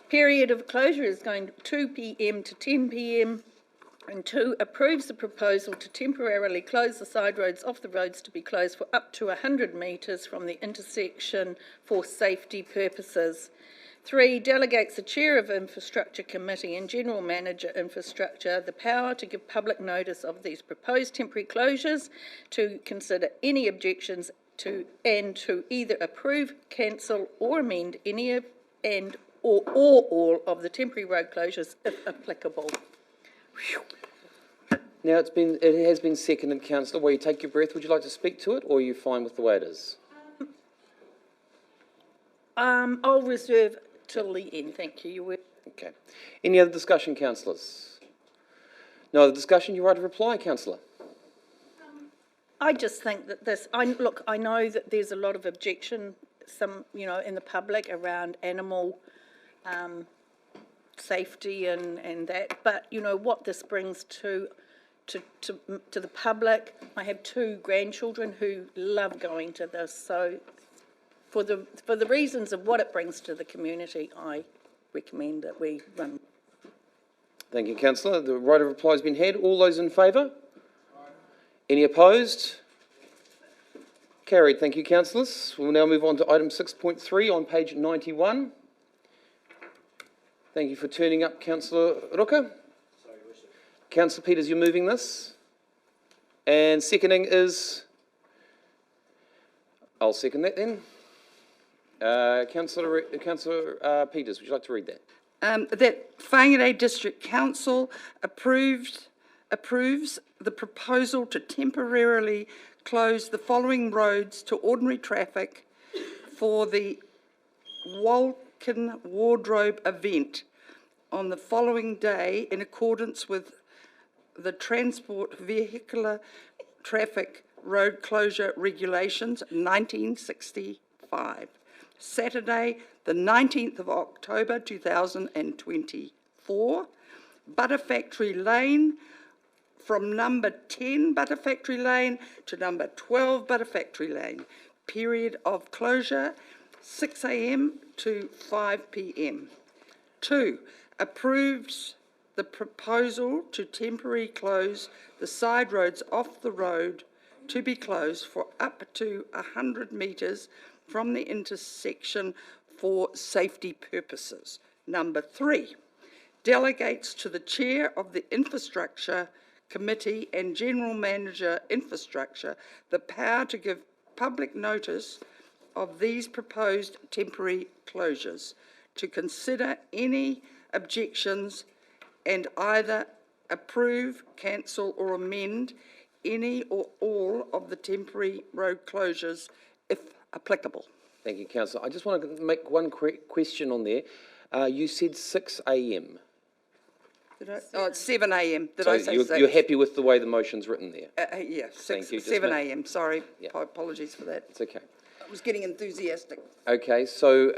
Period of closure is going to 2 p.m. to 10 p.m. And 2, approves the proposal to temporarily close the side roads off the roads to be closed for up to 100 metres from the intersection for safety purposes. 3, delegates the Chair of Infrastructure Committee and General Manager Infrastructure the power to give public notice of these proposed temporary closures, to consider any objections to either approve, cancel or amend any of or all of the temporary road closures if applicable. Now it has been seconded, councillor. While you take your breath, would you like to speak to it, or are you fine with the way it is? I'll reserve till the end, thank you. Okay. Any other discussion, councillors? No other discussion, you're right to reply, councillor. I just think that I know that there's a lot of objection, in the public around animal safety and that, but what this brings to the public. I have 2 grandchildren who love going to this, so for the reasons of what it brings to the community, I recommend that we run. Thank you, councillor. The right of reply has been had. All those in favour? Any opposed? Carried. Thank you, councillors. We'll now move on to item 6.3 on page 91. Thank you for turning up, Councillor Ruka. Councillor Peters, you're moving this. And seconding is... I'll second that then. Councillor Peters, would you like to read that? That Whangarei District Council approves the proposal to temporarily close the following roads to ordinary traffic for the Vulcan Wardrobe event on the following day in accordance with the Transport Vehicular Traffic Road Closure Regulations 1965. Saturday, the 19th of October 2024, Butter Factory Lane, from number 10 Butter Factory Lane to number 12 Butter Factory Lane. Period of closure 6 a.m. to 5 p.m. 2, approves the proposal to temporarily close the side roads off the road to be closed for up to 100 metres from the intersection for safety purposes. Number 3, delegates to the Chair of the Infrastructure Committee and General Manager Infrastructure the power to give public notice of these proposed temporary closures, to consider any objections and either approve, cancel or amend any or all of the temporary road closures if applicable. Thank you, councillor. I just want to make one question on there. You said 6 a.m. It's 7 a.m. Did So I say 6? you're happy with the way the motion's written there? Yeah, Thank you. 7 a.m. Sorry, Yeah. apologies for that. It's okay. I was getting enthusiastic. Okay, so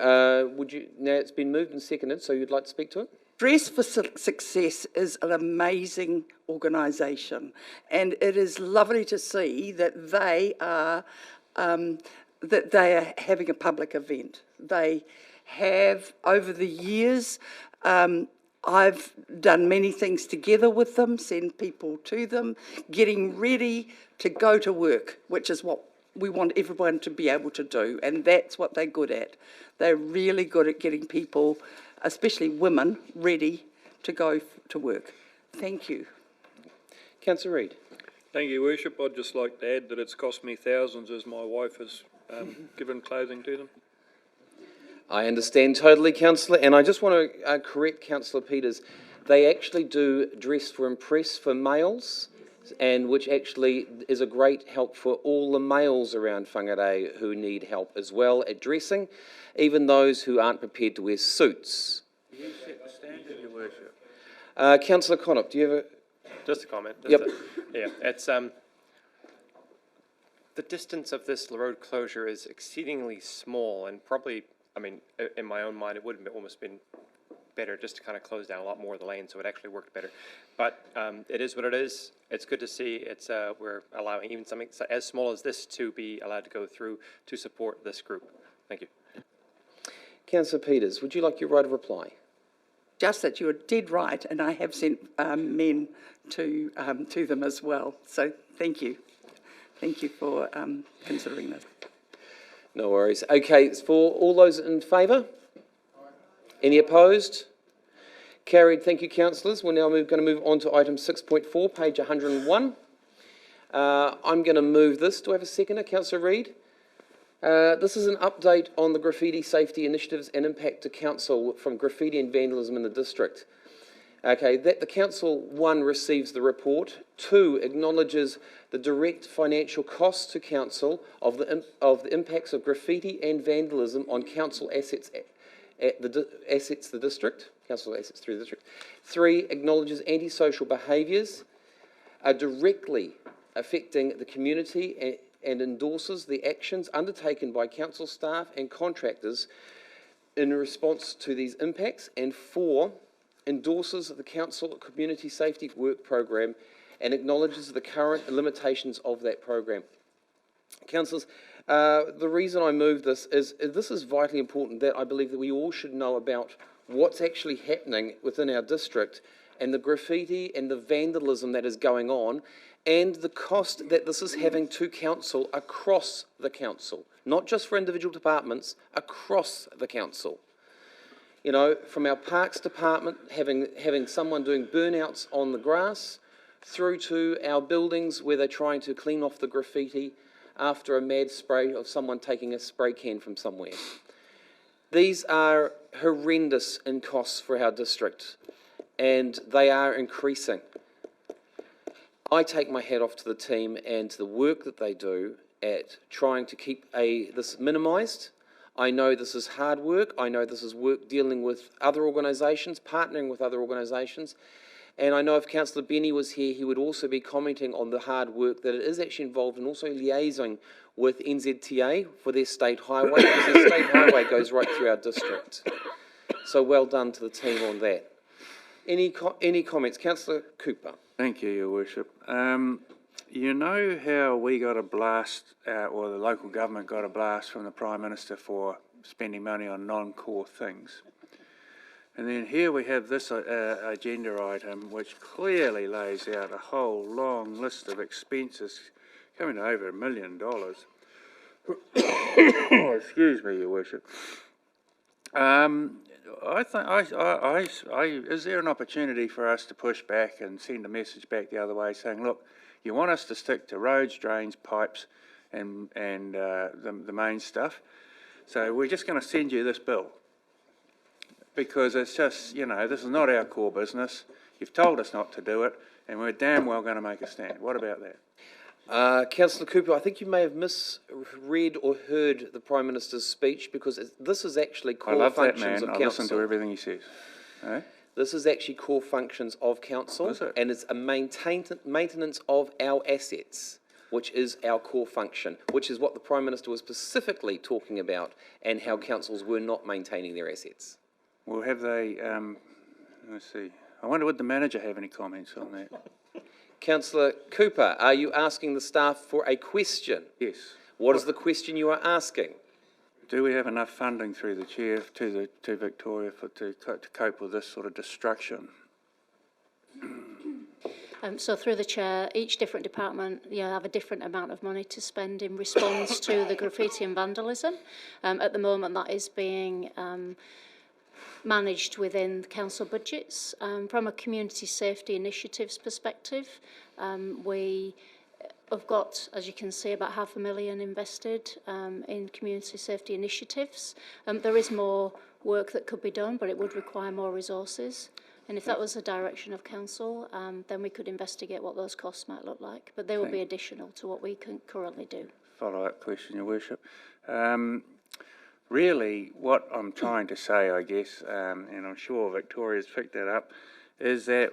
now it's been moved and seconded, so you'd like to speak to it? Dress for Success is an amazing organisation, and it is lovely to see that they are that they are having a public event. They have, over the years, I've done many things together with them, send people to them, getting ready to go to work, which is what we want everyone to be able to do, and that's what they're good at. They're really good at getting people, especially women, ready to go to work. Thank you. Councillor Reid. Thank you, Worship. I'd just like to add that it's cost me thousands as my wife has given clothing to them. I understand totally, Councillor, and I just want to correct Councillor Peters. They actually do Dress for Impress for males, and which actually is a great help for all the males around Whangarei who need help as well at dressing, even those who aren't prepared to wear suits. You set the standard, Your Worship. Councillor Connaught, do you have a... Just a comment. Yep. It's the distance of this road closure is exceedingly small, and probably, I mean, in my own mind, it would have almost been better just to kind of close down a lot more of the lane, so it actually worked better. But it is what it is. It's good to see. It's we're allowing even something as small as this to be allowed to go through to support this group. Thank you. Councillor Peters, would you like your right of reply? Just that you're dead right, and I have sent men to them as well. So thank you. Thank you for considering this. No worries. Okay, for all those in favour? Any opposed? Carried. Thank you, councillors. We're now going to move on to item 6.4, page 101. I'm going to move this. Do I have a seconder? Councillor Reid? This is an update on the graffiti safety initiatives and impact to council from graffiti and vandalism in the district. Okay, that the council, 1, receives the report, 2, acknowledges the direct financial costs to council of the impacts of graffiti and vandalism on council assets the district, council assets through the district. 3, acknowledges antisocial behaviours are directly affecting the community and endorses the actions undertaken by council staff and contractors in response to these impacts. And 4, endorses the council community safety work program and acknowledges the current limitations of that program. Councillors, the reason I move this is vitally important, that I believe that we all should know about what's actually happening within our district and the graffiti and the vandalism that is going on and the cost that this is having to council across the council, not just for individual departments, across the council. You know, from our parks department, having someone doing burnouts on the grass, through to our buildings where they're trying to clean off the graffiti after a mad spray of someone taking a spray can from somewhere. These are horrendous in costs for our district, and they are increasing. I take my hat off to the team and to the work that they do at trying to keep this minimised. I know this is hard work. I know this is work dealing with other organisations, partnering with other organisations. And I know if Councillor Benny was here, he would also be commenting on the hard work that it is actually involved in also liaising with NZTA for their state highway, because their state highway goes right through our district. So well done to the team on that. Any comments? Councillor Cooper. Thank you, Your Worship. You know how we got a blast, or the local government got a blast from the Prime Minister for spending money on non-core things? And then here we have this agenda item which clearly lays out a whole long list of expenses coming to over $1 million. Excuse me, Your Worship. Is there an opportunity for us to push back and send a message back the other way saying, look, you want us to stick to roads, drains, pipes and the main stuff, so we're just going to send you this bill. Because it's just, you know, this is not our core business. You've told us not to do it, and we're damn well going to make a stand. What about that? Councillor Cooper, I think you may have misread or heard the Prime Minister's speech, because this is actually core functions of council. I listen to everything he says. Eh? This is actually core functions of council, and it's a maintenance of our assets, which is our core function, which is what the Prime Minister was specifically talking about, and how councils were not maintaining their assets. Well, have they, let's see, I wonder would the manager have any comments on that? Councillor Cooper, are you asking the staff for a question? Yes. What is the question you are asking? Do we have enough funding through the chair to Victoria to cope with this sort of destruction? So through the chair, each different department have a different amount of money to spend in response to the graffiti and vandalism. At the moment, that is being managed within council budgets. From a community safety initiatives perspective, we have got, as you can see, about $500,000 invested in community safety initiatives. There is more work that could be done, but it would require more resources. And if that was the direction of council, then we could investigate what those costs might look like. But they will be additional to what we can currently do. Follow-up question, Your Worship. Really, what I'm trying to say, I guess, and I'm sure Victoria's picked that up, is that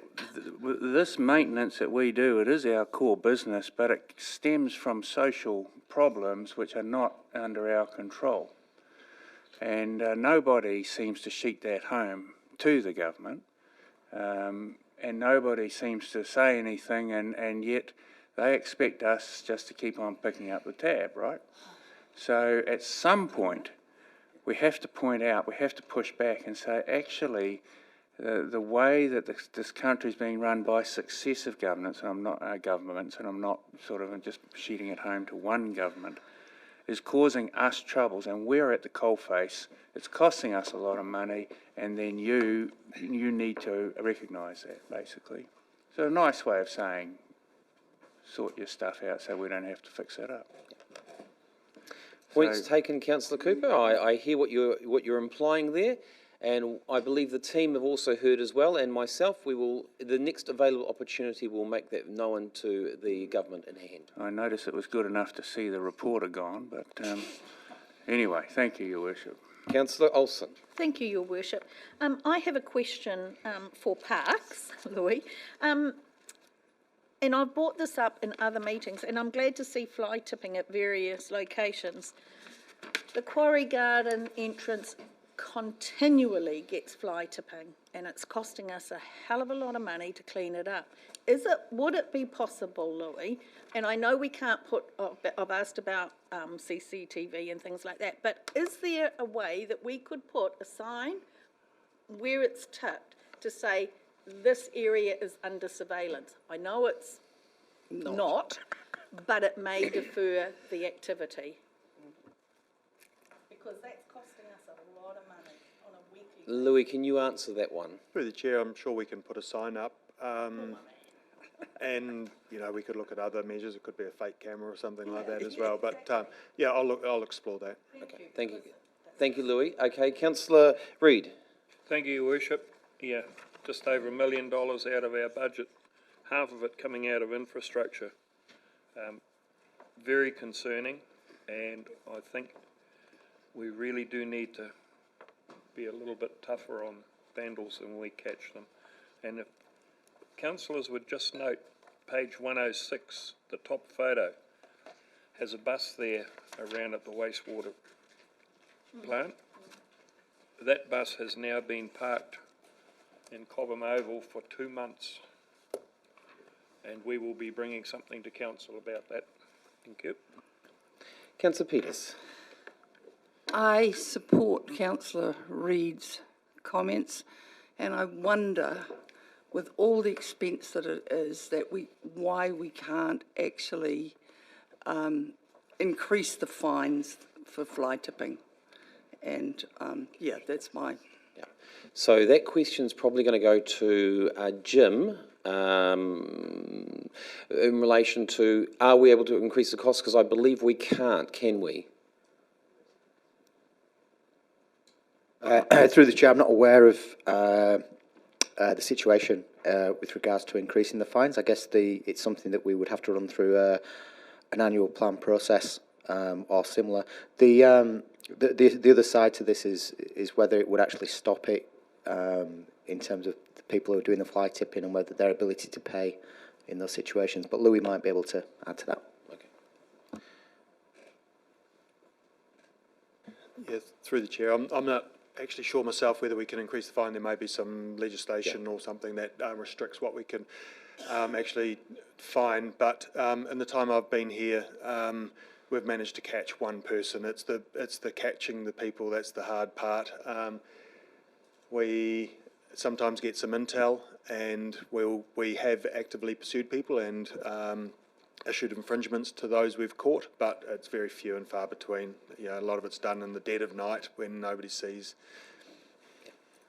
this maintenance that we do, it is our core business, but it stems from social problems which are not under our control. And nobody seems to sheet that home to the government. And nobody seems to say anything, and yet they expect us just to keep on picking up the tab, right? So at some point, we have to point out, we have to push back and say, actually, the way that this country is being run by successive governments, and I'm not sort of just sheeting it home to one government, is causing us troubles, and we're at the coalface. It's costing us a lot of money, and then you need to recognise that, basically. So a nice way of saying, sort your stuff out so we don't have to fix it up. Points taken, Councillor Cooper. I hear what you're implying there, and I believe the team have also heard as well, and myself, the next available opportunity will make that known to the government in hand. I noticed it was good enough to see the reporter gone, but anyway, thank you, Your Worship. Councillor Olsen. Thank you, Your Worship. I have a question for Parks, Louis. And I've brought this up in other meetings, and I'm glad to see fly tipping at various locations. The Quarry Garden entrance continually gets fly tipping, and it's costing us a hell of a lot of money to clean it up. Would it be possible, Louis, and I know we can't I've asked about CCTV and things like that, but is there a way that we could put a sign where it's tipped to say, this area is under surveillance? I know it's not, but it may defer the activity. Because that's costing us a lot of money on a weekly basis. Louis, can you answer that one? Through the chair, I'm sure we can put a sign up. And, we could look at other measures. It could be a fake camera or something like that as well. But, I'll explore that. Okay, thank you. Thank you, Louis. Okay, Councillor Reid. Thank you, Your Worship. Yeah, just over $1 million out of our budget, half of it coming out of infrastructure. Very concerning, and I think we really do need to be a little bit tougher on vandals when we catch them. And if councillors would just note page 106, the top photo, has a bus there around at the wastewater plant. That bus has now been parked in Cobham Oval for 2 months, and we will be bringing something to council about that. Thank you. Councillor Peters. I support Councillor Reid's comments, and I wonder, with all the expense that it is, why we can't actually increase the fines for fly tipping. And that's my. Yeah. So that question's probably going to go to Jim in relation to, are we able to increase the cost? Because I believe we can't, can we? Through the chair, I'm not aware of the situation with regards to increasing the fines. I guess it's something that we would have to run through an annual plan process or similar. The other side to this is whether it would actually stop it in terms of the people who are doing the fly tipping and whether their ability to pay in those situations. But Louis might be able to add to that. Okay. Yes, through the chair, I'm not actually sure myself whether we can increase the fine. There may be some legislation or something that restricts what we can actually fine. But in the time I've been here, we've managed to catch one person. It's the catching the people that's the hard part. We sometimes get some intel, and we have actively pursued people and issued infringements to those we've caught, but it's very few and far between. You know, a lot of it's done in the dead of night when nobody sees.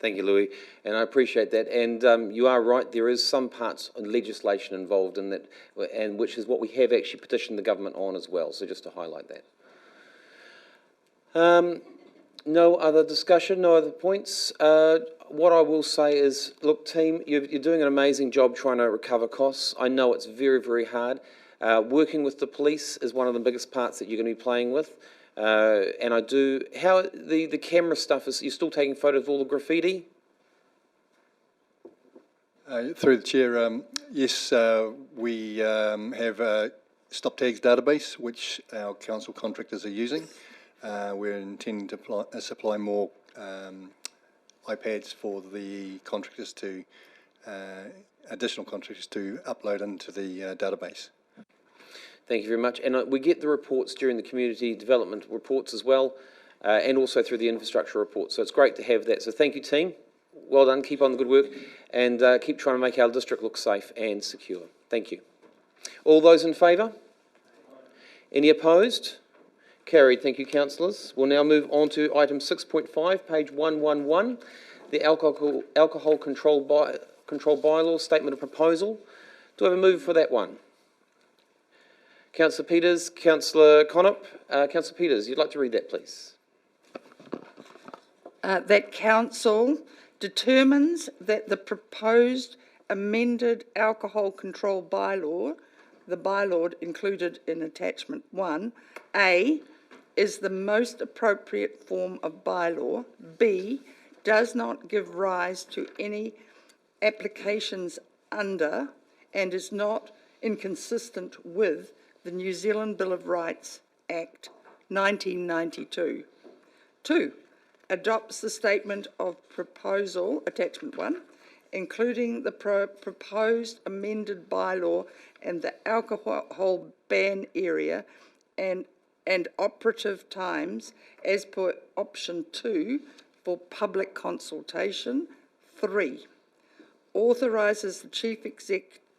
Thank you, Louis, and I appreciate that. And you are right, there is some parts of legislation involved in that, and which is what we have actually petitioned the government on as well, so just to highlight that. No other discussion, no other points. What I will say is, look, team, you're doing an amazing job trying to recover costs. I know it's very, very hard. Working with the police is one of the biggest parts that you're going to be playing with. And I do, how the camera stuff is, you're still taking photos of all the graffiti? Through the chair, yes, we have a stop tags database which our council contractors are using. We're intending to supply more iPads for the contractors to, additional contractors to upload into the database. Thank you very much. And we get the reports during the community development reports as well, and also through the infrastructure report. So it's great to have that. So thank you, team. Well done. Keep on the good work, and keep trying to make our district look safe and secure. Thank you. All those in favour? Any opposed? Carried. Thank you, councillors. We'll now move on to item 6.5, page 111, the alcohol control bylaw statement of proposal. Do I have a mover for that one? Councillor Peters, Councillor Connop. Councillor Peters, you'd like to read that, please? That council determines that the proposed amended alcohol control bylaw, the bylaw included in attachment 1, A, is the most appropriate form of bylaw, B, does not give rise to any applications under and is not inconsistent with the New Zealand Bill of Rights Act 1992. 2, adopts the statement of proposal, attachment 1, including the proposed amended bylaw and the alcohol ban area and operative times as per option 2 for public consultation. 3, authorises the chief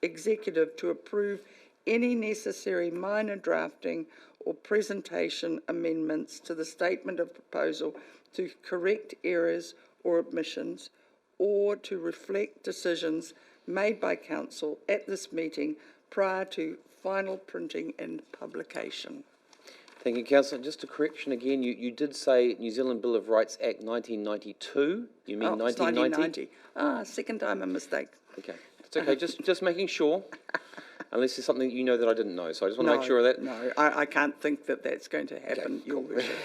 executive to approve any necessary minor drafting or presentation amendments to the statement of proposal to correct errors or omissions or to reflect decisions made by council at this meeting prior to final printing and publication. Thank you, Councillor. Just a correction again, you did say New Zealand Bill of Rights Act 1992. You mean 1990? 1990. Second time a mistake. Okay, it's okay. just making sure. Unless there's something you know that I didn't know, so I just want to make sure of that. No, I can't think that that's going to happen, okay, Your Worship.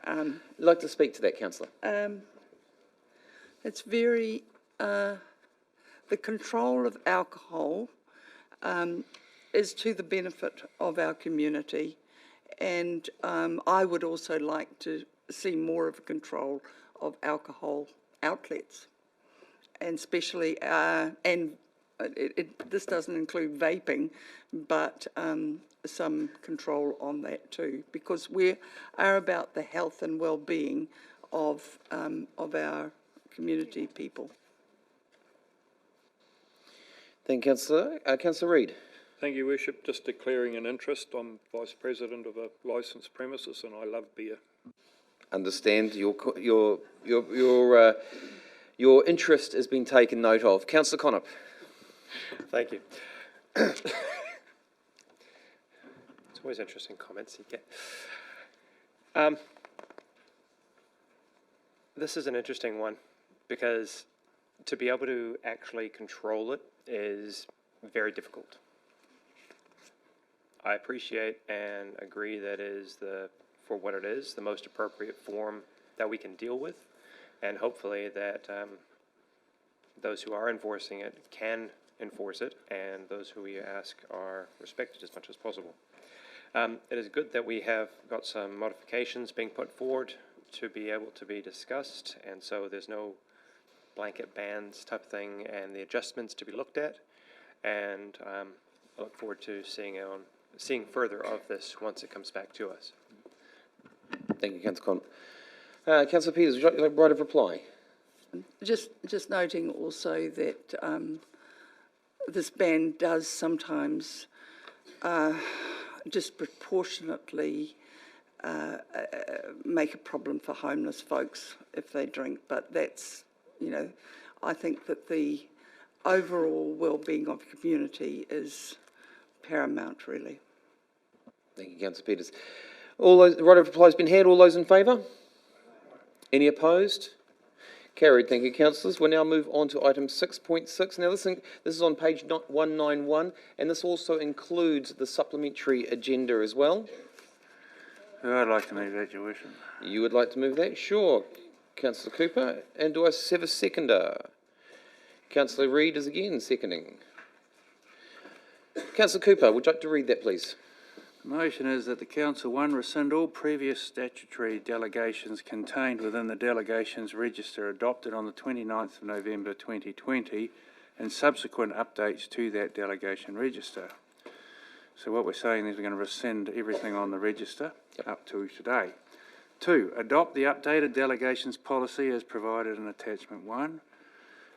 I'd like to speak to that, Councillor. It's very, the control of alcohol is to the benefit of our community, and I would also like to see more of a control of alcohol outlets, and especially, this doesn't include vaping, but some control on that too, because we are about the health and well-being of our community people. Thank you, Councillor. Councillor Reid. Thank you, Worship. Just declaring an interest. I'm Vice President of a licensed premises and I love beer. Understand your interest has been taken note of. Councillor Connop. Thank you. It's always interesting comments you get. This is an interesting one because to be able to actually control it is very difficult. I appreciate and agree that is for what it is, the most appropriate form that we can deal with, and hopefully that those who are enforcing it can enforce it, and those who we ask are respected as much as possible. It is good that we have got some modifications being put forward to be able to be discussed, and so there's no blanket bans type thing, and the adjustments to be looked at, and I look forward to seeing it on seeing further of this once it comes back to us. Thank you, Councillor Con. Councillor Peters, would you like right of reply? Just noting also that this ban does sometimes disproportionately make a problem for homeless folks if they drink, but that's, you know, I think that the overall well-being of the community is paramount, really. Thank you, Councillor Peters. All those, the right of reply has been had. All those in favour? Any opposed? Carried. Thank you, councillors. We'll now move on to item 6.6. Now, this is on page 191, and this also includes the supplementary agenda as well. I'd like to move that, Your Worship. You would like to move that? Sure. Councillor Cooper. And do I have a seconder? Councillor Reid is again seconding. Councillor Cooper, would you like to read that, please? The motion is that the Council, 1, rescind all previous statutory delegations contained within the Delegations Register adopted on the 29th of November 2020 and subsequent updates to that Delegation Register. So what we're saying is we're going to rescind everything on the register up to today. 2, adopt the updated delegations policy as provided in attachment 1.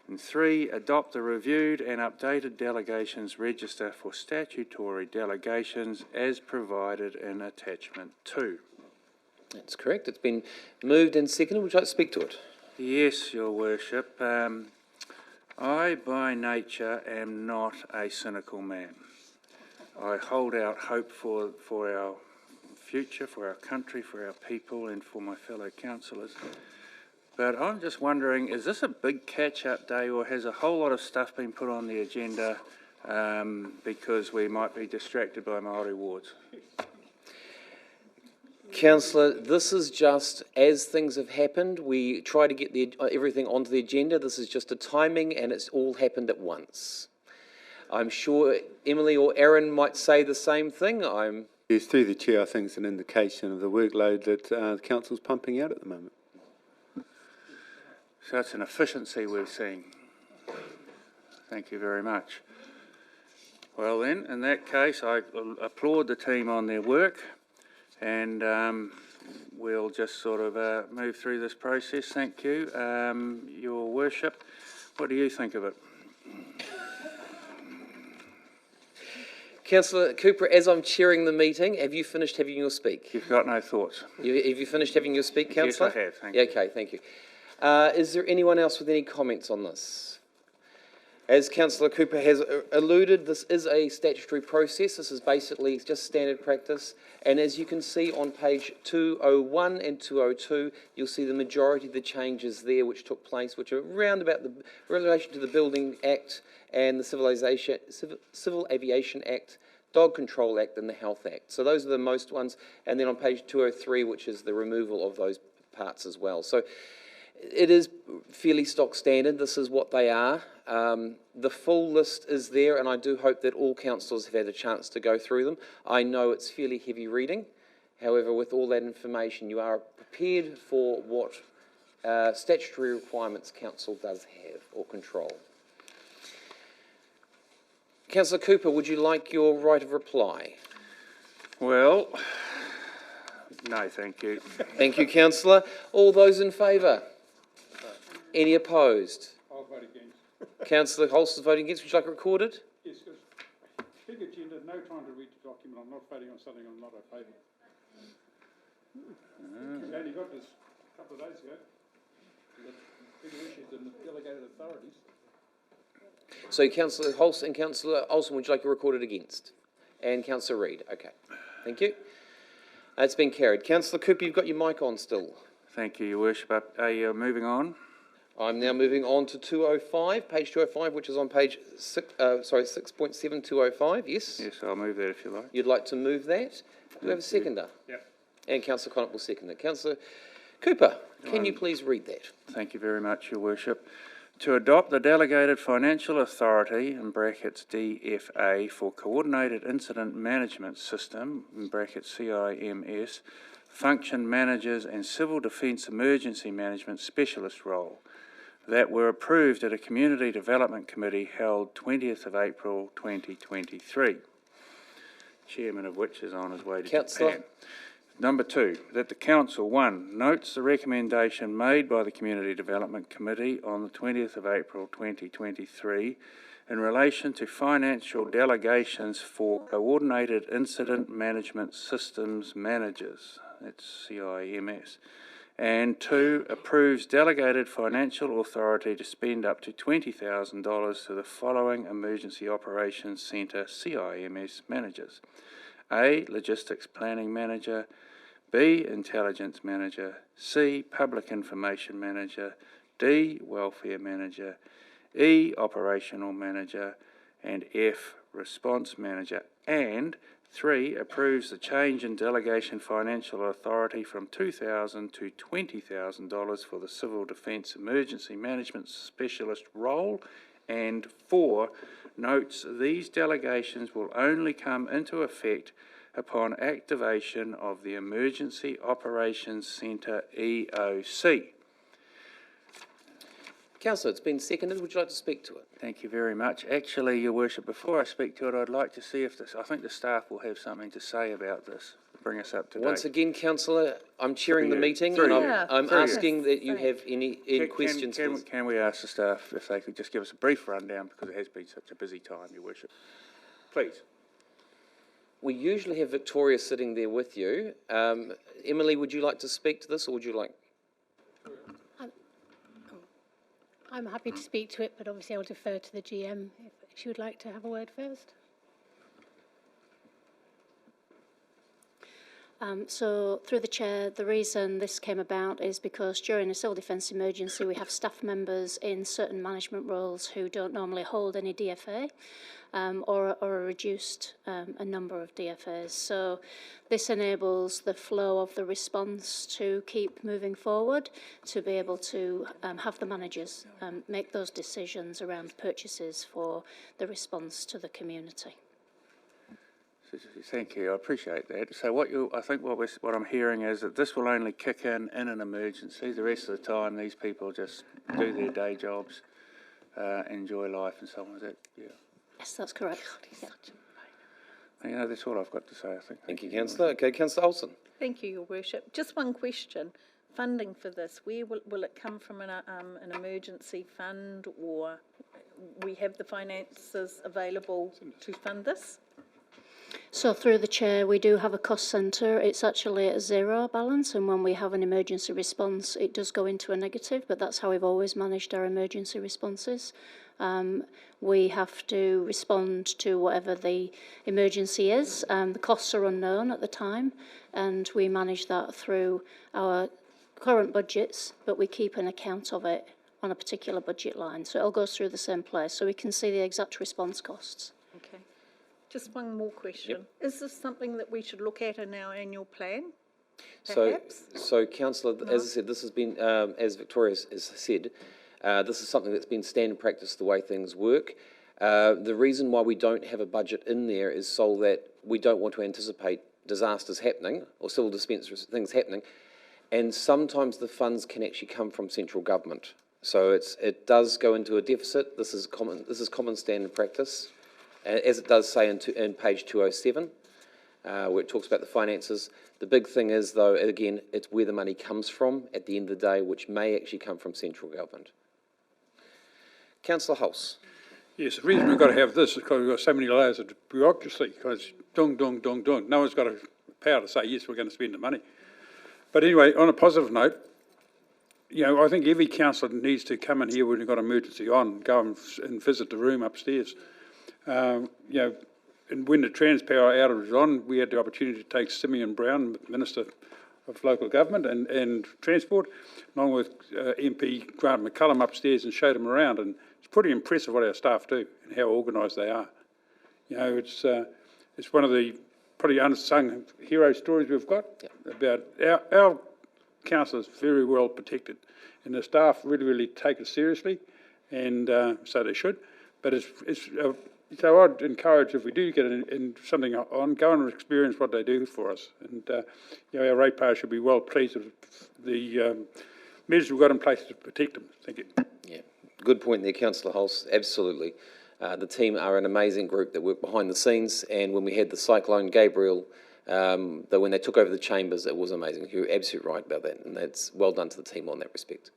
And 3, adopt the reviewed and updated delegations register for statutory delegations as provided in attachment 2. That's correct. It's been moved and seconded. Would you like to speak to it? Yes, Your Worship. I, by nature, am not a cynical man. I hold out hope for our future, for our country, for our people and for my fellow councillors. But I'm just wondering, is this a big catch-up day or has a whole lot of stuff been put on the agenda because we might be distracted by Maori Wards? Councillor, this is just as things have happened. We try to get everything onto the agenda. This is just a timing and it's all happened at once. I'm sure Emily or Aaron might say the same thing. Yes, through the Chair, I think it's an indication of the workload that the Council's pumping out at the moment. So it's an efficiency we're seeing. Thank you very much. Well then, in that case, I applaud the team on their work and we'll just sort of move through this process. Thank you. Your Worship, what do you think of it? Councillor Cooper, as I'm chairing the meeting, have you finished having your speak? You've got no thoughts. Have you finished having your speak, Councillor? Yes, I have. Thank you. Okay, thank you. Is there anyone else with any comments on this? As Councillor Cooper has alluded, this is a statutory process. This is basically just standard practice. And as you can see on page 201 and 202, you'll see the majority of the changes there which took place, which are around about the relation to the Building Act and the Civil Aviation Act, Dog Control Act and the Health Act. So those are the most ones. And then on page 203, which is the removal of those parts as well. So it is fairly stock standard. This is what they are. The full list is there, and I do hope that all councillors have had a chance to go through them. I know it's fairly heavy reading. However, with all that information, you are prepared for what statutory requirements council does have or control. Councillor Cooper, would you like your right of reply? Well, no, thank you. Thank you, Councillor. All those in favour? Any opposed? I'll vote against. Councillor Holston's voting against. Would you like it recorded? Yes, because big agenda, no time to read the document. I'm not voting on something I'm not in favour. We only got this a couple of days ago. We've got bigger issues than the delegated authorities. So Councillor Holston and Councillor Olsen, would you like it recorded against? And Councillor Reid. Okay. Thank you. It's been carried. Councillor Cooper, you've got your mic on still. Thank you, Your Worship. Are you moving on? I'm now moving on to 205, page 205, which is on page 6.7, 205, yes? Yes, I'll move that if you like. You'd like to move that? Do we have a seconder? Yep. And Councillor Connaught will second it. Councillor Cooper, can you please read that? Thank you very much, Your Worship. To adopt the Delegated Financial Authority, in brackets DFA, for Coordinated Incident Management System, in brackets CIMS, Function Managers and Civil Defence Emergency Management Specialist role, that were approved at a Community Development Committee held 20th of April 2023. chairman of which is on his way to Councillor. Japan. Number 2, that the council, 1, notes the recommendation made by the Community Development Committee on the 20th of April 2023 in relation to financial delegations for Coordinated Incident Management Systems Managers, that's CIMS, and 2, approves delegated financial authority to spend up to $20,000 to the following Emergency Operations Centre CIMS managers: A, Logistics Planning Manager, B, Intelligence Manager, C, Public Information Manager, D, Welfare Manager, E, Operational Manager, and F, Response Manager, and 3, approves the change in delegation financial authority from $2,000 to $20,000 for the Civil Defence Emergency Management Specialist role, and 4, notes these delegations will only come into effect upon activation of the Emergency Operations Centre EOC. Councillor, it's been seconded. Would you like to speak to it? Thank you very much. Actually, Your Worship, before I speak to it, I'd like to see if this, I think the staff will have something to say about this, bring us up to date. Once again, Councillor, I'm chairing the meeting Through and you. I'm Through you. asking that you have any questions. Can we ask the staff if they could just give us a brief rundown, because it has been such a busy time, Your Worship. Please. We usually have Victoria sitting there with you. Emily, would you like to speak to this, or would you like? I'm happy to speak to it, but obviously I'll defer to the GM if she would like to have a word first. So, through the chair, the reason this came about is because during a civil defence emergency we have staff members in certain management roles who don't normally hold any DFA or a reduced a number of DFAs. So this enables the flow of the response to keep moving forward, to be able to have the managers make those decisions around purchases for the response to the community. Thank you. I appreciate that. So what I'm hearing is that this will only kick in an emergency. The rest of the time, these people just do their day jobs, enjoy life, and so on. Is that Yes, that's correct. Yeah. That's all I've got to say, I think. Thank you, Councillor. Okay, Councillor Olsen. Thank you, Your Worship. Just one question. Funding for this, where will it come from, an emergency fund, or we have the finances available to fund this? So through the chair, we do have a cost centre. It's actually at a zero balance, and when we have an emergency response, it does go into a negative, but that's how we've always managed our emergency responses. We have to respond to whatever the emergency is. The costs are unknown at the time, and we manage that through our current budgets, but we keep an account of it on a particular budget line. So it all goes through the same place, so we can see the exact response costs. Okay. Just one more question. Yep. Is this something that we should look at in our annual plan? Perhaps? So Councillor, as I said, this has been, as Victoria has said, this is something that's been standard practice the way things work. The reason why we don't have a budget in there is so that we don't want to anticipate disasters happening or civil defence things happening, and sometimes the funds can actually come from central government. So it does go into a deficit. This is common standard practice, as it does say in page 207, where it talks about the finances. The big thing is, though, again, it's where the money comes from at the end of the day, which may actually come from central government. Councillor Hulse. Yes, the reason we've got to have this is because we've got so many layers of bureaucracy, because dung. No one's got a power to say, yes, we're going to spend the money. But anyway, on a positive note, I think every councillor needs to come in here when we've got emergency on, go and visit the room upstairs. And when the Transpower outage was on, we had the opportunity to take Simeon Brown, Minister of Local Government and Transport, along with MP Grant McCullum upstairs, and showed them around. And it's pretty impressive what our staff do and how organised they are. It's one of the probably unsung hero stories we've got about our council is very well protected, and the staff really take it seriously, and so they should. But so I'd encourage, if we do get in something on, go and experience what they do for us. And our ratepayers should be well pleased with the measures we've got in place to protect them. Thank you. Yeah, good point there, Councillor Hulse. Absolutely. The team are an amazing group that work behind the scenes, and when we had the Cyclone Gabriel, when they took over the chambers, it was amazing. You're absolutely right about that, and that's well done to the team on that respect.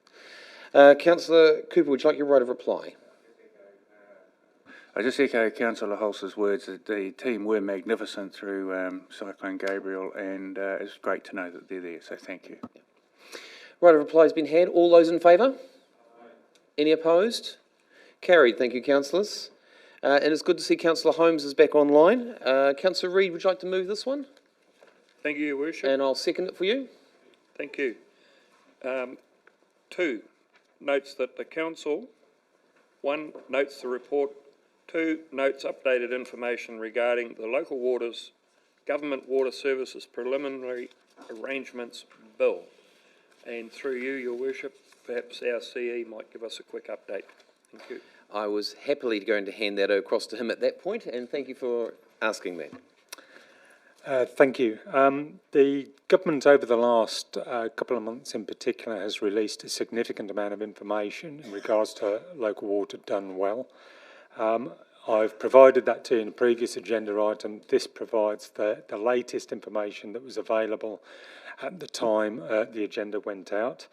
Councillor Cooper, would you like your right of reply? I just echo Councillor Hulse's words that the team were magnificent through Cyclone Gabriel, and it's great to know that they're there, so thank you. Right of reply has been had. All those in favour? Any opposed? Carried. Thank you, councillors. And it's good to see Councillor Holmes is back online. Councillor Reid, would you like to move this one? Thank you, Your Worship. And I'll second it for you. Thank you. 2, notes that the Council, 1, notes the report, 2, notes updated information regarding the Local Waters Government Water Services Preliminary Arrangements Bill. And through you, Your Worship, perhaps our CE might give us a quick update. Thank you. I was happily going to hand that across to him at that point, and thank you for asking that. Thank you. The government over the last couple of months in particular has released a significant amount of information in regards to local water done well. I've provided that to you in a previous agenda item. This provides the latest information that was available at the time the agenda went out,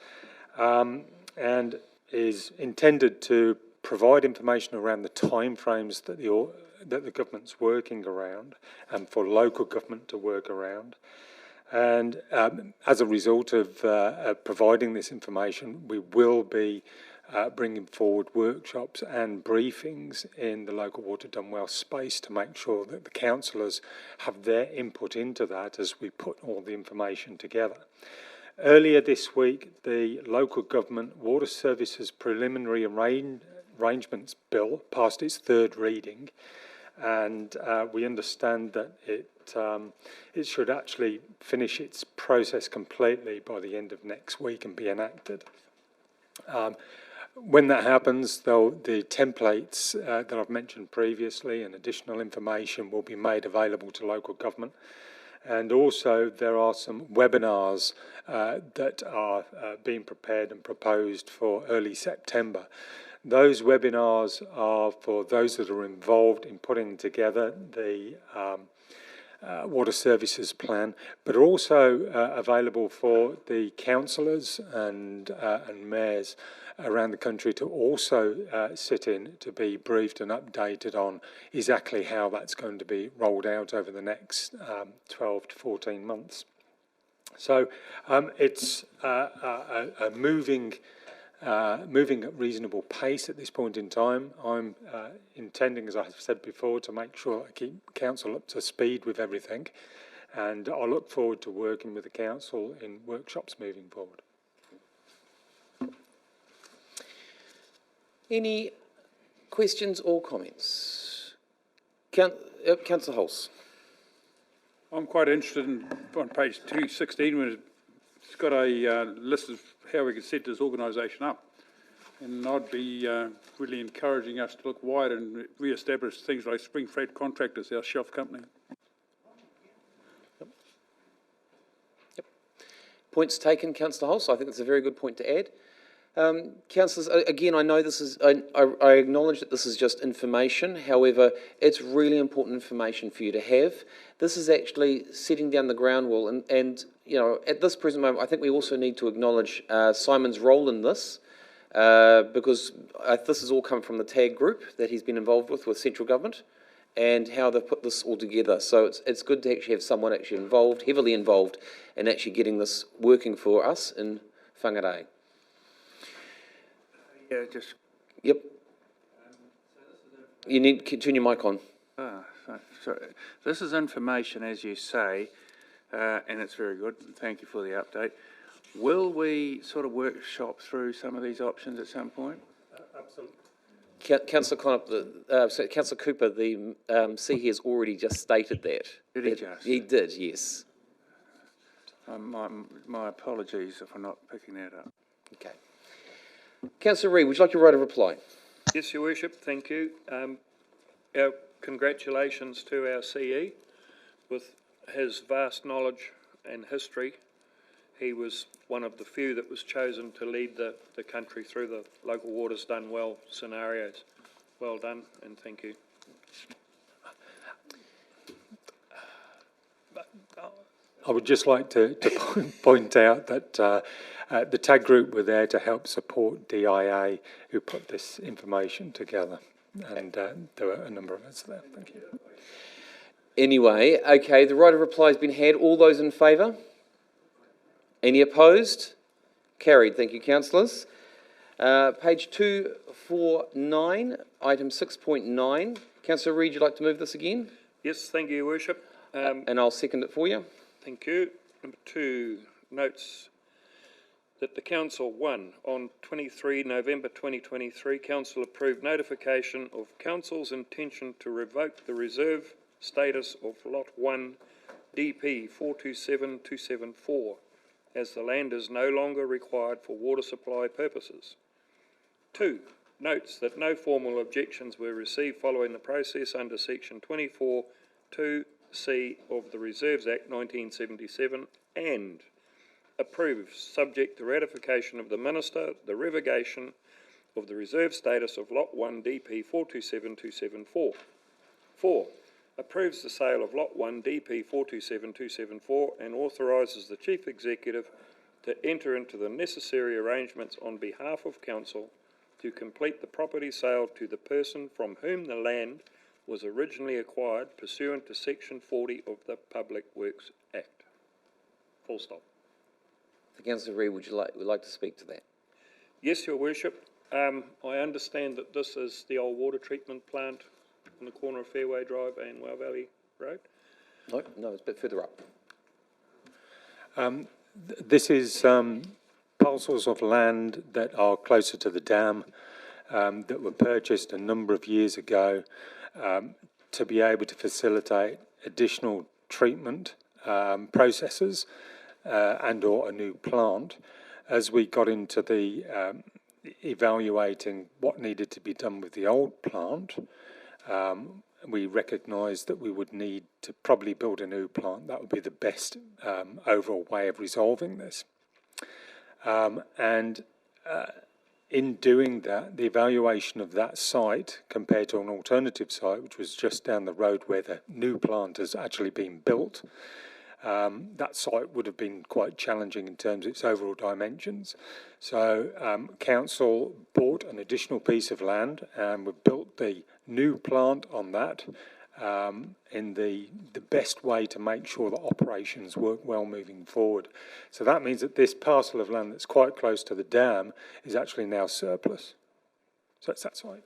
and is intended to provide information around the timeframes that the government's working around and for local government to work around. And as a result of providing this information, we will be bringing forward workshops and briefings in the local water done well space to make sure that the councillors have their input into that as we put all the information together. Earlier this week, the Local Government Water Services Preliminary Arrangements Bill passed its third reading, and we understand that it should actually finish its process completely by the end of next week and be enacted. When that happens, though, the templates that I've mentioned previously and additional information will be made available to local government. And also there are some webinars that are being prepared and proposed for early September. Those webinars are for those that are involved in putting together the water services plan, but are also available for the councillors and mayors around the country to also sit in to be briefed and updated on exactly how that's going to be rolled out over the next 12 to 14 months. So it's a moving at reasonable pace at this point in time. I'm intending, as I've said before, to make sure I keep council up to speed with everything, and I look forward to working with the council in workshops moving forward. Any questions or comments? Councillor Hulse. I'm quite interested in on page 216 when it's got a list of how we can set this organisation up, and I'd be really encouraging us to look wider and re-establish things like Spring Freight Contractors, our shelf company. Yep. Points taken, Councillor Hulse. I think that's a very good point to add. Councillors, again, I know this is, I acknowledge that this is just information. However, it's really important information for you to have. This is actually setting down the ground rule, and you know, at this present moment, I think we also need to acknowledge Simon's role in this, because this has all come from the TAG group that he's been involved with central government, and how they've put this all together. So it's good to actually have someone actually involved, heavily involved, in actually getting this working for us in Whangarei. Yeah, just... Yep. You need to turn your mic on. Sorry. This is information, as you say, and it's very good. Thank you for the update. Will we sort of workshop through some of these options at some point? Absolutely. Councillor Cooper, the CE has already just stated that. Did he just? He did, yes. My apologies if I'm not picking that up. Okay. Councillor Reid, would you like your right of reply? Yes, Your Worship, thank you. Our congratulations to our CE. With his vast knowledge and history, he was one of the few that was chosen to lead the country through the local waters done well scenarios. Well done, and thank you. I would just like to point out that the TAG group were there to help support DIA, who put this information together, and there were a number of us there. Thank you. Anyway, okay, the right of reply has been had. All those in favour? Any opposed? Carried. Thank you, councillors. Page 249, item 6.9. Councillor Reid, would you like to move this again? Yes, thank you, Your Worship. And I'll second it for you. Thank you. Number 2, notes that the Council, 1, on 23 November 2023, Council approved notification of Council's intention to revoke the reserve status of Lot 1 DP 427274 as the land is no longer required for water supply purposes. 2, notes that no formal objections were received following the process under section 24(2)(c) of the Reserves Act 1977 and approves, subject to ratification of the Minister, the revocation of the reserve status of Lot 1 DP 427274. 4, approves the sale of Lot 1 DP 427274 and authorises the Chief Executive to enter into the necessary arrangements on behalf of Council to complete the property sale to the person from whom the land was originally acquired pursuant to Section 40 of the Public Works Act. Full stop. Councillor Reid, would like to speak to that? Yes, Your Worship. I understand that this is the old water treatment plant on the corner of Fairway Drive and Well Valley Road. No, it's a bit further up. This is parcels of land that are closer to the dam that were purchased a number of years ago to be able to facilitate additional treatment processes and or a new plant. As we got into the evaluating what needed to be done with the old plant, we recognised that we would need to probably build a new plant. That would be the best overall way of resolving this. In doing that, the evaluation of that site compared to an alternative site, which was just down the road where the new plant has actually been built, that site would have been quite challenging in terms of its overall dimensions. So council bought an additional piece of land and we built the new plant on that in the best way to make sure that operations work well moving forward. So that means that this parcel of land that's quite close to the dam is actually now surplus. So that's that site.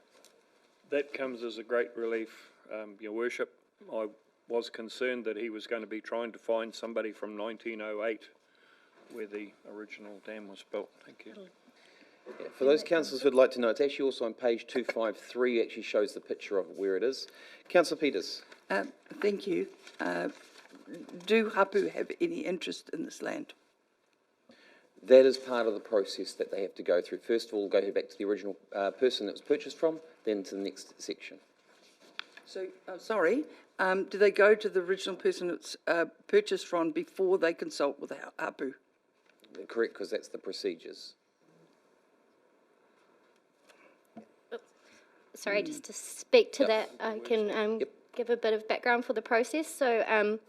That comes as a great relief, Your Worship. I was concerned that he was going to be trying to find somebody from 1908 where the original dam was built. Thank you. Yeah, for those councillors who'd like to know, it's actually also on page 253, actually shows the picture of where it is. Councillor Peters. Thank you. Do Hapu have any interest in this land? That is part of the process that they have to go through. First of all, go back to the original person that was purchased from, then to the next section. So, sorry, do they go to the original person it's purchased from before they consult with Hapu? Correct, because that's the procedures. Sorry, just to speak to that, I can give a bit of background for the process. So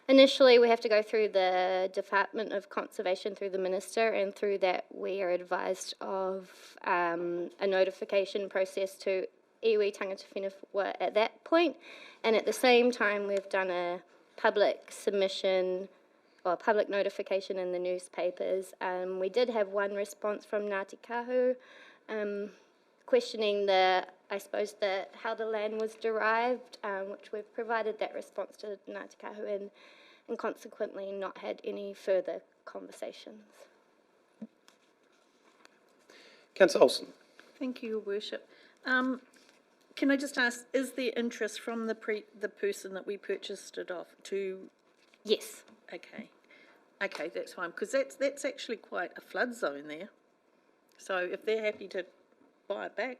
initially we have to go through the Department of Conservation through the Minister, and through that we are advised of a notification process to iwi tangata whenua at that point. And at the same time we've done a public submission or public notification in the newspapers. We did have one response from Ngāti Kahu, questioning how the land was derived, which we've provided that response to Ngāti Kahu and consequently not had any further conversations. Councillor Olsen. Thank you, Your Worship. Can I just ask, is there interest from the person that we purchased it off to? Yes. Okay, that's fine, because that's actually quite a flood zone there. So if they're happy to buy it back.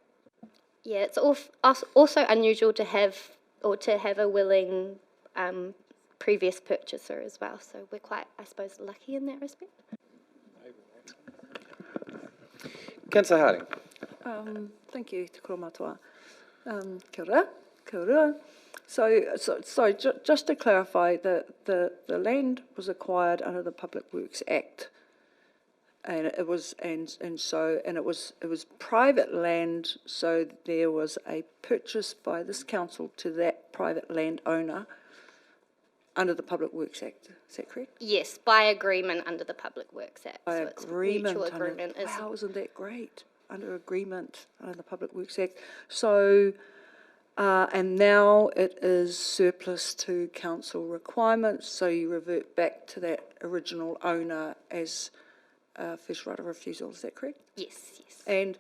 Yeah, it's also unusual to have a willing previous purchaser as well. So we're quite, I suppose, lucky in that respect. Councillor Harding. Thank you, Te Koro Matua. Kia ora, kia ora. Just to clarify, the land was acquired under the Public Works Act, and it was private land. So there was a purchase by this council to that private landowner under the Public Works Act. Is that correct? Yes, by agreement under the Public Works Act. By so agreement. It's mutual agreement. Wow, isn't that great? Under agreement under the Public Works Act. So. And now it is surplus to council requirements, so you revert back to that original owner as first right of refusal. Is that correct? Yes, yes. And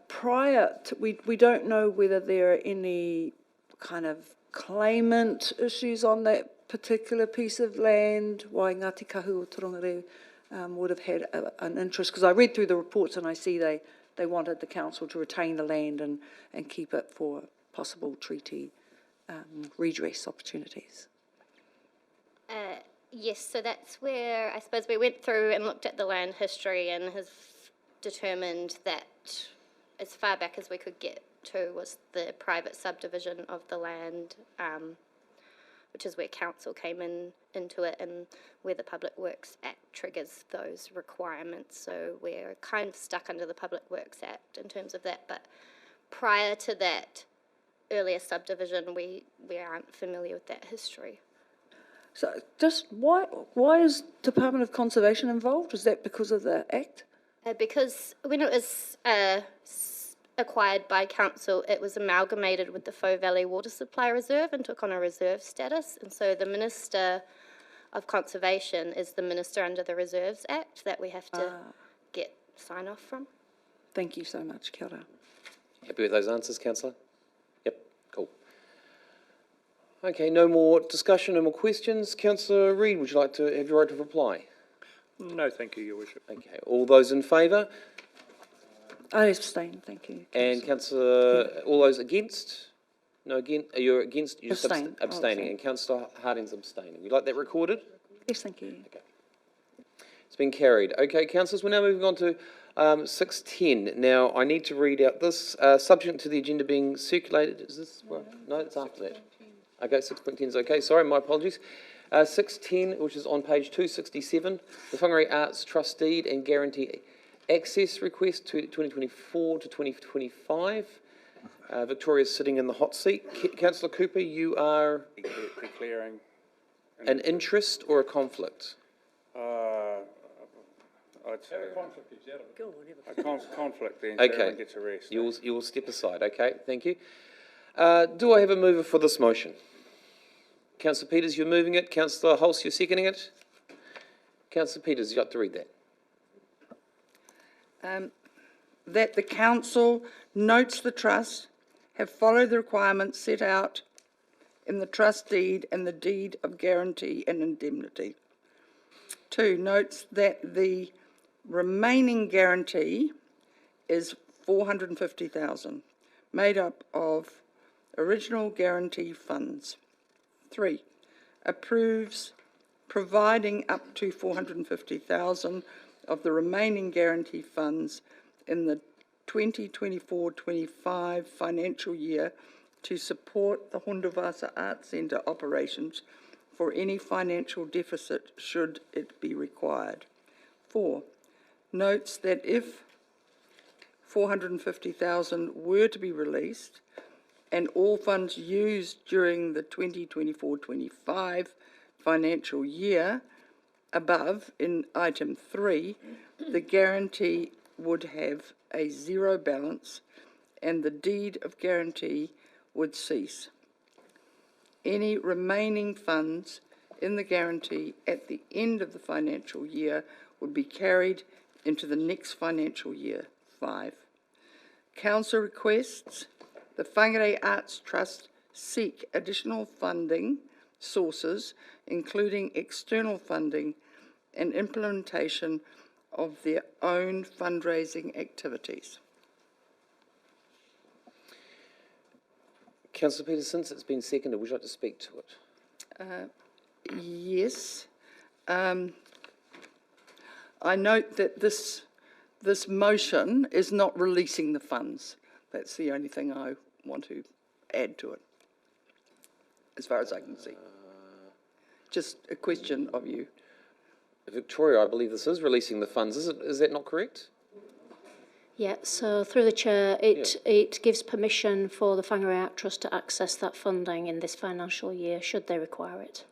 prior to, we don't know whether there are any kind of claimant issues on that particular piece of land. Why Ngāti Kahu o Torongareo would have had an interest, because I read through the reports and I see they wanted the council to retain the land and keep it for possible treaty redress opportunities. Yes, so that's where I suppose we went through and looked at the land history and have determined that as far back as we could get to was the private subdivision of the land, which is where council came into it and where the Public Works Act triggers those requirements. So we're kind of stuck under the Public Works Act in terms of that. But prior to that earlier subdivision, we aren't familiar with that history. So just why is Department of Conservation involved? Is that because of the Act? Because when it was acquired by council, it was amalgamated with the Faux Valley Water Supply Reserve and took on a reserve status. And so the Minister of Conservation is the minister under the Reserves Act that we have to get sign-off from. Thank you so much, kia ora. Happy with those answers, Councillor? Yep, cool. Okay, no more discussion, no more questions. Councillor Reid, would you like to have your right to reply? No, thank you, Your Worship. Okay, all those in favour? I abstain, thank you. And Councillor, all those against? No, again, you're against? You're just Abstain. abstaining. And Councillor Harding's abstaining. Would you like that recorded? Yes, thank you. Okay. It's been carried. Okay, councillors, we're now moving on to 6.10. Now, I need to read out this, subject to the agenda being circulated. Is this, well, no, it's after that. Okay, 6.10 is okay. Sorry, my apologies. 6.10, which is on page 267, the Whangarei Arts Trust Deed and Guarantee Access Request to 2024 to 2025. Victoria's sitting in the hot seat. Councillor Cooper, you are declaring an interest or a conflict? I'd say a conflict then, okay. everyone gets a rest. You will step aside. Okay, thank you. Do I have a mover for this motion? Councillor Peters, you're moving it. Councillor Hulse, you're seconding it. Councillor Peters, you'd like to read that. That the council notes the trust have followed the requirements set out in the trust deed and the deed of guarantee and indemnity. 2, notes that the remaining guarantee is $450,000, made up of original guarantee funds. 3, approves providing up to $450,000 of the remaining guarantee funds in the 2024-25 financial year to support the Whangarei Arts Centre operations for any financial deficit should it be required. 4, notes that if $450,000 were to be released and all funds used during the 2024-25 financial year above in item 3, the guarantee would have a zero balance and the deed of guarantee would cease. Any remaining funds in the guarantee at the end of the financial year would be carried into the next financial year. 5. Council requests the Whangarei Arts Trust seek additional funding sources, including external funding and implementation of their own fundraising activities. Councillor Peters, since it's been seconded, would you like to speak to it? Yes. I note that this motion is not releasing the funds. That's the only thing I want to add to it, as far as I can see. Just a question of you. Victoria, I believe this is releasing the funds. Is that not correct? Yeah, so through the chair, it gives permission for the Whangarei Art Trust to access that funding in this financial year, should they require it.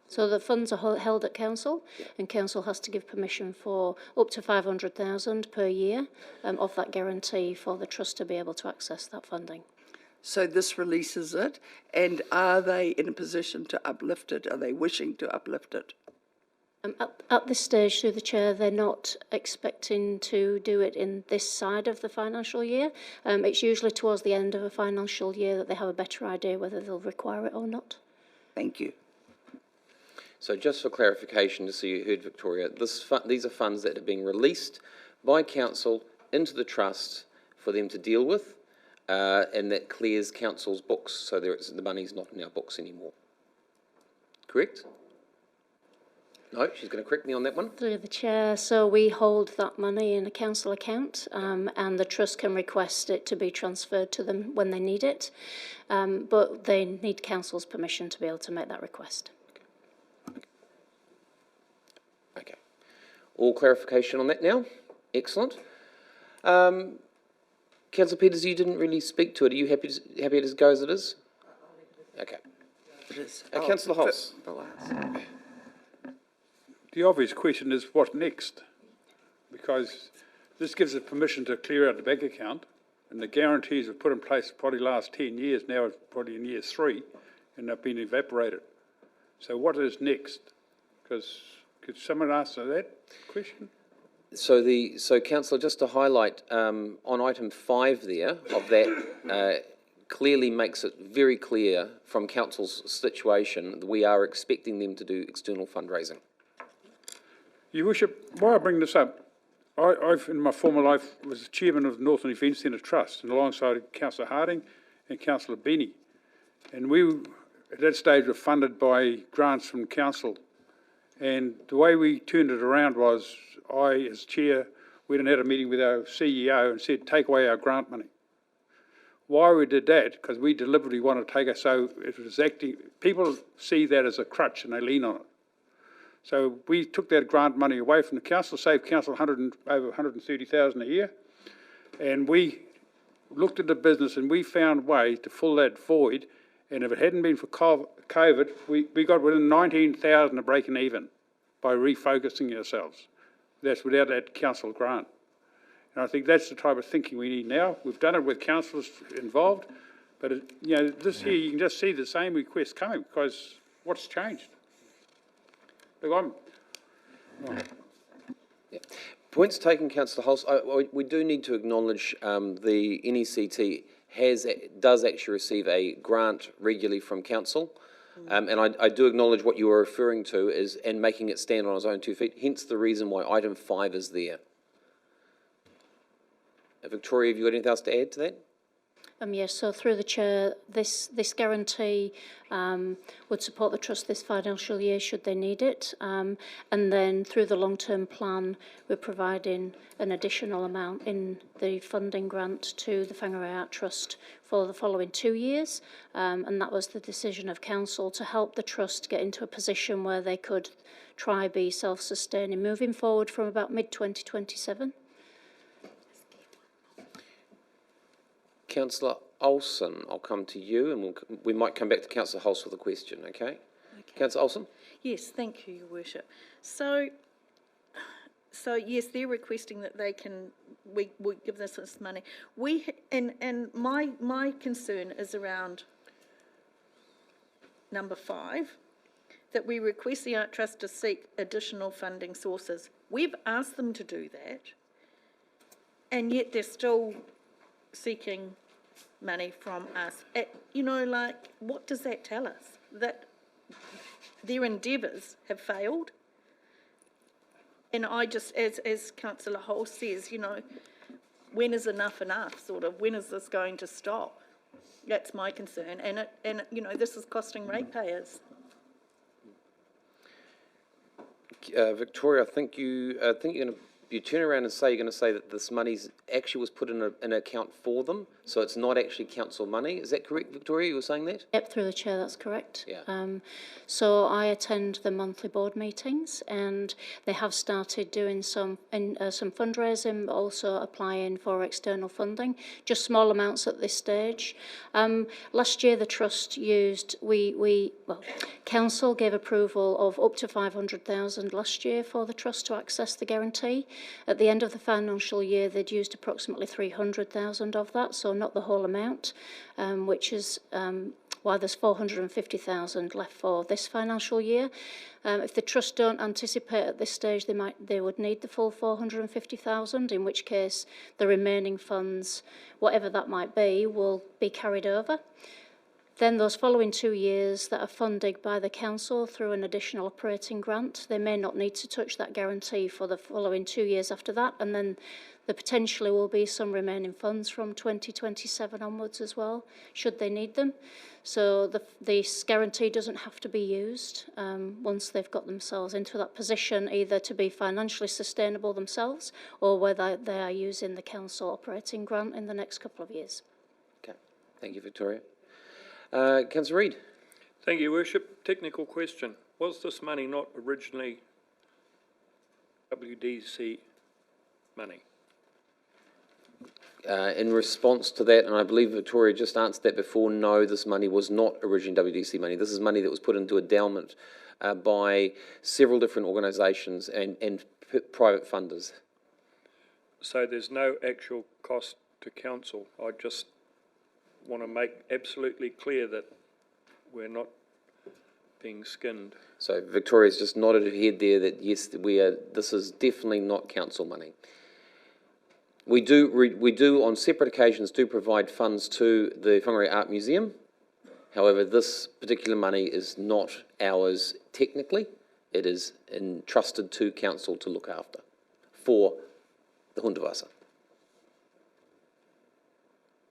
So the funds are held at council, and council has to give permission for up to 500,000 per year of that guarantee for the trust to be able to access that funding. So this releases it, and are they in a position to uplift it? Are they wishing to uplift it? At this stage, through the chair, they're not expecting to do it in this side of the financial year. It's usually towards the end of a financial year that they have a better idea whether they'll require it or not. Thank you. So just for clarification, just so you heard, Victoria, these are funds that are being released by council into the trust for them to deal with, and that clears council's books, so the money's not in our books anymore. Correct? No, she's going to correct me on that one. Through the chair, so we hold that money in a council account, and the trust can request it to be transferred to them when they need it, but they need council's permission to be able to make that request. Okay. All clarification on that now? Excellent. Councillor Peters, you didn't really speak to it. Are you happy to go as it is? Okay. It is. Councillor Hulse. The obvious question is what next? Because this gives us permission to clear out the bank account, and the guarantees we've put in place probably last 10 years, now it's probably in year 3, and they've been evaporated. So what is next? Because could someone answer that question? So councillor, just to highlight, on item 5 there, of that, clearly makes it very clear from council's situation that we are expecting them to do external fundraising. Your Worship, why I bring this up, I've in my former life was the chairman of the Northern Event Centre Trust, and alongside Councillor Harding and Councillor Benny. And we, at that stage, were funded by grants from council. And the way we turned it around was, I, as chair, went and had a meeting with our CEO and said, take away our grant money. Why we did that, because we deliberately want to take it so it was acting, people see that as a crutch and they lean on it. So we took that grant money away from the council, saved council over 130,000 a year, and we looked at the business and we found ways to fill that void. And if it hadn't been for COVID, we got within 19,000 of breaking even by refocusing ourselves. That's without that council grant. And I think that's the type of thinking we need now. We've done it with councillors involved, but this year you can just see the same requests coming because what's changed? Look, Points taken, Councillor Hulse. We do need to acknowledge the NECT does actually receive a grant regularly from council, and I do acknowledge what you are referring to and making it stand on its own 2 feet. Hence the reason why item 5 is there. Victoria, have you got anything else to add to that? Yes, so through the chair, this guarantee would support the trust this financial year should they need it, and then through the long-term plan we're providing an additional amount in the funding grant to the Whangarei Art Trust for the following 2 years, and that was the decision of council to help the trust get into a position where they could try be self-sustaining moving forward from about mid-2027. Councillor Olsen, I'll come to you, and we might come back to Councillor Hulse with a question, okay? Councillor Olsen? Yes, thank you, Your Worship. So yes, they're requesting that they can, we give this money. And my concern is around number 5, that we request the Art Trust to seek additional funding sources. We've asked them to do that, and yet they're still seeking money from us. What does that tell us? That their endeavours have failed? And I just, as Councillor Hulse says, when is enough enough, sort of? When is this going to stop? That's my concern. And this is costing ratepayers. Victoria, I think you're going to you turn around and say, you're going to say that this money's actually was put in an account for them, so it's not actually council money. Is that correct, Victoria? You were saying that? Yep, through the chair, that's correct. Yeah. So I attend the monthly board meetings, and they have started doing some fundraising, but also applying for external funding, just small amounts at this stage. Last year, the trust used, council gave approval of up to 500,000 last year for the trust to access the guarantee. At the end of the financial year, they'd used approximately 300,000 of that, so not the whole amount, which is why there's 450,000 left for this financial year. If the trust don't anticipate at this stage they would need the full 450,000, in which case the remaining funds, whatever that might be, will be carried over. Then those following 2 years that are funded by the council through an additional operating grant, they may not need to touch that guarantee for the following 2 years after that, and then there potentially will be some remaining funds from 2027 onwards as well, should they need them. So this guarantee doesn't have to be used once they've got themselves into that position, either to be financially sustainable themselves or whether they are using the council operating grant in the next couple of years. Okay, thank you, Victoria. Councillor Reid. Thank you, Worship. Technical question. Was this money not originally WDC money? In response to that, and I believe Victoria just answered that before, no, this money was not originally WDC money. This is money that was put into endowment by several different organisations and private funders. So there's no actual cost to council. I just want to make absolutely clear that we're not being skinned. So Victoria's just nodded her head there that yes, this is definitely not council money. We do on separate occasions provide funds to the Whangarei Art Museum. However, this particular money is not ours technically. It is entrusted to council to look after for the Hundavasa.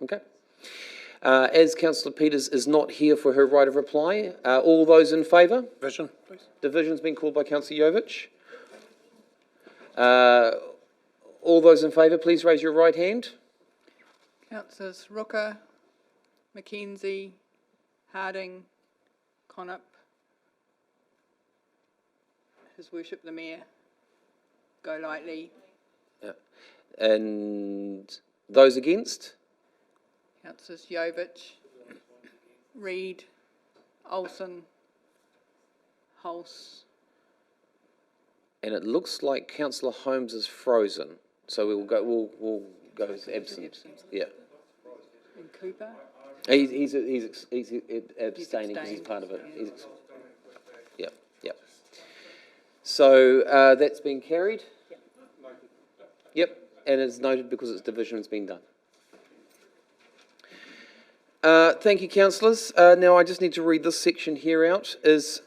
Okay. As Councillor Peters is not here for her right of reply, all those in favour? Division, please. Division's been called by Councillor Jovich. All those in favour, please raise your right hand. Councillors Rooker, McKenzie, Harding, Connop, His Worship the Mayor, Go Lightly. Yeah. And those against? Councillors Jovich, Reid, Olsen, Hulse. And it looks like Councillor Holmes is frozen, so we'll go as absent. Yeah. And Cooper. He's abstaining because he's part of it. Yeah. So that's been carried. Yep, and it's noted because its division has been done. Thank you, councillors. Now I just need to read this section here out. Is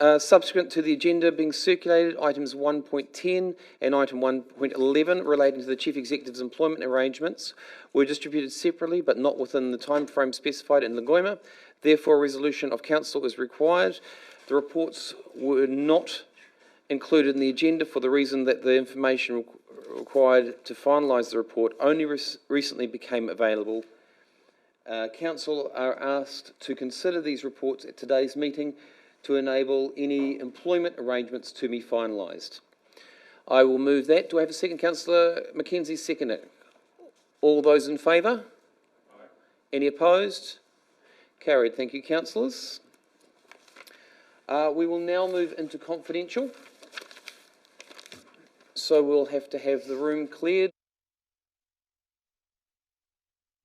subsequent to the agenda being circulated, items 1.10 and item 1.11 relating to the Chief Executive's employment arrangements were distributed separately but not within the time frame specified in the Goima. Therefore, a resolution of council is required. The reports were not included in the agenda for the reason that the information required to finalise the report only recently became available. Council are asked to consider these reports at today's meeting to enable any employment arrangements to be finalised. I will move that. Do I have a second? Councillor McKenzie, second it. All those in favour? Aye. Any opposed? Carried. Thank you, councillors. We will now move into confidential. So we'll have to have the room cleared.